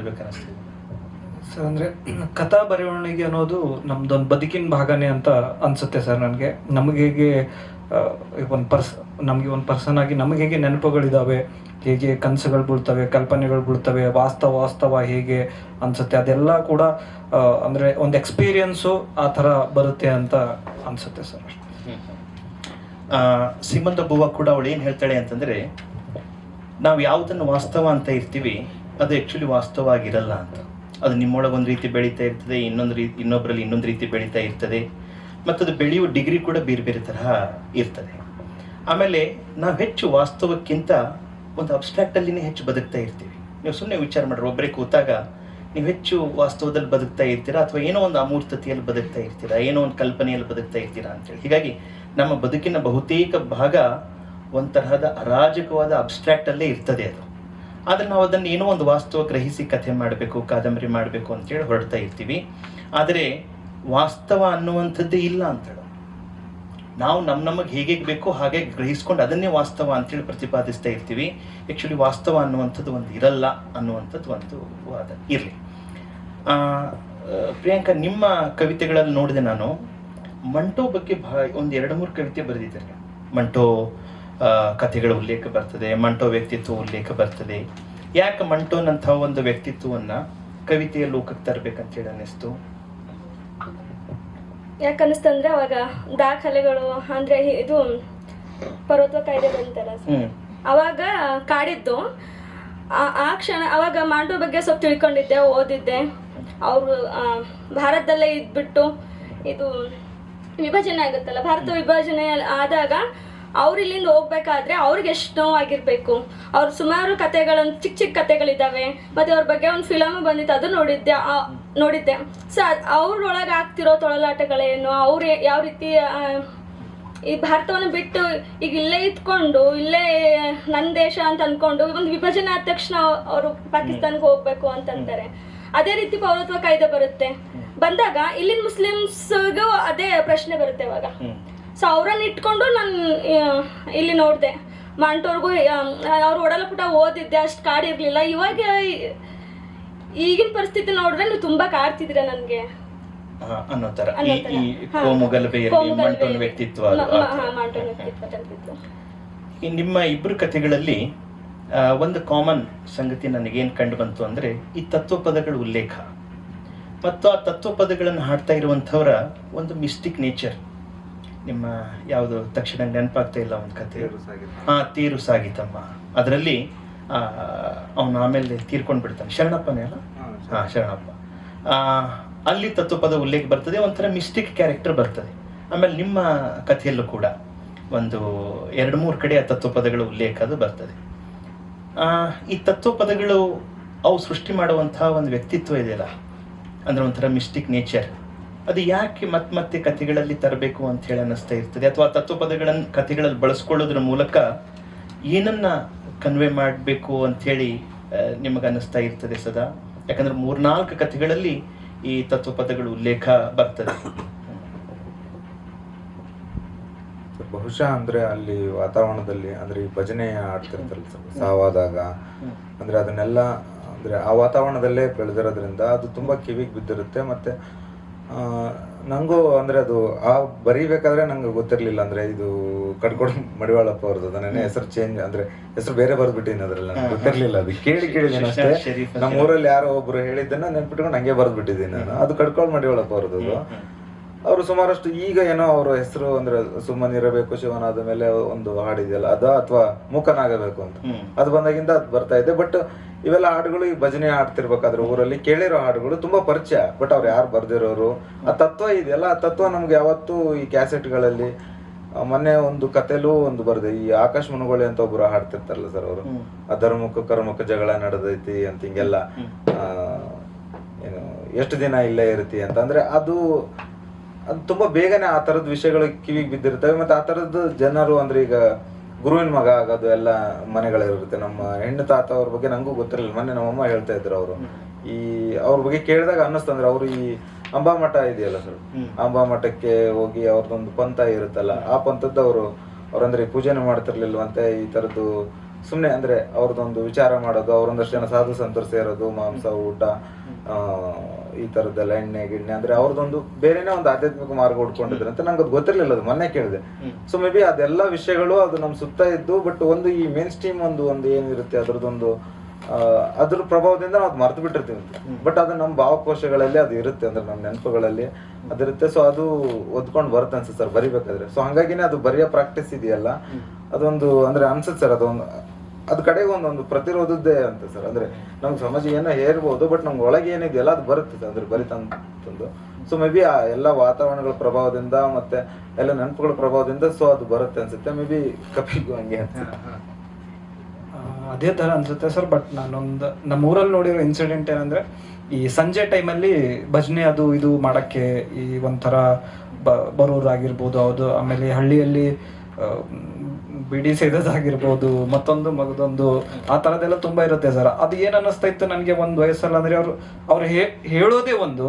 ಹೇಳ್ಬೇಕನ್ನಿಸ್ತಿದೆ sir? ಅಂದರೆ ಕಥಾ ಬರವಣಿಗೆ ಅನ್ನೋದು ನಮ್ದೊಂದು ಬದುಕಿನ ಭಾಗನೇ ಅಂತ ಅನಿಸುತ್ತೆ ಸರ್ ನನಗೆ. ನಮಗೆ ಹೇಗೆ ನಮಗೆ ಒಂದು ಪರ್ಸನ್ ಆಗಿ ನಮಗೆ ಹೇಗೆ ನೆನಪುಗಳಿದ್ದಾವೆ, ಹೇಗೆ ಕನಸುಗಳು ಬೀಳ್ತವೆ, ಕಲ್ಪನೆಗಳು ಬೀಳ್ತವೆ, ವಾಸ್ತವ ಹೇಗೆ ಅನಿಸುತ್ತೆ, ಅದೆಲ್ಲ ಕೂಡ ಅಂದರೆ ಒಂದು ಎಕ್ಸ್ಪೀರಿಯನ್ಸು ಆ ಥರ ಬರುತ್ತೆ ಅಂತ ಅನಿಸುತ್ತೆ ಸರ್. ಸೀಮಂತ ಬುವ್ವ ಕೂಡ ಅವಳು ಏನು ಹೇಳ್ತಾಳೆ ಅಂತಂದರೆ, ನಾವು ಯಾವುದನ್ನು ವಾಸ್ತವ ಅಂತ ಇರ್ತೀವಿ ಅದು ಆ್ಯಕ್ಚುಲಿ ವಾಸ್ತವ ಆಗಿರಲ್ಲ ಅಂತ. ಅದು ನಿಮ್ಮೊಳಗೆ ಒಂದು ರೀತಿ ಬೆಳೀತಾ ಇರ್ತದೆ, ಇನ್ನೊಬ್ಬರಲ್ಲಿ ಇನ್ನೊಂದು ರೀತಿ ಬೆಳೀತಾ ಇರ್ತದೆ, ಮತ್ತು ಅದು ಬೆಳೆಯುವ ಡಿಗ್ರಿ ಕೂಡ ಬೇರೆ ಬೇರೆ ತರಹ ಇರ್ತದೆ. ಆಮೇಲೆ ನಾವು ಹೆಚ್ಚು ವಾಸ್ತವಕ್ಕಿಂತ ಒಂದು ಅಬ್ಸ್ಟ್ರಾಕ್ಟಲ್ಲಿನೇ ಹೆಚ್ಚು ಬದುಕ್ತಾ ಇರ್ತೀವಿ. ನೀವು ಸುಮ್ಮನೆ ವಿಚಾರ ಮಾಡ್ರಿ, ಒಬ್ಬರೇ ಕೂತಾಗ ನೀವು ಹೆಚ್ಚು ವಾಸ್ತವದಲ್ಲಿ ಬದುಕ್ತಾ ಇರ್ತೀರಾ ಅಥವಾ ಏನೋ ಒಂದು ಅಮೂರ್ತತೆಯಲ್ಲಿ ಬದುಕ್ತಾ ಇರ್ತೀರಾ, ಏನೋ ಒಂದು ಕಲ್ಪನೆಯಲ್ಲಿ ಬದುಕ್ತಾ ಇರ್ತೀರಾ ಅಂತೇಳಿ. ಹೀಗಾಗಿ ನಮ್ಮ ಬದುಕಿನ ಬಹುತೇಕ ಭಾಗ ಒಂದು ತರಹದ ಅರಾಜಕವಾದ ಅಬ್ಸ್ಟ್ರಾಕ್ಟಲ್ಲೇ ಇರ್ತದೆ ಅದು. ಆದರೆ ನಾವು ಅದನ್ನು ಏನೋ ಒಂದು ವಾಸ್ತವ ಗ್ರಹಿಸಿ ಕಥೆ ಮಾಡಬೇಕು, ಕಾದಂಬರಿ ಮಾಡಬೇಕು ಅಂತೇಳಿ ಹೊರಡ್ತಾ ಇರ್ತೀವಿ. ಆದರೆ ವಾಸ್ತವ ಅನ್ನುವಂಥದ್ದೇ ಇಲ್ಲ ಅಂತೇಳಿ ನಾವು ನಮಗೆ ಹೇಗೆ ಬೇಕೋ ಹಾಗೆ ಗ್ರಹಿಸ್ಕೊಂಡು ಅದನ್ನೇ ವಾಸ್ತವ ಅಂತೇಳಿ ಪ್ರತಿಪಾದಿಸ್ತಾ ಇರ್ತೀವಿ. ಆ್ಯಕ್ಚುಲಿ ವಾಸ್ತವ ಅನ್ನುವಂಥದ್ದು ಒಂದು ಇರಲ್ಲ ಅನ್ನುವಂಥದ್ದು ಒಂದು ವಾದ. ಇರಲಿ. ಪ್ರಿಯಾಂಕಾ, ನಿಮ್ಮ ಕವಿತೆಗಳಲ್ಲಿ ನೋಡಿದೆ ನಾನು, ಮಂಟೋ ಬಗ್ಗೆ ಒಂದು 2-3 ಕವಿತೆ ಬರೆದಿದ್ದಾರೆ. ಮಂಟೋ ಕಥೆಗಳ ಉಲ್ಲೇಖ ಬರ್ತದೆ, ಮಂಟೋ ವ್ಯಕ್ತಿತ್ವ ಉಲ್ಲೇಖ ಬರ್ತದೆ. ಯಾಕೆ ಮಂಟೋನಂಥ ಒಂದು ವ್ಯಕ್ತಿತ್ವವನ್ನು ಕವಿತೆಯ ಲೋಕಕ್ಕೆ ತರಬೇಕಂತೇಳಿ ಅನ್ನಿಸ್ತು? ಯಾಕನ್ನಿಸ್ತಂದ್ರೆ ಅವಾಗ ದಾಖಲೆಗಳು ಅಂದ್ರೆ ಇದು ಪರ್ವತ ಕಾಯ್ದೆ ಬಂತಲ್ಲ, ಅವಾಗ ಕಾಡಿದ್ದು ಆ ಕ್ಷಣ ಅವಾಗ ಮಂಟೋ ಬಗ್ಗೆ ಸ್ವಲ್ಪ ತಿಳ್ಕೊಂಡಿದ್ದೆ, ಓದಿದ್ದೆ. ಅವರು ಭಾರತದಲ್ಲೇ ಇದ್ಬಿಟ್ಟು ಇದು ವಿಭಜನೆ ಆಗುತ್ತಲ್ಲ, ಭಾರತ ವಿಭಜನೆ ಆದಾಗ ಅವ್ರು ಇಲ್ಲಿಂದ ಹೋಗ್ಬೇಕಾದ್ರೆ ಅವ್ರಿಗೆ ಎಷ್ಟು ನೋವಾಗಿರ್ಬೇಕು. ಅವ್ರು ಸುಮಾರು ಕಥೆಗಳನ್ನು ಚಿಕ್ಕ ಕಥೆಗಳಿದ್ದಾವೆ, ಮತ್ತೆ ಅವ್ರ ಬಗ್ಗೆ ಒಂದು ಫಿಲಮ್ ಬಂದಿತ್ತು, ಅದು ನೋಡಿದ್ದೆ. ಸೊ ಅವ್ರೊಳಗೆ ಆಗ್ತಿರೋ ತೊಳಲಾಟಗಳೇನು, ಅವ್ರು ಯಾವ ರೀತಿ ಈ ಭಾರತವನ್ನು ಬಿಟ್ಟು ಈಗ ಇಲ್ಲೇ ಇದ್ಕೊಂಡು ಇಲ್ಲೇ ನನ್ನ ದೇಶ ಅಂತ ಅನ್ಕೊಂಡು ಒಂದು ವಿಭಜನೆ ಆದ ತಕ್ಷಣ ಅವರು ಪಾಕಿಸ್ತಾನ್ಗೆ ಹೋಗ್ಬೇಕು ಅಂತಂತಾರೆ. ಅದೇ ರೀತಿ ಪೌರತ್ವ ಕಾಯ್ದೆ ಬರುತ್ತೆ. ಬಂದಾಗ ಇಲ್ಲಿನ ಮುಸ್ಲಿಮ್ಸ್ಗೂ ಅದೇ ಪ್ರಶ್ನೆ ಬರುತ್ತೆ ಅವಾಗ. ಸೊ ಅವ್ರನ್ನ ಇಟ್ಕೊಂಡು ನಾನು ಇಲ್ಲಿ ನೋಡಿದೆ. ಮಂಟೋರ್ಗೂ ಅವ್ರು ಒಡಲಪುಟ ಓದಿದ್ದೆ, ಅಷ್ಟು ಕಾಡಿರ್ಲಿಲ್ಲ. ಇವಾಗ ಈಗಿನ ಪರಿಸ್ಥಿತಿ ನೋಡಿದ್ರೆ ನೀವು ತುಂಬಾ ಕಾಡ್ತಿದ್ರೆ ನನಗೆ ಅನ್ನೋ ತರ. ವ್ಯಕ್ತಿತ್ವ ನಿಮ್ಮ ಇಬ್ಬರು ಕಥೆಗಳಲ್ಲಿ ಒಂದು ಕಾಮನ್ ಸಂಗತಿ ನನಗೇನು ಕಂಡು ಬಂತು ಅಂದರೆ ಈ ತತ್ವಪದಗಳ ಉಲ್ಲೇಖ ಮತ್ತು ಆ ತತ್ವಪದಗಳನ್ನು ಹಾಡ್ತಾ ಇರುವಂಥವರ ಒಂದು ಮಿಸ್ಟಿಕ್ ನೇಚರ್. ನಿಮ್ಮ ಯಾವುದು ತಕ್ಷಣ ನೆನಪಾಗ್ತಾ ಇಲ್ಲ ಒಂದು ಕಥೆ, ತೀರು ಸಾಗಿತಮ್ಮ. ಅದರಲ್ಲಿ ಅವನು ಆಮೇಲೆ ತೀರ್ಕೊಂಡು ಬಿಡ್ತಾನೆ, ಶರಣಪ್ಪನೇ ಅಲ್ಲ? ಶರಣಪ್ಪ. ಅಲ್ಲಿ ತತ್ವಪದ ಉಲ್ಲೇಖ ಬರ್ತದೆ, ಒಂಥರ ಮಿಸ್ಟಿಕ್ ಕ್ಯಾರೆಕ್ಟರ್ ಬರ್ತದೆ. ಆಮೇಲೆ ನಿಮ್ಮ ಕಥೆಯಲ್ಲೂ ಕೂಡ ಒಂದು 2-3 ಕಡೆ ಆ ತತ್ವಪದಗಳ ಉಲ್ಲೇಖ ಅದು ಬರ್ತದೆ. ಈ ತತ್ವಪದಗಳು ಅವು ಸೃಷ್ಟಿ ಮಾಡುವಂತಹ ಒಂದು ವ್ಯಕ್ತಿತ್ವ ಇದೆಯಲ್ಲ, ಅಂದರೆ ಒಂಥರ ಮಿಸ್ಟಿಕ್ ನೇಚರ್, ಅದು ಯಾಕೆ ಮತ್ತೆ ಕಥೆಗಳಲ್ಲಿ ತರಬೇಕು ಅಂತ ಹೇಳಿ ಅನ್ನಿಸ್ತಾ ಇರ್ತದೆ? ಅಥವಾ ತತ್ವಪದಗಳನ್ನು ಕಥೆಗಳಲ್ಲಿ ಬಳಸ್ಕೊಳ್ಳೋದ್ರ ಮೂಲಕ ಏನನ್ನ ಕನ್ವೆ ಮಾಡಬೇಕು ಅಂಥೇಳಿ ನಿಮಗನ್ನಿಸ್ತಾ ಇರ್ತದೆ ಸದಾ? ಯಾಕಂದ್ರೆ 3-4 ಕಥೆಗಳಲ್ಲಿ ಈ ತತ್ವಪದಗಳು ಉಲ್ಲೇಖ ಬರ್ತದೆ. ಬಹುಶಃ ಅಂದ್ರೆ ಅಲ್ಲಿ ವಾತಾವರಣದಲ್ಲಿ ಅಂದ್ರೆ ಈ ಭಜನೆ ಆಡ್ತಿರ್ತಾರಲ್ಲ ಸಾವಾದಾಗ, ಅಂದ್ರೆ ಅದನ್ನೆಲ್ಲ ಅಂದ್ರೆ ಆ ವಾತಾವರಣದಲ್ಲೇ ಬೆಳೆದಿರೋದ್ರಿಂದ ಅದು ತುಂಬಾ ಕಿವಿಗೆ ಬಿದ್ದಿರುತ್ತೆ. ಮತ್ತೆ ನಂಗೂ ಅಂದ್ರೆ ಅದು ಆ ಬರೀಬೇಕಾದ್ರೆ ನಂಗೆ ಗೊತ್ತಿರ್ಲಿಲ್ಲ, ಅಂದ್ರೆ ಇದು ಕಡ್ಕೊಡ್ ಮಡಿವಾಳಪ್ಪ ಅವ್ರದ್ದು. ನನ್ನ ಹೆಸರು ಚೇಂಜ್ ಅಂದ್ರೆ ಹೆಸರು ಬೇರೆ ಬರ್ದ್ಬಿಟ್ಟಿನಿ, ಅದ್ರಲ್ಲಿ ನನಗೆ ಗೊತ್ತಿರ್ಲಿಲ್ಲ. ಅದು ಕೇಳಿದ್ದೀನಿ ಅಷ್ಟೇ. ನಮ್ಮ ಊರಲ್ಲಿ ಯಾರೋ ಒಬ್ರು ಹೇಳಿದ್ದನ್ನ ನೆನ್ಪಿಟ್ಕೊಂಡು ಹಂಗೆ ಬರ್ದ್ಬಿಟ್ಟಿದ್ದೀನಿ ನಾನು. ಅದು ಕಡ್ಕೊಳ್ ಮಡಿವಾಳಪ್ಪ ಅವ್ರದ್ದು. ಅವರು ಸುಮಾರಷ್ಟು ಈಗ ಏನೋ ಅವ್ರ ಹೆಸರು ಅಂದ್ರೆ ಸುಮ್ಮನಿರಬೇಕು ಶಿವನಾದ ಮೇಲೆ ಒಂದು ಹಾಡಿದೆಯಲ್ಲ ಅದು, ಅಥವಾ ಮೂಕನಾಗಬೇಕು ಅಂತ, ಅದು ಬಂದಾಗಿಂದ ಅದು ಬರ್ತಾ ಇದೆ. ಬಟ್ ಇವೆಲ್ಲ ಹಾಡುಗಳು ಈ ಭಜನೆ ಆಡ್ತಿರ್ಬೇಕಾದ್ರೆ ಊರಲ್ಲಿ ಕೇಳಿರೋ ಹಾಡುಗಳು ತುಂಬಾ ಪರಿಚಯ. ಬಟ್ ಅವ್ರು ಯಾರು ಬರ್ದಿರೋರು, ಆ ತತ್ವ ಇದೆಯಲ್ಲ, ಆ ತತ್ವ ನಮ್ಗೆ ಯಾವತ್ತೂ ಈ ಕ್ಯಾಸೆಟ್ಗಳಲ್ಲಿ ಮೊನ್ನೆ ಒಂದು ಕಥೆಲೂ ಒಂದು ಬರ್ದೆ, ಈ ಆಕಾಶ್ ಮನುಗೋಳಿ ಅಂತ ಒಬ್ರು ಹಾಡ್ತಿರ್ತಾರಲ್ಲ ಸರ್ ಅವರು, ಆ ಧರ್ಮಕ್ಕ ಕರ್ಮಕ್ಕ ಜಗಳ ನಡೆದೈತಿ ಅಂತ ಹಿಂಗೆಲ್ಲ, ಏನು ಎಷ್ಟು ದಿನ ಇಲ್ಲೇ ಇರ್ತಿ ಅಂತ. ಅಂದ್ರೆ ಅದು ತುಂಬಾ ಬೇಗನೆ ಆ ತರದ ವಿಷಯಗಳು ಕಿವಿಗೆ ಬಿದ್ದಿರ್ತವೆ. ಮತ್ತೆ ಆ ತರದ್ದು ಜನರು ಅಂದ್ರೆ ಈಗ ಗುರುವಿನ ಮಗ ಆಗೋದು ಎಲ್ಲ ಮನೆಗಳಿರುತ್ತೆ. ನಮ್ಮ ಹೆಣ್ಣು ತಾತ ಅವ್ರ ಬಗ್ಗೆ ನಂಗೂ ಗೊತ್ತಿರಲಿಲ್ಲ. ಮೊನ್ನೆ ನಮ್ಮಮ್ಮ ಹೇಳ್ತಾ ಇದ್ರು ಅವರು. ಈ ಅವ್ರ ಬಗ್ಗೆ ಕೇಳಿದಾಗ ಅನ್ನಿಸ್ತಂದ್ರೆ ಅವರು ಈ ಅಂಬಾ ಮಠ ಇದೆಯಲ್ಲ ಸರ್, ಅಂಬಾ ಮಠಕ್ಕೆ ಹೋಗಿ ಅವ್ರದ್ದೊಂದು ಪಂಥ ಇರುತ್ತಲ್ಲ, ಆ ಪಂಥದ್ದು ಅವ್ರಂದ್ರೆ ಪೂಜೆನೆ ಮಾಡ್ತಿರ್ಲಿಲ್ವಂತೆ. ಈ ತರದ್ದು ಸುಮ್ಮನೆ ಅಂದ್ರೆ ಅವ್ರದ್ದೊಂದು ವಿಚಾರ ಮಾಡೋದು, ಅವ್ರೊಂದಷ್ಟು ಜನ ಸಾಧು ಸಂತರು ಸೇರೋದು, ಮಾಂಸ ಊಟ ಈ ತರದ್ದೆಲ್ಲ ಎಣ್ಣೆ ಗಿಣ್ಣೆ ಅಂದ್ರೆ ಅವ್ರದ್ದೊಂದು ಬೇರೆನೇ ಒಂದು ಆಧ್ಯಾತ್ಮಿಕ ಮಾರ್ಗ ಹುಡ್ಕೊಂಡಿದ್ರೆ ಅಂತ ನಂಗೆ ಅದು ಗೊತ್ತಿರ್ಲಿಲ್ಲ, ಅದು ಮೊನ್ನೆ ಕೇಳಿದೆ. ಸೊ ಮೇ ಬಿ ಅದೆಲ್ಲ ವಿಷಯಗಳು ಅದು ನಮ್ ಸುತ್ತ ಇದ್ದು, ಬಟ್ ಒಂದು ಈ ಮೇನ್ ಸ್ಟ್ರೀಮ್ ಒಂದು ಏನಿರುತ್ತೆ ಅದ್ರದ್ದೊಂದು ಅದ್ರ ಪ್ರಭಾವದಿಂದ ನಾವು ಅದು ಮರ್ತು ಬಿಟ್ಟಿರ್ತೀವಿ. ಬಟ್ ಅದು ನಮ್ಮ ಭಾವಕೋಶಗಳಲ್ಲಿ ಅದು ಇರುತ್ತೆ, ಅಂದ್ರೆ ನಮ್ಮ ನೆನಪುಗಳಲ್ಲಿ ಅದಿರುತ್ತೆ. ಸೊ ಅದು ಒದ್ಕೊಂಡು ಬರುತ್ತೆ ಅನ್ಸುತ್ತೆ ಸರ್ ಬರಿಬೇಕಾದ್ರೆ. ಸೊ ಹಂಗಾಗಿನೇ ಅದು ಬರೆಯೋ ಪ್ರಾಕ್ಟೀಸ್ ಇದೆಯಲ್ಲ, ಅದೊಂದು ಅಂದ್ರೆ ಅನ್ಸುತ್ತೆ ಸರ್, ಅದೊಂದು ಅದ್ ಕಡೆಗೆ ಒಂದೊಂದು ಪ್ರತಿರೋಧದ್ದೇ ಅಂತ ಸರ್. ಅಂದ್ರೆ ನಮ್ಗೆ ಸಮಾಜ ಏನೋ ಹೇರ್ಬೋದು, ಬಟ್ ನಮ್ಗೆ ಒಳಗೆ ಏನಿದೆಯಲ್ಲ ಅದು ಬರುತ್ತೆ ಸರ್, ಅಂದ್ರೆ ಬರಿತಂತಂದು. ಸೊ ಮೇ ಬಿ ಆ ಎಲ್ಲ ವಾತಾವರಣಗಳ ಪ್ರಭಾವದಿಂದ ಮತ್ತೆ ಎಲ್ಲ ನೆನಪುಗಳ ಪ್ರಭಾವದಿಂದ ಸೊ ಅದು ಬರುತ್ತೆ ಅನ್ಸುತ್ತೆ. ಮೇ ಬಿ ಕಪಿಗೂ ಹಂಗೆ ಅನ್ಸುತ್ತೆ. ಅದೇ ಥರ ಅನ್ಸುತ್ತೆ ಸರ್. ಬಟ್ ನಾನೊಂದು ನಮ್ಮ ಊರಲ್ಲಿ ನೋಡಿರೋ ಇನ್ಸಿಡೆಂಟ್ ಏನಂದ್ರೆ, ಈ ಸಂಜೆ ಟೈಮಲ್ಲಿ ಭಜನೆ ಅದು ಇದು ಮಾಡೋಕ್ಕೆ ಈ ಒಂಥರ ಬರೋದಾಗಿರ್ಬೋದು, ಹೌದು. ಆಮೇಲೆ ಹಳ್ಳಿಯಲ್ಲಿ ಬಿಡಿ ಸೇದೋದಾಗಿರ್ಬೋದು, ಮತ್ತೊಂದು ಮಗದೊಂದು ಆ ಥರದ್ದೆಲ್ಲ ತುಂಬ ಇರುತ್ತೆ ಸರ್. ಅದು ಏನು ಅನ್ನಿಸ್ತಾ ಇತ್ತು ನನಗೆ ಒಂದು ವಯಸ್ಸಲ್ಲ, ಅಂದರೆ ಅವ್ರು ಹೇಳೋದೇ ಒಂದು,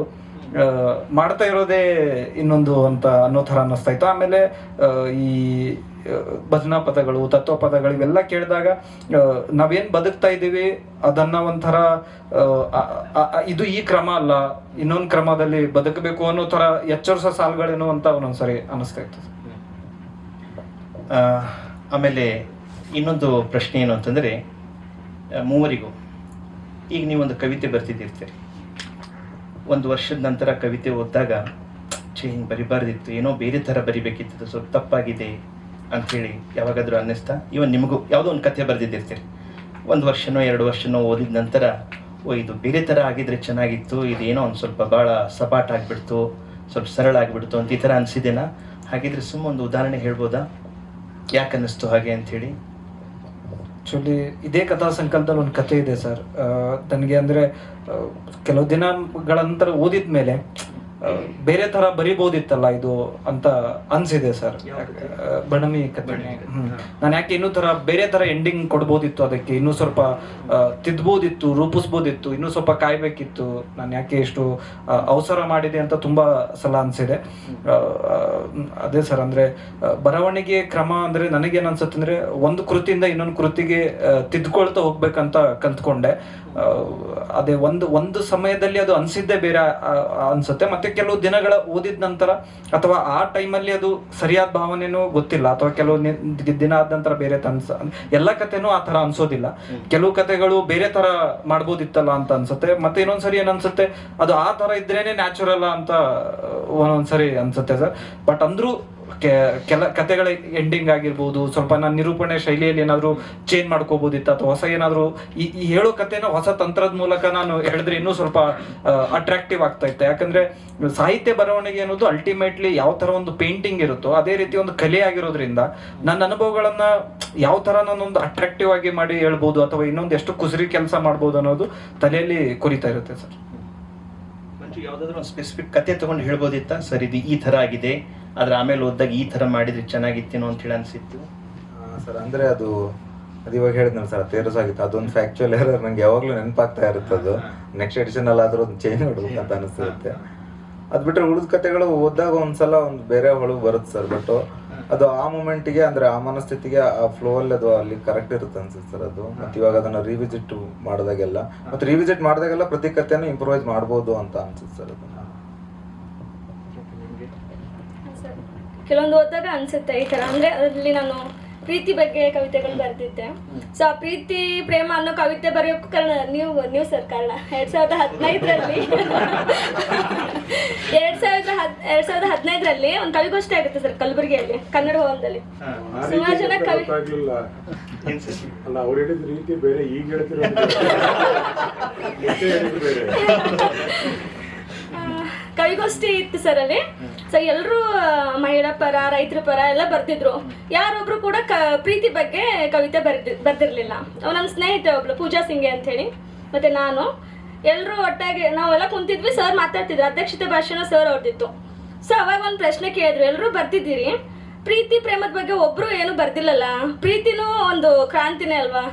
ಮಾಡ್ತಾ ಇರೋದೇ ಇನ್ನೊಂದು ಅಂತ ಅನ್ನೋ ಥರ ಅನ್ನಿಸ್ತಾ ಇತ್ತು. ಆಮೇಲೆ ಈ ಭಜನಾ ಪದಗಳು, ತತ್ವ ಪದಗಳು ಇವೆಲ್ಲ ಕೇಳಿದಾಗ ನಾವೇನ್ ಬದುಕ್ತಾ ಇದ್ದೀವಿ ಅದನ್ನ ಒಂಥರ ಇದು ಈ ಕ್ರಮ ಅಲ್ಲ, ಇನ್ನೊಂದು ಕ್ರಮದಲ್ಲಿ ಬದುಕಬೇಕು ಅನ್ನೋ ತರ ಎಚ್ಚರಿಸೋ ಸಾಲುಗಳೇನೋ ಅಂತ ಒಂದೊಂದ್ಸರಿ ಅನಿಸ್ತಾ ಇತ್ತು. ಆಮೇಲೆ ಇನ್ನೊಂದು ಪ್ರಶ್ನೆ ಏನು ಅಂತಂದರೆ, ಮೂವರಿಗೂ ಈಗ ನೀವೊಂದು ಕವಿತೆ ಬರ್ತಿದ್ದಿರ್ತೀರಿ, ಒಂದು ವರ್ಷದ ನಂತರ ಕವಿತೆ ಓದಿದಾಗ ಹಿಂಗೆ ಬರಿಬಾರ್ದಿತ್ತು, ಏನೋ ಬೇರೆ ಥರ ಬರಿಬೇಕಿತ್ತು, ಸ್ವಲ್ಪ ತಪ್ಪಾಗಿದೆ ಅಂಥೇಳಿ ಯಾವಾಗಾದರೂ ಅನ್ನಿಸ್ತಾ? ಇವನ್ ನಿಮಗೂ ಯಾವುದೋ ಒಂದು ಕಥೆ ಬರೆದಿದ್ದಿರ್ತೀರಿ, ಒಂದು ವರ್ಷನೋ 2 ವರ್ಷನೋ ಓದಿದ ನಂತರ ಇದು ಬೇರೆ ಥರ ಆಗಿದ್ರೆ ಚೆನ್ನಾಗಿತ್ತು, ಇದೇನೋ ಒಂದು ಸ್ವಲ್ಪ ಭಾಳ ಸಪಾಟ್ ಆಗಿಬಿಡ್ತು, ಸ್ವಲ್ಪ ಸರಳ ಆಗಿಬಿಡ್ತು ಅಂತ ಈ ಥರ ಅನಿಸಿದೆನಾ? ಹಾಗಿದ್ರೆ ಸುಮ್ಮ ಒಂದು ಉದಾಹರಣೆ ಹೇಳ್ಬೋದಾ, ಯಾಕೆ ಅನ್ನಿಸ್ತು ಹಾಗೆ ಅಂಥೇಳಿ? ಆ್ಯಕ್ಚುಲಿ ಇದೇ ಕಥಾ ಸಂಕಲನದಲ್ಲಿ ಒಂದು ಕಥೆ ಇದೆ ಸರ್. ನನಗೆ ಅಂದರೆ ಕೆಲವು ದಿನಗಳ ನಂತರ ಓದಿದ ಮೇಲೆ ಬೇರೆ ಥರ ಬರಿಬೋದಿತ್ತಲ್ಲ ಇದು ಅಂತ ಅನಿಸಿದೆ ಸರ್. ಬಣಮಿ ಕಥೆ ನಾನು ಯಾಕೆ ಇನ್ನೂ ಥರ ಬೇರೆ ಥರ ಎಂಡಿಂಗ್ ಕೊಡ್ಬೋದಿತ್ತು, ಅದಕ್ಕೆ ಇನ್ನೂ ಸ್ವಲ್ಪ ತಿದ್ಬೋದಿತ್ತು, ರೂಪಿಸ್ಬೋದಿತ್ತು, ಇನ್ನೂ ಸ್ವಲ್ಪ ಕಾಯ್ಬೇಕಿತ್ತು, ನಾನು ಯಾಕೆ ಎಷ್ಟು ಅವಸರ ಮಾಡಿದೆ ಅಂತ ತುಂಬ ಸಲ ಅನಿಸಿದೆ. ಅದೇ ಸರ್, ಅಂದರೆ ಬರವಣಿಗೆ ಕ್ರಮ ಅಂದರೆ ನನಗೇನು ಅನ್ಸುತ್ತೆ ಅಂದರೆ, ಒಂದು ಕೃತಿಯಿಂದ ಇನ್ನೊಂದು ಕೃತಿಗೆ ತಿದ್ಕೊಳ್ತಾ ಹೋಗ್ಬೇಕಂತ ಕಲ್ತ್ಕೊಂಡೆ. ಅದೇ ಒಂದು ಸಮಯದಲ್ಲಿ ಅದು ಅನಿಸಿದ್ದೇ ಬೇರೆ ಅನ್ಸುತ್ತೆ, ಮತ್ತೆ ಕೆಲವು ದಿನಗಳ ಓದಿದ ನಂತರ ಅಥವಾ ಆ ಟೈಮಲ್ಲಿ ಅದು ಸರಿಯಾದ ಭಾವನೆನೂ ಗೊತ್ತಿಲ್ಲ, ಅಥವಾ ಕೆಲವು ದಿನ ಆದ ನಂತರ ಬೇರೆ ಎಲ್ಲ ಕಥೆನೂ ಆ ತರ ಅನ್ಸೋದಿಲ್ಲ. ಕೆಲವು ಕಥೆಗಳು ಬೇರೆ ತರ ಮಾಡ್ಬೋದಿತ್ತಲ್ಲ ಅಂತ ಅನ್ಸುತ್ತೆ, ಮತ್ತೆ ಇನ್ನೊಂದ್ಸರಿ ಏನ್ ಅನ್ಸುತ್ತೆ ಅದು ಆ ತರ ಇದ್ರೇನೆ ನ್ಯಾಚುರಲ್ ಅಂತ ಒಂದೊಂದ್ಸರಿ ಅನ್ಸುತ್ತೆ ಸರ್. ಬಟ್ ಅಂದ್ರೂ ಕೆಲ ಕಥೆಗಳ ಎಂಡಿಂಗ್ ಆಗಿರ್ಬೋದು, ಸ್ವಲ್ಪ ನಾನು ನಿರೂಪಣೆ ಶೈಲಿಯಲ್ಲಿ ಏನಾದ್ರು ಚೇಂಜ್ ಮಾಡ್ಕೋಬಹುದಿತ್ತು, ಅಥವಾ ಹೊಸ ಏನಾದ್ರು ಈ ಹೇಳೋ ಕಥೆನ ಹೊಸ ತಂತ್ರದ ಮೂಲಕ ನಾನು ಹೇಳಿದ್ರೆ ಇನ್ನೂ ಸ್ವಲ್ಪ ಅಟ್ರಾಕ್ಟಿವ್ ಆಗ್ತಾ ಇತ್ತು. ಯಾಕಂದ್ರೆ ಸಾಹಿತ್ಯ ಬರವಣಿಗೆ ಅನ್ನೋದು ಅಲ್ಟಿಮೇಟ್ಲಿ ಯಾವ ತರ ಒಂದು ಪೇಂಟಿಂಗ್ ಇರುತ್ತೋ ಅದೇ ರೀತಿ ಒಂದು ಕಲೆ ಆಗಿರೋದ್ರಿಂದ ನನ್ನ ಅನುಭವಗಳನ್ನ ಯಾವ ತರ ನಾನೊಂದು ಅಟ್ರಾಕ್ಟಿವ್ ಆಗಿ ಮಾಡಿ ಹೇಳ್ಬೋದು, ಅಥವಾ ಇನ್ನೊಂದು ಎಷ್ಟು ಕುಸರಿ ಕೆಲಸ ಮಾಡ್ಬೋದು ಅನ್ನೋದು ತಲೆಯಲ್ಲಿ ಕುರಿತಾ ಇರುತ್ತೆ ಸರ್. ಯಾವ್ದಾದ್ರು ಒಂದು ಸ್ಪೆಸಿಫಿಕ್ ಕತೆ ತಗೊಂಡು ಹೇಳ್ಬೋದಿತ್ತ ಸರ್, ಇದು ಈ ತರ ಆಗಿದೆ, ಆದ್ರೆ ಆಮೇಲೆ ಓದಿದಾಗ ಈ ತರ ಮಾಡಿದ್ರೆ ಚೆನ್ನಾಗಿತ್ತೇನೋ ಅಂತ ಹೇಳಿ ಅನ್ಸಿತ್ತು ಸರ್. ಅಂದ್ರೆ ಅದು ಇವಾಗ ಹೇಳಿದ್ನಲ್ಲ ಸರ್, ತೇರಸಾಗಿತ್ತು, ಅದೊಂದು ಫ್ಯಾಕ್ಚುಯಲ್ ಎರರ್ ನಂಗೆ ಯಾವಾಗ್ಲೂ ನೆನಪಾಗ್ತಾ ಇರುತ್ತೆ. ಅದು ನೆಕ್ಸ್ಟ್ ಎಡಿಷನ್ ಅಲ್ಲಿ ಆದ್ರೂ ಒಂದು ಚೇಂಜ್ ಮಾಡ್ಬೇಕಂತ ಅನಿಸುತ್ತೆ. ಅದ್ ಬಿಟ್ರೆ ಉಳಿದ ಕತೆಗಳು ಓದಿದಾಗ ಒಂದ್ಸಲ ಒಂದು ಬೇರೆ ಹೊಳಗು ಬರುತ್ತೆ ಸರ್. ಬಟ್ ಅದು ಆ ಮೂಮೆಂಟ್ಗೆ ಅಂದ್ರೆ ಆ ಮನಸ್ಥಿತಿಗೆ ಆ ಫ್ಲೋ ಅಲ್ಲಿ ಅದು ಅಲ್ಲಿ ಕರೆಕ್ಟ್ ಇರುತ್ತೆ ಅನ್ಸುತ್ತೆ ಸರ್ ಅದು. ಮತ್ತೆ ಇವಾಗ ಅದನ್ನ ರಿವಿಸಿಟ್ ಮಾಡಿದಾಗೆಲ್ಲ ಮತ್ತೆ ರಿವಿಸಿಟ್ ಮಾಡಿದಾಗೆಲ್ಲ ಪ್ರತಿ ಕಥೆನೂ ಇಂಪ್ರೂವೈಸ್ ಮಾಡ್ಬೋದು ಅಂತ ಅನ್ಸುತ್ತೆ ಸರ್ ಅದನ್ನ. ಕೆಲವೊಂದು ಓದಿದಾಗ ಅನ್ಸುತ್ತೆ ಈ ತರ, ಅಂದ್ರೆ ಅದರಲ್ಲಿ ನಾನು ಪ್ರೀತಿ ಬಗ್ಗೆ ಕವಿತೆಗಳು ಬರ್ತಿದ್ದೆ. ಸೊ ಆ ಪ್ರೀತಿ ಪ್ರೇಮ ಅನ್ನೋ ಕವಿತೆ ಬರೆಯೋಕ್ಕೂ ಕಾರಣ ನೀವು ಸರ್ ಕಾರಣ. 2015ರಲ್ಲಿ 2015ರಲ್ಲಿ ಒಂದು ಕವಿಗೋಷ್ಠಿ ಆಗುತ್ತೆ ಸರ್ ಕಲಬುರಗಿಯಲ್ಲಿ, ಕನ್ನಡ ಭವನದಲ್ಲಿ. ಸುಮಾರು ಜನ ಕವಿ ಕವಿಗೋಷ್ಠಿ ಇತ್ತು ಸರ್ ಅಲ್ಲಿ. ಸೊ ಎಲ್ಲರೂ ಮಹಿಳಾ ಪರ, ರೈತರ ಪರ ಎಲ್ಲ ಬರ್ತಿದ್ರು. ಯಾರೊಬ್ರು ಕೂಡ ಪ್ರೀತಿ ಬಗ್ಗೆ ಕವಿತೆ ಬರ್ದಿರ್ಲಿಲ್ಲ. ನನ್ನ ಸ್ನೇಹಿತೆ ಒಬ್ಳು ಪೂಜಾ ಸಿಂಗೆ ಅಂತ ಹೇಳಿ, ಮತ್ತೆ ನಾನು ಎಲ್ಲರೂ ಒಟ್ಟಾಗಿ ನಾವೆಲ್ಲ ಕುಂತಿದ್ವಿ. ಸರ್ ಮಾತಾಡ್ತಿದ್ರು, ಅಧ್ಯಕ್ಷತೆ ಭಾಷಣ ಸರ್ ಅವ್ರದಿತ್ತು. ಸೊ ಅವಾಗ ಒಂದು ಪ್ರಶ್ನೆ ಕೇಳಿದ್ರು, ಎಲ್ಲರೂ ಬರ್ತಿದ್ದೀರಿ, ಪ್ರೀತಿ ಪ್ರೇಮದ ಬಗ್ಗೆ ಒಬ್ರು ಏನು ಬರ್ದಿಲ್ಲಲ್ಲ, ಪ್ರೀತಿನೂ ಒಂದು ಕ್ರಾಂತಿನೇ ಅಲ್ವಾ,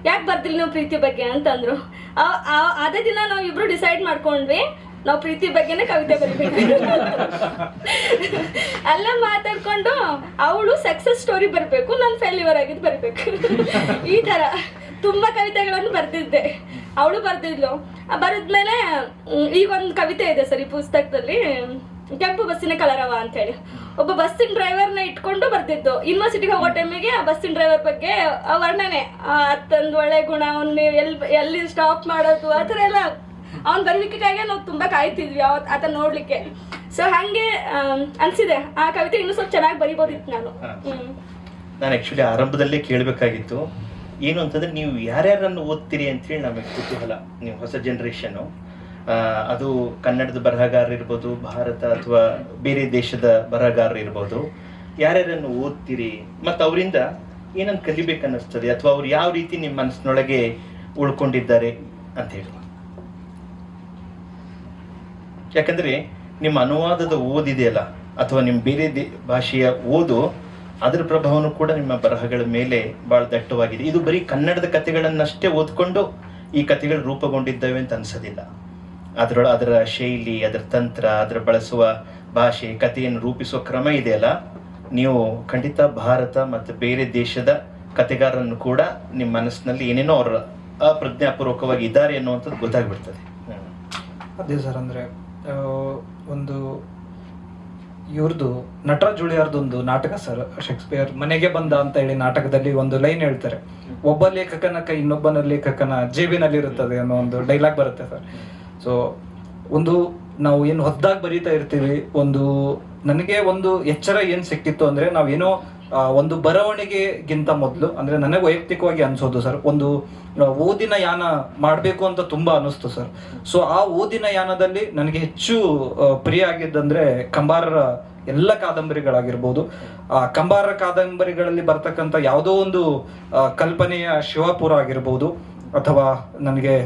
ಯಾಕೆ ಬರ್ದಿಲ್ಲ ನೀವು ಪ್ರೀತಿ ಬಗ್ಗೆ ಅಂತಂದ್ರು. ಅದೇ ದಿನ ನಾವು ಇಬ್ರು ಡಿಸೈಡ್ ಮಾಡ್ಕೊಂಡ್ವಿ, ನಾವು ಪ್ರೀತಿ ಬಗ್ಗೆನೇ ಕವಿತೆ ಬರಿಬೇಕು. ಎಲ್ಲ ಮಾತಾಡ್ಕೊಂಡು ಅವಳು ಸಕ್ಸಸ್ ಸ್ಟೋರಿ ಬರಬೇಕು, ನಾನು ಫೇಲ್ಯೂರ್ ಆಗಿದ್ದು ಬರಬೇಕು. ಈ ತರ ತುಂಬಾ ಕವಿತೆಗಳನ್ನು ಬರ್ತಿದ್ದೆ. ಅವಳು ಬರ್ತಿದ್ಲು. ಬರೆದ್ಮೇಲೆ ಈಗ ಒಂದು ಕವಿತೆ ಇದೆ ಸರ್ ಈ ಪುಸ್ತಕದಲ್ಲಿ, ಕೆಂಪು ಬಸ್ಸಿನ ಕಲರವ ಅಂತ ಹೇಳಿ. ಒಬ್ಬ ಬಸ್ಸಿನ ಡ್ರೈವರ್ನ ಇಟ್ಕೊಂಡು ಬರ್ತಿದ್ದು. ಯೂನಿವರ್ಸಿಟಿಗೆ ಹೋಗೋ ಟೈಮಿಗೆ ಆ ಬಸ್ಸಿನ ಡ್ರೈವರ್ ಬಗ್ಗೆ ವರ್ಣನೆ, ಅತ್ತೊಂದು ಒಳ್ಳೆ ಗುಣ, ಅವ್ನು ಎಲ್ಲಿ ಸ್ಟಾಪ್ ಮಾಡೋದು, ಆ ಥರ ಎಲ್ಲ ಅವ್ನು ಬರಲಿಕ್ಕಾಗೆ ನಾವು ತುಂಬ ಕಾಯ್ತಿದ್ವಿ ಆತ ನೋಡ್ಲಿಕ್ಕೆ. ಸೊ ಹಾಗೆ ಅನ್ಸಿದೆ ಆ ಕವಿತೆ ಇನ್ನೂ ಸ್ವಲ್ಪ ಚೆನ್ನಾಗಿ ಬರಿಬೋದಿತ್ತು ನಾನು. ನಾನು ಆ್ಯಕ್ಚುಲಿ ಆರಂಭದಲ್ಲೇ ಕೇಳಬೇಕಾಗಿತ್ತು ಏನು ಅಂತಂದರೆ, ನೀವು ಯಾರ್ಯಾರನ್ನು ಓದ್ತೀರಿ ಅಂತೇಳಿ ನಮಗೆ ಕುತೂಹಲ. ನೀವು ಹೊಸ ಜನ್ರೇಷನ್ನು, ಅದು ಕನ್ನಡದ ಬರಹಗಾರರು ಇರ್ಬೋದು, ಭಾರತ ಅಥವಾ ಬೇರೆ ದೇಶದ ಬರಹಗಾರರು ಇರ್ಬೋದು, ಯಾರ್ಯಾರನ್ನು ಓದ್ತೀರಿ ಮತ್ತು ಅವರಿಂದ ಏನನ್ನು ಕಲಿಬೇಕನ್ನಿಸ್ತದೆ, ಅಥವಾ ಅವ್ರು ಯಾವ ರೀತಿ ನಿಮ್ಮ ಮನಸ್ಸಿನೊಳಗೆ ಉಳ್ಕೊಂಡಿದ್ದಾರೆ ಅಂತ ಹೇಳಿ. ಯಾಕಂದರೆ ನಿಮ್ಮ ಅನುವಾದದ ಓದಿದೆಯಲ್ಲ, ಅಥವಾ ನಿಮ್ಮ ಬೇರೆ ಭಾಷೆಯ ಓದು, ಅದರ ಪ್ರಭಾವನೂ ಕೂಡ ನಿಮ್ಮ ಬರಹಗಳ ಮೇಲೆ ಭಾಳ ದಟ್ಟವಾಗಿದೆ. ಇದು ಬರೀ ಕನ್ನಡದ ಕಥೆಗಳನ್ನಷ್ಟೇ ಓದ್ಕೊಂಡು ಈ ಕಥೆಗಳು ರೂಪುಗೊಂಡಿದ್ದಾವೆ ಅಂತ ಅನ್ಸೋದಿಲ್ಲ. ಅದರ ಶೈಲಿ, ಅದರ ತಂತ್ರ, ಅದರ ಬಳಸುವ ಭಾಷೆ, ಕಥೆಯನ್ನು ರೂಪಿಸುವ ಕ್ರಮ ಇದೆಯಲ್ಲ, ನೀವು ಖಂಡಿತ ಭಾರತ ಮತ್ತು ಬೇರೆ ದೇಶದ ಕಥೆಗಾರರನ್ನು ಕೂಡ ನಿಮ್ಮ ಮನಸ್ಸಿನಲ್ಲಿ ಏನೇನೋ ಅವರು ಅಪ್ರಜ್ಞಾಪೂರ್ವಕವಾಗಿ ಇದ್ದಾರೆ ಅನ್ನುವಂಥದ್ದು ಗೊತ್ತಾಗ್ಬಿಡ್ತದೆ. ಅದೇ ಸರ್, ಅಂದರೆ ಒಂದು ಇವ್ರದ್ದು ನಟರಾಜ್ ಜುಳಿಯಾರ್ದೊಂದು ನಾಟಕ ಸರ್, ಶೇಕ್ಸ್ಪಿಯರ್ ಮನೆಗೆ ಬಂದ ಅಂತ ಹೇಳಿ ನಾಟಕದಲ್ಲಿ ಒಂದು ಲೈನ್ ಹೇಳ್ತಾರೆ, ಒಬ್ಬ ಲೇಖಕನ ಕೈ ಇನ್ನೊಬ್ಬನ ಲೇಖಕನ ಜೇಬಿನಲ್ಲಿರುತ್ತದೆ ಅನ್ನೋ ಒಂದು ಡೈಲಾಗ್ ಬರುತ್ತೆ ಸರ್. ಸೊ ಒಂದು ನಾವು ಏನು ಹೊಸದಾಗಿ ಬರೀತಾ ಇರ್ತೀವಿ, ನನಗೆ ಒಂದು ಎಚ್ಚರ ಏನು ಸಿಕ್ಕಿತ್ತು ಅಂದರೆ, ನಾವೇನೋ ಒಂದು ಬರವಣಿಗೆಗಿಂತ ಮೊದಲು, ಅಂದರೆ ನನಗೆ ವೈಯಕ್ತಿಕವಾಗಿ ಅನಿಸೋದು ಸರ್, ಒಂದು ಓದಿನ ಯಾನ ಮಾಡಬೇಕು ಅಂತ ತುಂಬ ಅನ್ನಿಸ್ತು ಸರ್. ಸೊ ಆ ಓದಿನ ಯಾನದಲ್ಲಿ ನನಗೆ ಹೆಚ್ಚು ಪ್ರಿಯ ಆಗಿದ್ದಂದರೆ ಕಂಬಾರರ ಎಲ್ಲ ಕಾದಂಬರಿಗಳಾಗಿರ್ಬೋದು. ಆ ಕಂಬಾರರ ಕಾದಂಬರಿಗಳಲ್ಲಿ ಬರ್ತಕ್ಕಂಥ ಯಾವುದೋ ಒಂದು ಕಲ್ಪನೆಯ ಶಿವಪುರ ಆಗಿರ್ಬೋದು, ಅಥವಾ ನನಗೆ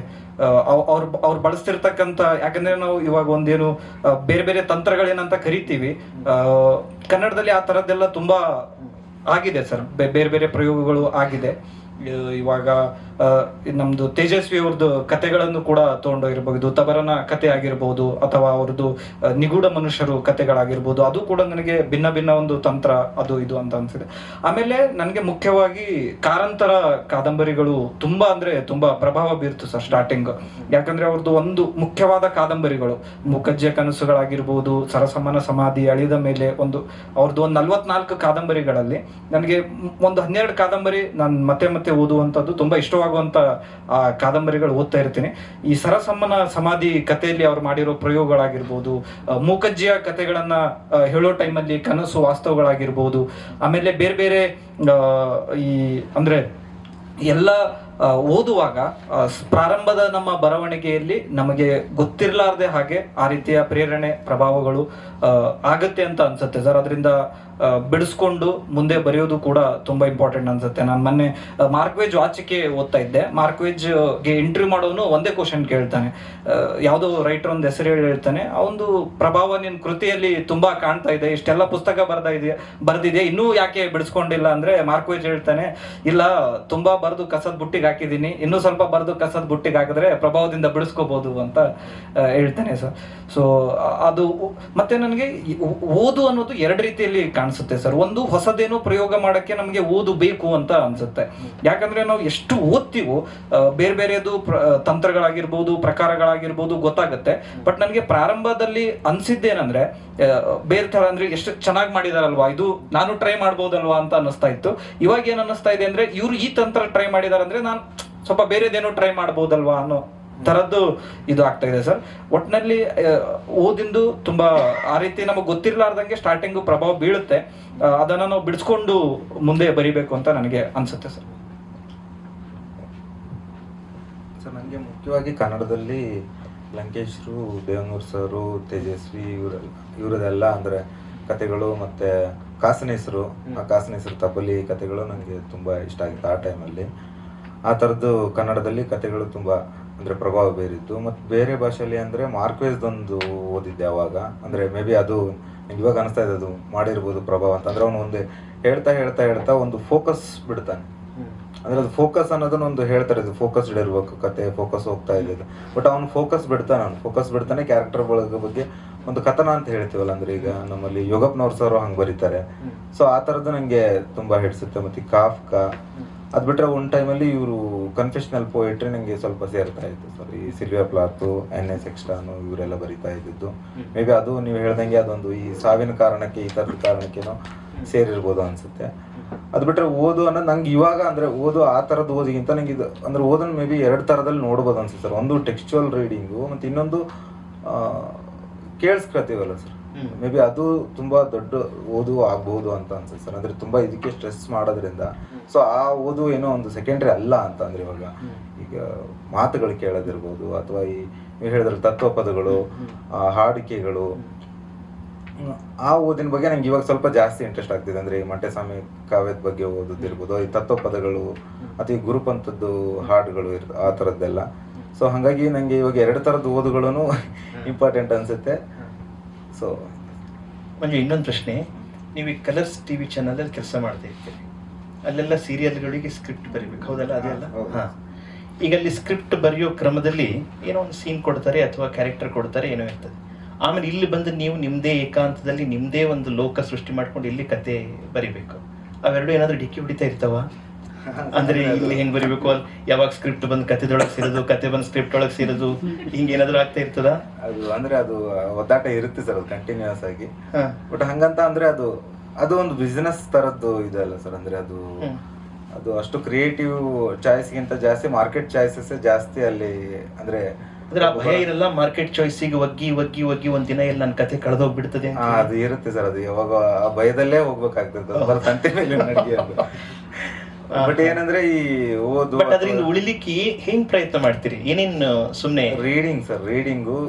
ಅವ್ರು ಬಳಸ್ತಿರ್ತಕ್ಕಂಥ, ಯಾಕಂದ್ರೆ ನಾವು ಇವಾಗ ಒಂದೇನು ಬೇರೆ ಬೇರೆ ತಂತ್ರಗಳೇನಂತ ಕರಿತೀವಿ, ಕನ್ನಡದಲ್ಲಿ ಆ ಥರದ್ದೆಲ್ಲ ತುಂಬಾ ಆಗಿದೆ ಸರ್, ಬೇರೆ ಬೇರೆ ಪ್ರಯೋಗಗಳು ಆಗಿದೆ. ಇವಾಗ ನಮ್ದು ತೇಜಸ್ವಿ ಅವ್ರದ್ದು ಕಥೆಗಳನ್ನು ಕೂಡ ತಗೊಂಡೋಗಿರ್ಬೋದು, ತಬರನ ಕತೆ ಆಗಿರ್ಬೋದು, ಅಥವಾ ಅವ್ರದ್ದು ನಿಗೂಢ ಮನುಷ್ಯರು ಕಥೆಗಳಾಗಿರ್ಬೋದು, ಅದು ಕೂಡ ನನಗೆ ಭಿನ್ನ ಭಿನ್ನ ಒಂದು ತಂತ್ರ ಅದು ಇದು ಅಂತ ಅನ್ಸಿದೆ. ಆಮೇಲೆ ನನಗೆ ಮುಖ್ಯವಾಗಿ ಕಾರಂತರ ಕಾದಂಬರಿಗಳು ತುಂಬಾ ಅಂದ್ರೆ ತುಂಬಾ ಪ್ರಭಾವ ಬೀರ್ತು ಸರ್ ಸ್ಟಾರ್ಟಿಂಗ್. ಯಾಕಂದ್ರೆ ಅವ್ರದ್ದು ಒಂದು ಮುಖ್ಯವಾದ ಕಾದಂಬರಿಗಳು ಮುಖಜ್ಜಿಯ ಕನಸುಗಳಾಗಿರ್ಬೋದು, ಸರಸಮ್ಮನ ಸಮಾಧಿ, ಅಳಿದ ಮೇಲೆ, ಅವ್ರದ್ದು ಒಂದು 44 ಕಾದಂಬರಿಗಳಲ್ಲಿ ನನಗೆ ಒಂದು 12 ಕಾದಂಬರಿ ನಾನು ಮತ್ತೆ ಮತ್ತೆ ಓದುವಂಥದ್ದು, ತುಂಬಾ ಇಷ್ಟವಾಗುವಂತ ಆ ಕಾದಂಬರಿಗಳು ಓದ್ತಾ ಇರ್ತೀನಿ. ಈ ಸರಸಮ್ಮನ ಸಮಾಧಿ ಕಥೆಯಲ್ಲಿ ಅವ್ರು ಮಾಡಿರೋ ಪ್ರಯೋಗಗಳಾಗಿರ್ಬೋದು, ಮೂಕಜ್ಜಿಯ ಕಥೆಗಳನ್ನ ಹೇಳೋ ಟೈಮಲ್ಲಿ ಕನಸು ವಾಸ್ತವಗಳಾಗಿರ್ಬೋದು, ಆಮೇಲೆ ಬೇರೆ ಬೇರೆ ಈ ಅಂದ್ರೆ ಎಲ್ಲ ಓದುವಾಗ ಪ್ರಾರಂಭದ ನಮ್ಮ ಬರವಣಿಗೆಯಲ್ಲಿ ನಮಗೆ ಗೊತ್ತಿರಲಾರ್ದೆ ಹಾಗೆ ಆ ರೀತಿಯ ಪ್ರೇರಣೆ ಪ್ರಭಾವಗಳು ಆಗತ್ತೆ ಅಂತ ಅನ್ಸುತ್ತೆ ಸರ್. ಅದರಿಂದ ಬಿಡಿಸ್ಕೊಂಡು ಮುಂದೆ ಬರೆಯೋದು ಕೂಡ ತುಂಬಾ ಇಂಪಾರ್ಟೆಂಟ್ ಅನ್ಸುತ್ತೆ. ನಾನು ಮೊನ್ನೆ ಮಾರ್ಕ್ವೇಜ್ ವಾಚಿಕೆ ಓದ್ತಾ ಇದ್ದೆ. ಮಾರ್ಕ್ವೇಜ್ಗೆ ಇಂಟರ್ವ್ಯೂ ಮಾಡೋನು ಒಂದೇ ಕ್ವಶನ್ ಕೇಳ್ತಾನೆ, ಯಾವುದೋ ರೈಟರ್ ಒಂದು ಹೆಸರು ಹೇಳ್ತಾನೆ, ಅವನು ಪ್ರಭಾವ ನಿನ್ನ ಕೃತಿಯಲ್ಲಿ ತುಂಬಾ ಕಾಣ್ತಾ ಇದೆ, ಇಷ್ಟೆಲ್ಲ ಪುಸ್ತಕ ಬರ್ದಿದೆ, ಇನ್ನೂ ಯಾಕೆ ಬಿಡಿಸ್ಕೊಂಡಿಲ್ಲ ಅಂದ್ರೆ ಮಾರ್ಕ್ವೇಜ್ ಹೇಳ್ತಾನೆ, ಇಲ್ಲ ತುಂಬಾ ಬರೆದು ಕಸದ ಬುಟ್ಟಿಗೆ ಹಾಕಿದೀನಿ, ಇನ್ನೂ ಸ್ವಲ್ಪ ಬರೆದು ಕಸದ ಬುಟ್ಟಿಗೆ ಹಾಕಿದ್ರೆ ಪ್ರಭಾವದಿಂದ ಬಿಡಿಸ್ಕೋಬಹುದು ಅಂತ ಹೇಳ್ತಾನೆ ಸರ್. ಸೊ ಅದು ಮತ್ತೆ ನನಗೆ ಓದು ಅನ್ನೋದು ಎರಡು ರೀತಿಯಲ್ಲಿ ಕಾಣಿಸುತ್ತೆ ಸರ್. ಒಂದು, ಹೊಸದೇನೋ ಪ್ರಯೋಗ ಮಾಡಕ್ಕೆ ನಮಗೆ ಓದು ಬೇಕು ಅಂತ ಅನ್ಸುತ್ತೆ. ಯಾಕಂದ್ರೆ ನಾವು ಎಷ್ಟು ಓದ್ತೀವೋ ಬೇರೆ ಬೇರೆದು ತಂತ್ರಗಳಾಗಿರ್ಬೋದು, ಪ್ರಕಾರಗಳಾಗಿರ್ಬೋದು ಗೊತ್ತಾಗುತ್ತೆ. ಬಟ್ ನನಗೆ ಪ್ರಾರಂಭದಲ್ಲಿ ಅನ್ಸಿದ್ದೇನಂದ್ರೆ ಬೇರೆ ತರ ಅಂದ್ರೆ ಎಷ್ಟು ಚೆನ್ನಾಗಿ ಮಾಡಿದಾರಲ್ವಾ, ಇದು ನಾನು ಟ್ರೈ ಮಾಡ್ಬೋದಲ್ವಾ ಅಂತ ಅನ್ನಿಸ್ತಾ ಇತ್ತು. ಇವಾಗ ಏನ್ ಅನ್ನಿಸ್ತಾ ಇದೆ ಅಂದ್ರೆ, ಇವ್ರು ಈ ತಂತ್ರ ಟ್ರೈ ಮಾಡಿದಾರೆ ಅಂದ್ರೆ ನಾನು ಸ್ವಲ್ಪ ಬೇರೆದೇನೋ ಟ್ರೈ ಮಾಡ್ಬೋದಲ್ವಾ ಅನ್ನೋ ತರದ್ದು ಇದು ಆಗ್ತಾ ಇದೆ ಸರ್. ಒಟ್ಟಿನಲ್ಲಿ ಓದಿಂದು ತುಂಬಾ ಆ ರೀತಿ ನಮಗೆ ಗೊತ್ತಿರ್ಲಾರ್ದಂಗೆ ಸ್ಟಾರ್ಟಿಂಗು ಪ್ರಭಾವ ಬೀಳುತ್ತೆ. ಅದನ್ನ ನಾವು ಬಿಡಿಸ್ಕೊಂಡು ಮುಂದೆ ಬರಿಬೇಕು ಅಂತ ನನಗೆ ಅನ್ಸುತ್ತೆ ಸರ್. ಸರ್, ನನಗೆ ಮುಖ್ಯವಾಗಿ ಕನ್ನಡದಲ್ಲಿ ಲಂಕೇಶ್ರು, ದೇವನೂರ್ ಸರು, ತೇಜಸ್ವಿ ಇವರದೆಲ್ಲ ಅಂದರೆ ಕತೆಗಳು, ಮತ್ತು ಕಾಸನೇಸರು, ಆ ಕಾಸನೇಸರು ತಬ್ಬಲಿ ಕತೆಗಳು ನನಗೆ ತುಂಬ ಇಷ್ಟ ಆಗಿತ್ತು ಆ ಟೈಮಲ್ಲಿ. ಆ ಥರದ್ದು ಕನ್ನಡದಲ್ಲಿ ಕತೆಗಳು ತುಂಬ ಅಂದರೆ ಪ್ರಭಾವ ಬೀರಿತ್ತು. ಮತ್ತು ಬೇರೆ ಭಾಷೆಯಲ್ಲಿ ಅಂದರೆ ಮಾರ್ಕ್ವೇಜ್ದೊಂದು ಓದಿದ್ದೆ ಅವಾಗ. ಅಂದರೆ ಮೇ ಬಿ ಅದು ಇವಾಗ ಅನಿಸ್ತಾ ಇದೆ ಅದು ಮಾಡಿರ್ಬೋದು ಪ್ರಭಾವ ಅಂತ. ಅಂದರೆ ಅವನು ಒಂದು ಹೇಳ್ತಾ ಹೇಳ್ತಾ ಹೇಳ್ತಾ ಒಂದು ಫೋಕಸ್ ಬಿಡ್ತಾನೆ. ಅಂದ್ರೆ ಅದು ಫೋಕಸ್ ಅನ್ನೋದನ್ನ ಒಂದು ಹೇಳ್ತಾರೆ, ಇದು ಫೋಕಸ್ಡ್ ಇರಬೇಕು ಕತೆ, ಫೋಕಸ್ ಹೋಗ್ತಾ ಇದೆ. ಬಟ್ ಅವ್ನು ಫೋಕಸ್ ಬಿಡ್ತಾನೆ ಕ್ಯಾರೆಕ್ಟರ್ ಬಗ್ಗೆ ಒಂದು ಕಥನ ಅಂತ ಹೇಳ್ತೀವಲ್ಲ, ಅಂದ್ರೆ ಈಗ ನಮ್ಮಲ್ಲಿ ಯೋಗಪ್ನವ್ರ ಸರ್ ಹಂಗೆ ಬರೀತಾರೆ. ಸೊ ಆ ಥರದ್ದು ನಂಗೆ ತುಂಬಾ ಹಿಡಿಸುತ್ತೆ. ಮತ್ತೆ ಕಾಫ್ಕಾ ಅದ್ ಬಿಟ್ರೆ ಒಂದು ಟೈಮಲ್ಲಿ ಇವರು ಕನ್ಫೆಷನಲ್ ಪೋಯೆಟ್ರಿ ನಂಗೆ ಸ್ವಲ್ಪ ಸೇರ್ತಾ ಇತ್ತು ಸರ್. ಈ ಸಿಲ್ವಿಯಾ ಪ್ಲಾತು, NS ಎಕ್ಸ್ಟ್ರಾನು ಇವರೆಲ್ಲ ಬರಿತಾ ಇದ್ದಿದ್ದು. ಮೇ ಬಿ ಅದು ನೀವು ಹೇಳ್ದಂಗೆ ಅದೊಂದು ಈ ಸಾವಿನ ಕಾರಣಕ್ಕೆ, ಈ ಥರದ ಕಾರಣಕ್ಕೇನೋ ಸೇರಿರ್ಬೋದು ಅನ್ಸುತ್ತೆ. ಅದು ಬಿಟ್ರೆ ಓದು ಅನ್ನೋದು ನಂಗೆ ಇವಾಗ ಅಂದ್ರೆ ಓದು ಆ ಥರದ್ದು ಓದಿಗಿಂತ ನಂಗೆ ಇದು ಅಂದ್ರೆ ಓದನ್ನು ಮೇ ಬಿ 2 ಥರದಲ್ಲಿ ನೋಡ್ಬೋದು ಅನ್ಸುತ್ತೆ ಸರ್. ಒಂದು ಟೆಕ್ಸ್ಚುವಲ್ ರೀಡಿಂಗು, ಮತ್ತು ಇನ್ನೊಂದು ಕೇಳಿಸ್ಕೊಳ್ತೀವಲ್ಲ ಸರ್, ಮೇ ಬಿ ಅದು ತುಂಬಾ ದೊಡ್ಡ ಓದು ಆಗ್ಬಹುದು ಅಂತ ಅನ್ಸುತ್ತೆ ಸರ್. ಅಂದ್ರೆ ತುಂಬಾ ಇದಕ್ಕೆ ಸ್ಟ್ರೆಸ್ ಮಾಡೋದ್ರಿಂದ ಸೊ ಆ ಓದು ಏನೋ ಒಂದು ಸೆಕೆಂಡ್ರಿ ಅಲ್ಲ ಅಂತ. ಅಂದ್ರೆ ಇವಾಗ ಈಗ ಮಾತುಗಳು ಕೇಳೋದಿರ್ಬೋದು, ಅಥವಾ ಈ ನೀವು ಹೇಳಿದ್ರೆ ತತ್ವಪದಗಳು, ಹಾಡಿಕೆಗಳು, ಆ ಓದಿನ ಬಗ್ಗೆ ನಂಗೆ ಇವಾಗ ಸ್ವಲ್ಪ ಜಾಸ್ತಿ ಇಂಟ್ರೆಸ್ಟ್ ಆಗ್ತಿದೆ. ಅಂದ್ರೆ ಈ ಮಂಟೆಸ್ವಾಮಿ ಕಾವ್ಯದ ಬಗ್ಗೆ ಓದೋದಿರ್ಬೋದು, ಈ ತತ್ವಪದಗಳು ಅಥವಾ ಈ ಗುರುಪಂಥದ್ದು ಹಾಡುಗಳು ಆ ಥರದ್ದೆಲ್ಲ. ಸೊ ಹಾಗಾಗಿ ನಂಗೆ ಇವಾಗ 2 ಥರದ ಓದುಗಳು ಇಂಪಾರ್ಟೆಂಟ್ ಅನ್ಸುತ್ತೆ. ಸೊ ಮಂಜು, ಇನ್ನೊಂದು ಪ್ರಶ್ನೆ. ನೀವು ಈ ಕಲರ್ಸ್ TV ಚಾನಲಲ್ಲಿ ಕೆಲಸ ಮಾಡ್ತಾ ಇರ್ತೀರಿ, ಅಲ್ಲೆಲ್ಲ ಸೀರಿಯಲ್ಗಳಿಗೆ ಸ್ಕ್ರಿಪ್ಟ್ ಬರೀಬೇಕು, ಹೌದಲ್ಲ? ಅದೆಲ್ಲ ಹಾಂ. ಈಗ ಅಲ್ಲಿ ಸ್ಕ್ರಿಪ್ಟ್ ಬರೆಯೋ ಕ್ರಮದಲ್ಲಿ ಏನೋ ಒಂದು ಸೀನ್ ಕೊಡ್ತಾರೆ ಅಥವಾ ಕ್ಯಾರೆಕ್ಟರ್ ಕೊಡ್ತಾರೆ, ಏನೋ ಇರ್ತದೆ. ಆಮೇಲೆ ಇಲ್ಲಿ ಬಂದು ನೀವು ನಿಮ್ಮದೇ ಏಕಾಂತದಲ್ಲಿ ನಿಮ್ಮದೇ ಒಂದು ಲೋಕ ಸೃಷ್ಟಿ ಮಾಡ್ಕೊಂಡು ಇಲ್ಲಿ ಕತೆ ಬರಿಬೇಕು. ಅವೆರಡು ಏನಾದರೂ ಡಿಕ್ಕಿ ಹೊಡಿತಾ ಇರ್ತಾವ? ಅಂದ್ರೆ ಇಲ್ಲಿ ಹೆಂಗ್ ಬರಿಬೇಕು, ಅಲ್ಲಿ ಯಾವಾಗ ಸ್ಕ್ರಿಪ್ಟ್ ಬಂದು ಕತೆದೊಳಗೆ ಸೇರೋದು, ಕತೆ ಬಂದು ಸ್ಕ್ರಿಪ್ಟ್ ಒಳಗೆ ಸೇರೋದು, ಹಿಂಗೇನಾದ್ರೂ ಆಗ್ತಾ ಇರ್ತದ? ಅದು ಅಂದ್ರೆ ಅದು ಒದ್ದಾಟ ಇರುತ್ತೆ ಸರ್, ಅದು ಕಂಟಿನ್ಯೂಸ್ ಆಗಿ. ಬಟ್ ಹಂಗಂತ ಅಂದ್ರೆ ಅದು ಒಂದು ಬಿಸಿನೆಸ್ ತರದ್ದು ಇದಲ್ಲ ಸರ್. ಅಂದ್ರೆ ಅದು ಅಷ್ಟು ಕ್ರಿಯೇಟಿವ್ ಚಾಯ್ಸ್ಗಿಂತ ಜಾಸ್ತಿ ಮಾರ್ಕೆಟ್ ಚಾಯ್ಸಸ್ ಜಾಸ್ತಿ ಅಲ್ಲಿ. ಅಂದ್ರೆ ಆ ಭಯ ಇರಲ್ಲ, ಮಾರ್ಕೆಟ್ ಚಾಯ್ಸಿಗೆ ಒಗ್ಗಿ ಒಂದಿನ ಎಲ್ಲ ನನ್ನ ಕತೆ ಕಳೆದೋಗ್ಬಿಡ್ತದೆ? ಅದು ಇರುತ್ತೆ ಸರ್. ಅದು ಯಾವಾಗ ಆ ಭಯದಲ್ಲೇ ಹೋಗ್ಬೇಕಾಗ್ತದೆ ತಂತಿ ಮೇಲೆ ನಡಿಗೆ. ಬಟ್ ಏನಂದ್ರೆ ಈ ಓದು ಅದರಿಂದ ಉಳಿಲಿಕ್ಕೆ ಹೆಂಗ್ ಪ್ರಯತ್ನ ಮಾಡ್ತೀರಿ? ಏನೇನ್ ಸುಮ್ನೆ ರೀಡಿಂಗ್ ಸರ್, ರೀಡಿಂಗು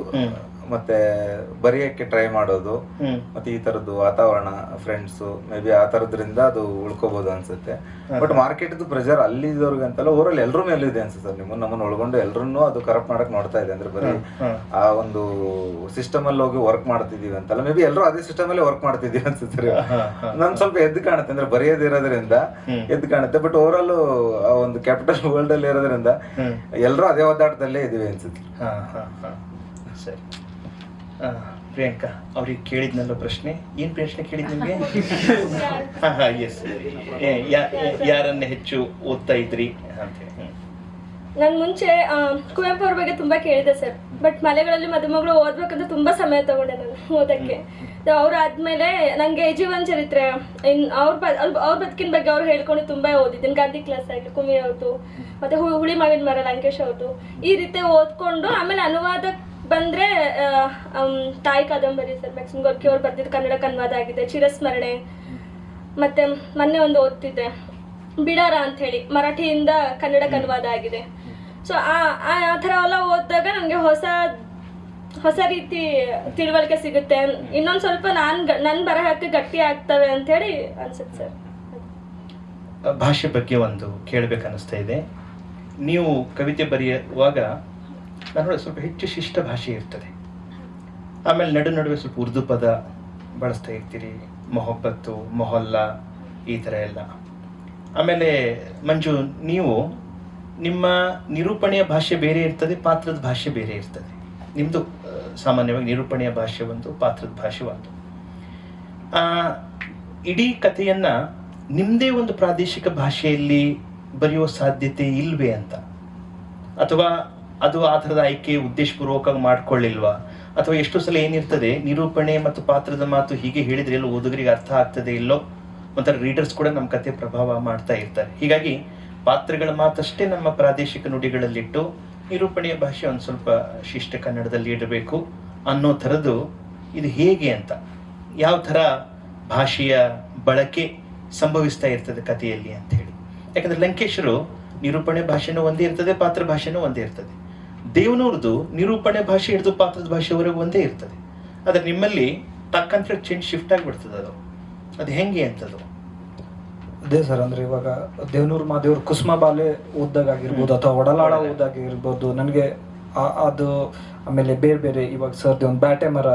ಮತ್ತೆ ಬರೆಯಕ್ಕೆ ಟ್ರೈ ಮಾಡೋದು, ಮತ್ತೆ ಈ ತರದ್ದು ವಾತಾವರಣ, ಫ್ರೆಂಡ್ಸ್, ಮೇ ಬಿ ಆ ತರದ್ರಿಂದ ಅದು ಉಳ್ಕೋಬಹುದು ಅನ್ಸುತ್ತೆ. ಬಟ್ ಮಾರ್ಕೆಟ್ ಪ್ರೆಷರ್ ಅಲ್ಲಿದ್ದವ್ರಿಗೆ ಅಂತಲ್ಲ, ಓವರಾಲ್ ಎಲ್ರ ಮೇಲೂ ಇದೆ ಅನ್ಸುತ್ತೆ ಸರ್. ನಮ್ಮನ್ನ ಒಳಗೊಂಡು ಎಲ್ರನ್ನೂ ಅದು ಕರಪ್ಟ್ ಮಾಡಕ್ ನೋಡ್ತಾ ಇದೆ. ಅಂದ್ರೆ ಬರೀ ಆ ಒಂದು ಸಿಸ್ಟಮ್ ಅಲ್ಲಿ ಹೋಗಿ ವರ್ಕ್ ಮಾಡ್ತಿದೀವಿ ಅಂತಲ್ಲ, ಮೇ ಬಿ ಎಲ್ಲರೂ ಅದೇ ಸಿಸ್ಟಮ್ ಅಲ್ಲಿ ವರ್ಕ್ ಮಾಡ್ತಿದೀವಿ ಅನ್ಸುತ್ತೆ. ನನ್ ಸ್ವಲ್ಪ ಎದ್ದು ಕಾಣುತ್ತೆ, ಅಂದ್ರೆ ಬರೆಯೋದಿರೋದ್ರಿಂದ ಎದ್ದು ಕಾಣುತ್ತೆ. ಬಟ್ ಓವರಾಲ್ ಆ ಒಂದು ಕ್ಯಾಪಿಟಲ್ ವರ್ಲ್ಡ್ ಅಲ್ಲಿ ಇರೋದ್ರಿಂದ ಎಲ್ಲರೂ ಅದೇ ಒದ್ದಾಟದಲ್ಲೇ ಇದೀವಿ ಅನ್ಸುತ್ತೆ. ಸರಿ ಪ್ರಿಯಾಂಕಾ, ಅವ್ರಿಗೆ ಕೇಳಿದ್ನಲ್ಲ ಪ್ರಶ್ನೆ, ಏನ್ ಪ್ರಶ್ನೆ ಕೇಳಿದ್ ನಿಮ್ಗೆ? ಎಸ್, ಯಾರನ್ನ ಹೆಚ್ಚು ಓದ್ತಾ ಇದ್ರಿ ಅಂತ ಹೇಳಿ. ನಾನು ಮುಂಚೆ ಕುವೆಂಪು ಅವ್ರ ಬಗ್ಗೆ ತುಂಬಾ ಕೇಳಿದೆ ಸರ್. ಬಟ್ ಮಲೆಗಳಲ್ಲಿ ಮದುಮಗಳು ಓದ್ಬೇಕಂತ ತುಂಬಾ ಸಮಯ ತಗೊಂಡೆ ನಾನು ಓದಕ್ಕೆ. ಅವ್ರಾದ್ಮೇಲೆ ನಂಗೆ ಜೀವನ ಚರಿತ್ರೆ, ಅವ್ರ ಬದುಕಿನ ಬಗ್ಗೆ ಅವ್ರು ಹೇಳ್ಕೊಂಡು ತುಂಬಾ ಓದಿದ್ದೀನಿ. ಗಾಂಧಿ ಕ್ಲಾಸ್ ಆಗಲಿ, ಕುಮ್ಮಿ ಅವ್ರದ್ದು, ಮತ್ತೆ ಹುಳಿ ಮಾವಿನ ಮರ ಲಂಕೇಶ್ ಅವ್ರದ್ದು, ಈ ರೀತಿ ಓದ್ಕೊಂಡು ಆಮೇಲೆ ಅನುವಾದ ಬಂದ್ರೆ ತಾಯಿ ಕಾದಂಬರಿ ಸರ್, ಮ್ಯಾಕ್ಸಿಮಮ್ ಗೊರ್ಕಿ ಅವ್ರು ಬರ್ದಿದ್ದು ಕನ್ನಡಕ್ಕೆ ಅನುವಾದ ಆಗಿದೆ. ಚಿರಸ್ಮರಣೆ, ಮತ್ತೆ ಮೊನ್ನೆ ಒಂದು ಓದ್ತಿದ್ದೆ ಬಿಡಾರ ಅಂತ ಹೇಳಿ, ಮರಾಠಿಯಿಂದ ಕನ್ನಡಕ್ಕೆ ಅನುವಾದ ಆಗಿದೆ. ಸೊ ಆ ಥರ ಎಲ್ಲ ಓದಿದಾಗ ನನಗೆ ಹೊಸ ರೀತಿ ತಿಳುವಳಿಕೆ ಸಿಗುತ್ತೆ. ಇನ್ನೊಂದು ಸ್ವಲ್ಪ ನನ್ನ ಬರಹಕ್ಕೆ ಗಟ್ಟಿ ಆಗ್ತವೆ ಅಂತ ಹೇಳಿ ಅನ್ಸುತ್ತೆ ಸರ್. ಭಾಷೆ ಬಗ್ಗೆ ಒಂದು ಕೇಳಬೇಕನ್ನಿಸ್ತಾ ಇದೆ. ನೀವು ಕವಿತೆ ಬರೆಯುವಾಗ ನಾನು ಸ್ವಲ್ಪ ಹೆಚ್ಚು ಶಿಷ್ಟ ಭಾಷೆ ಇರ್ತದೆ, ಆಮೇಲೆ ನಡುವೆ ಸ್ವಲ್ಪ ಉರ್ದು ಪದ ಬಳಸ್ತಾ ಇರ್ತೀರಿ, ಮೊಹಬ್ಬತ್ತು, ಮೊಹಲ್ಲಾ, ಈ ಥರ ಎಲ್ಲ. ಆಮೇಲೆ ಮಂಜು, ನೀವು ನಿಮ್ಮ ನಿರೂಪಣೆಯ ಭಾಷೆ ಬೇರೆ ಇರ್ತದೆ, ಪಾತ್ರದ ಭಾಷೆ ಬೇರೆ ಇರ್ತದೆ. ನಿಮ್ಮದು ಸಾಮಾನ್ಯವಾಗಿ ನಿರೂಪಣೆಯ ಭಾಷೆ ಒಂದು, ಪಾತ್ರದ ಭಾಷೆ ಒಂದು. ಇಡೀ ಕಥೆಯನ್ನ ನಿಮ್ಮದೇ ಒಂದು ಪ್ರಾದೇಶಿಕ ಭಾಷೆಯಲ್ಲಿ ಬರೆಯುವ ಸಾಧ್ಯತೆ ಇಲ್ವೇ ಅಂತ, ಅಥವಾ ಅದು ಆ ಥರದ ಆಯ್ಕೆ ಉದ್ದೇಶಪೂರ್ವಕವಾಗಿ ಮಾಡ್ಕೊಳ್ಳಿಲ್ವಾ? ಅಥವಾ ಎಷ್ಟೋ ಸಲ ಏನಿರ್ತದೆ, ನಿರೂಪಣೆ ಮತ್ತು ಪಾತ್ರದ ಮಾತು ಹೀಗೆ ಹೇಳಿದ್ರೆ ಎಲ್ಲೋ ಓದುಗರಿಗೆ ಅರ್ಥ ಆಗ್ತದೆ ಇಲ್ಲೋ, ಒಂಥರ ರೀಡರ್ಸ್ ಕೂಡ ನಮ್ಮ ಕತೆ ಪ್ರಭಾವ ಮಾಡ್ತಾ ಇರ್ತಾರೆ. ಹೀಗಾಗಿ ಪಾತ್ರಗಳ ಮಾತಷ್ಟೇ ನಮ್ಮ ಪ್ರಾದೇಶಿಕ ನುಡಿಗಳಲ್ಲಿಟ್ಟು ನಿರೂಪಣೆಯ ಭಾಷೆ ಒಂದು ಸ್ವಲ್ಪ ಶಿಷ್ಟ ಕನ್ನಡದಲ್ಲಿ ಇಡಬೇಕು ಅನ್ನೋ ಥರದ್ದು ಇದು ಹೇಗೆ ಅಂತ, ಯಾವ ಥರ ಭಾಷೆಯ ಬಳಕೆ ಸಂಭವಿಸ್ತಾ ಇರ್ತದೆ ಕಥೆಯಲ್ಲಿ ಅಂತ ಹೇಳಿ. ಯಾಕಂದ್ರೆ ಲಂಕೇಶರು ನಿರೂಪಣೆ ಭಾಷೆನೂ ಒಂದೇ ಇರ್ತದೆ, ಪಾತ್ರ ಭಾಷೆನೂ ಒಂದೇ ಇರ್ತದೆ. ದೇವನವ್ರದ್ದು ನಿರೂಪಣೆ ಭಾಷೆ ಹಿಡಿದು ಪಾತ್ರದ ಭಾಷೆವರೆಗೂ ಒಂದೇ ಇರ್ತದೆ. ಆದ್ರೆ ನಿಮ್ಮಲ್ಲಿ ತಕ್ಕಂತ ಚೇಂಜ್ ಶಿಫ್ಟ್ ಆಗಿಬಿಡ್ತದೆ. ಅದು ಹೆಂಗೆ ಅಂತದು? ಅದೇ ಸರ್, ಅಂದ್ರೆ ಇವಾಗ ದೇವನೂರು ಮಾದೇವ್ರ ಕುಸುಮ ಬಾಲೆ ಓದ್ದಾಗಿರ್ಬೋದು ಅಥವಾ ಒಡಲಾಳ ಓದ್ದಾಗಿರ್ಬೋದು, ನನಗೆ ಅದು ಆಮೇಲೆ ಬೇರೆ ಬೇರೆ ಇವಾಗ ಸರ್ದು ಒಂದು ಬ್ಯಾಟೆ ಮರ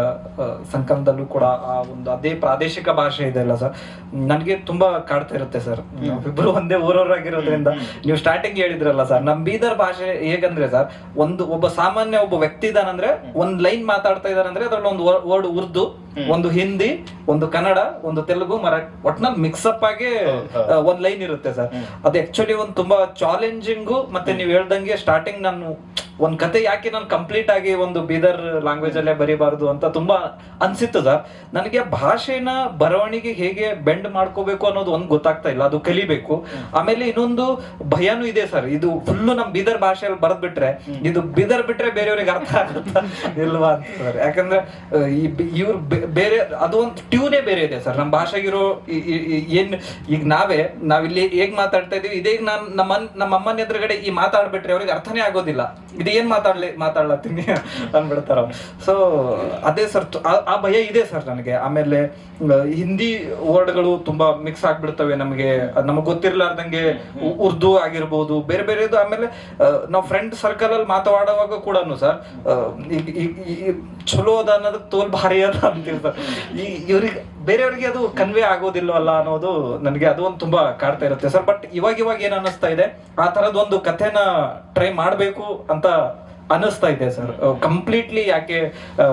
ಸಂಕಲನದಲ್ಲೂ ಕೂಡ ಆ ಒಂದು ಅದೇ ಪ್ರಾದೇಶಿಕ ಭಾಷೆ ಇದೆ ಅಲ್ಲ ಸರ್, ನನಗೆ ತುಂಬಾ ಕಾಡ್ತಾ ಇರುತ್ತೆ ಸರ್. ಇಬ್ರು ಒಂದೇ ಊರವರಾಗಿರೋದ್ರಿಂದ ನೀವು ಸ್ಟಾರ್ಟಿಂಗ್ ಹೇಳಿದ್ರಲ್ಲ ಸರ್, ನಮ್ ಬೀದರ್ ಭಾಷೆ ಹೇಗಂದ್ರೆ ಸರ್, ಒಬ್ಬ ಸಾಮಾನ್ಯ ಒಬ್ಬ ವ್ಯಕ್ತಿ ಇದಾನಂದ್ರೆ ಒಂದ್ ಲೈನ್ ಮಾತಾಡ್ತಾ ಇದಾನಂದ್ರೆ ಅದ್ರಲ್ಲಿ ಒಂದು ವರ್ಡ್ ಉರ್ದು, ಒಂದು ಹಿಂದಿ, ಒಂದು ಕನ್ನಡ, ಒಂದು ತೆಲುಗು, ಮರಾಠಿ, ಒಟ್ನಲ್ಲಿ ಮಿಕ್ಸಪ್ ಆಗಿ ಒಂದ್ ಲೈನ್ ಇರುತ್ತೆ ಸರ್. ಅದು ಆಕ್ಚುಲಿ ಒಂದು ತುಂಬಾ ಚಾಲೆಂಜಿಂಗು. ಮತ್ತೆ ನೀವು ಹೇಳ್ದಂಗೆ ಸ್ಟಾರ್ಟಿಂಗ್ ನಾನು ಒಂದ್ ಕತೆ ಯಾಕೆ ನಾನು ಕಂಪ್ಲೀಟ್ ಆಗಿ ಒಂದು ಬೀದರ್ ಲ್ಯಾಂಗ್ವೇಜ್ ಅಲ್ಲೇ ಬರೀಬಾರ್ದು ಅಂತ ತುಂಬಾ ಅನ್ಸಿತ್ತು ಸರ್. ನನಗೆ ಭಾಷೆನ ಬರವಣಿಗೆ ಹೇಗೆ ಬೆಂಡ್ ಮಾಡ್ಕೋಬೇಕು ಅನ್ನೋದು ಒಂದು ಗೊತ್ತಾಗ್ತಾ ಇಲ್ಲ, ಅದು ಕಲಿಬೇಕು. ಆಮೇಲೆ ಇನ್ನೊಂದು ಭಯನೂ ಇದೆ ಸರ್, ಇದು ಫುಲ್ಲು ನಮ್ ಬೀದರ್ ಭಾಷೆಯಲ್ಲಿ ಬರೆದ್ಬಿಟ್ರೆ ಇದು ಬೀದರ್ ಬಿಟ್ರೆ ಬೇರೆಯವ್ರಿಗೆ ಅರ್ಥ ಆಗುತ್ತಾ ಇಲ್ವಾ ಅಂತ ಸರ್. ಯಾಕಂದ್ರೆ ಇವ್ರು ಬೇರೆ ಅದು ಒಂದು ಟ್ಯೂನೇ ಬೇರೆ ಇದೆ ಸರ್ ನಮ್ಮ ಭಾಷೆಗಿರೋ. ಏನ್ ಈಗ ನಾವಿಲ್ಲಿ ಹೇಗ್ ಮಾತಾಡ್ತಾ ಇದೀವಿ ಇದೇ ನಮ್ಮ ಅಮ್ಮನ ಎದುರುಗಡೆ ಈ ಮಾತಾಡ್ಬಿಟ್ರೆ ಅವ್ರಿಗೆ ಅರ್ಥನೇ ಆಗೋದಿಲ್ಲ, ಇದು ಏನ್ ಮಾತಾಡ್ಲತ್ತೀನಿ ಅಂದ್ಬಿಡ್ತಾರ. ಸೊ ಅದೇ ಸರ್, ಆ ಭಯ ಇದೆ ಸರ್ ನನಗೆ. ಆಮೇಲೆ ಹಿಂದಿ ವರ್ಡ್ಗಳು ತುಂಬಾ ಮಿಕ್ಸ್ ಆಗ್ಬಿಡ್ತವೆ ನಮಗೆ ಗೊತ್ತಿರ್ಲಾರ್ದಂಗೆ. ಉರ್ದು ಆಗಿರ್ಬೋದು, ಬೇರೆ ಬೇರೆದು. ಆಮೇಲೆ ನಾವು ಫ್ರೆಂಡ್ ಸರ್ಕಲ್ ಅಲ್ಲಿ ಮಾತಾಡುವಾಗ ಕೂಡ ಸರ್, ಚಲೋ ಅದ ಅನ್ನೋದಕ್ಕೆ ತೋಲ್ ಭಾರಿ ಅದ ಅಂತೀವಿ ಸರ್. ಇವ್ರಿಗೆ ಬೇರೆಯವ್ರಿಗೆ ಅದು ಕನ್ವೆ ಆಗೋದಿಲ್ವಲ್ಲ ಅನ್ನೋದು ನನಗೆ ಅದು ಒಂದು ತುಂಬಾ ಕಾಡ್ತಾ ಇರುತ್ತೆ ಸರ್. ಬಟ್ ಇವಾಗ ಏನ್ ಅನ್ನಿಸ್ತಾ ಇದೆ, ಆ ತರದೊಂದು ಕಥೆನ ಟ್ರೈ ಮಾಡ್ಬೇಕು ಅಂತ ಅನಿಸ್ತಾ ಇದೆ ಸರ್. ಕಂಪ್ಲೀಟ್ಲಿ ಯಾಕೆ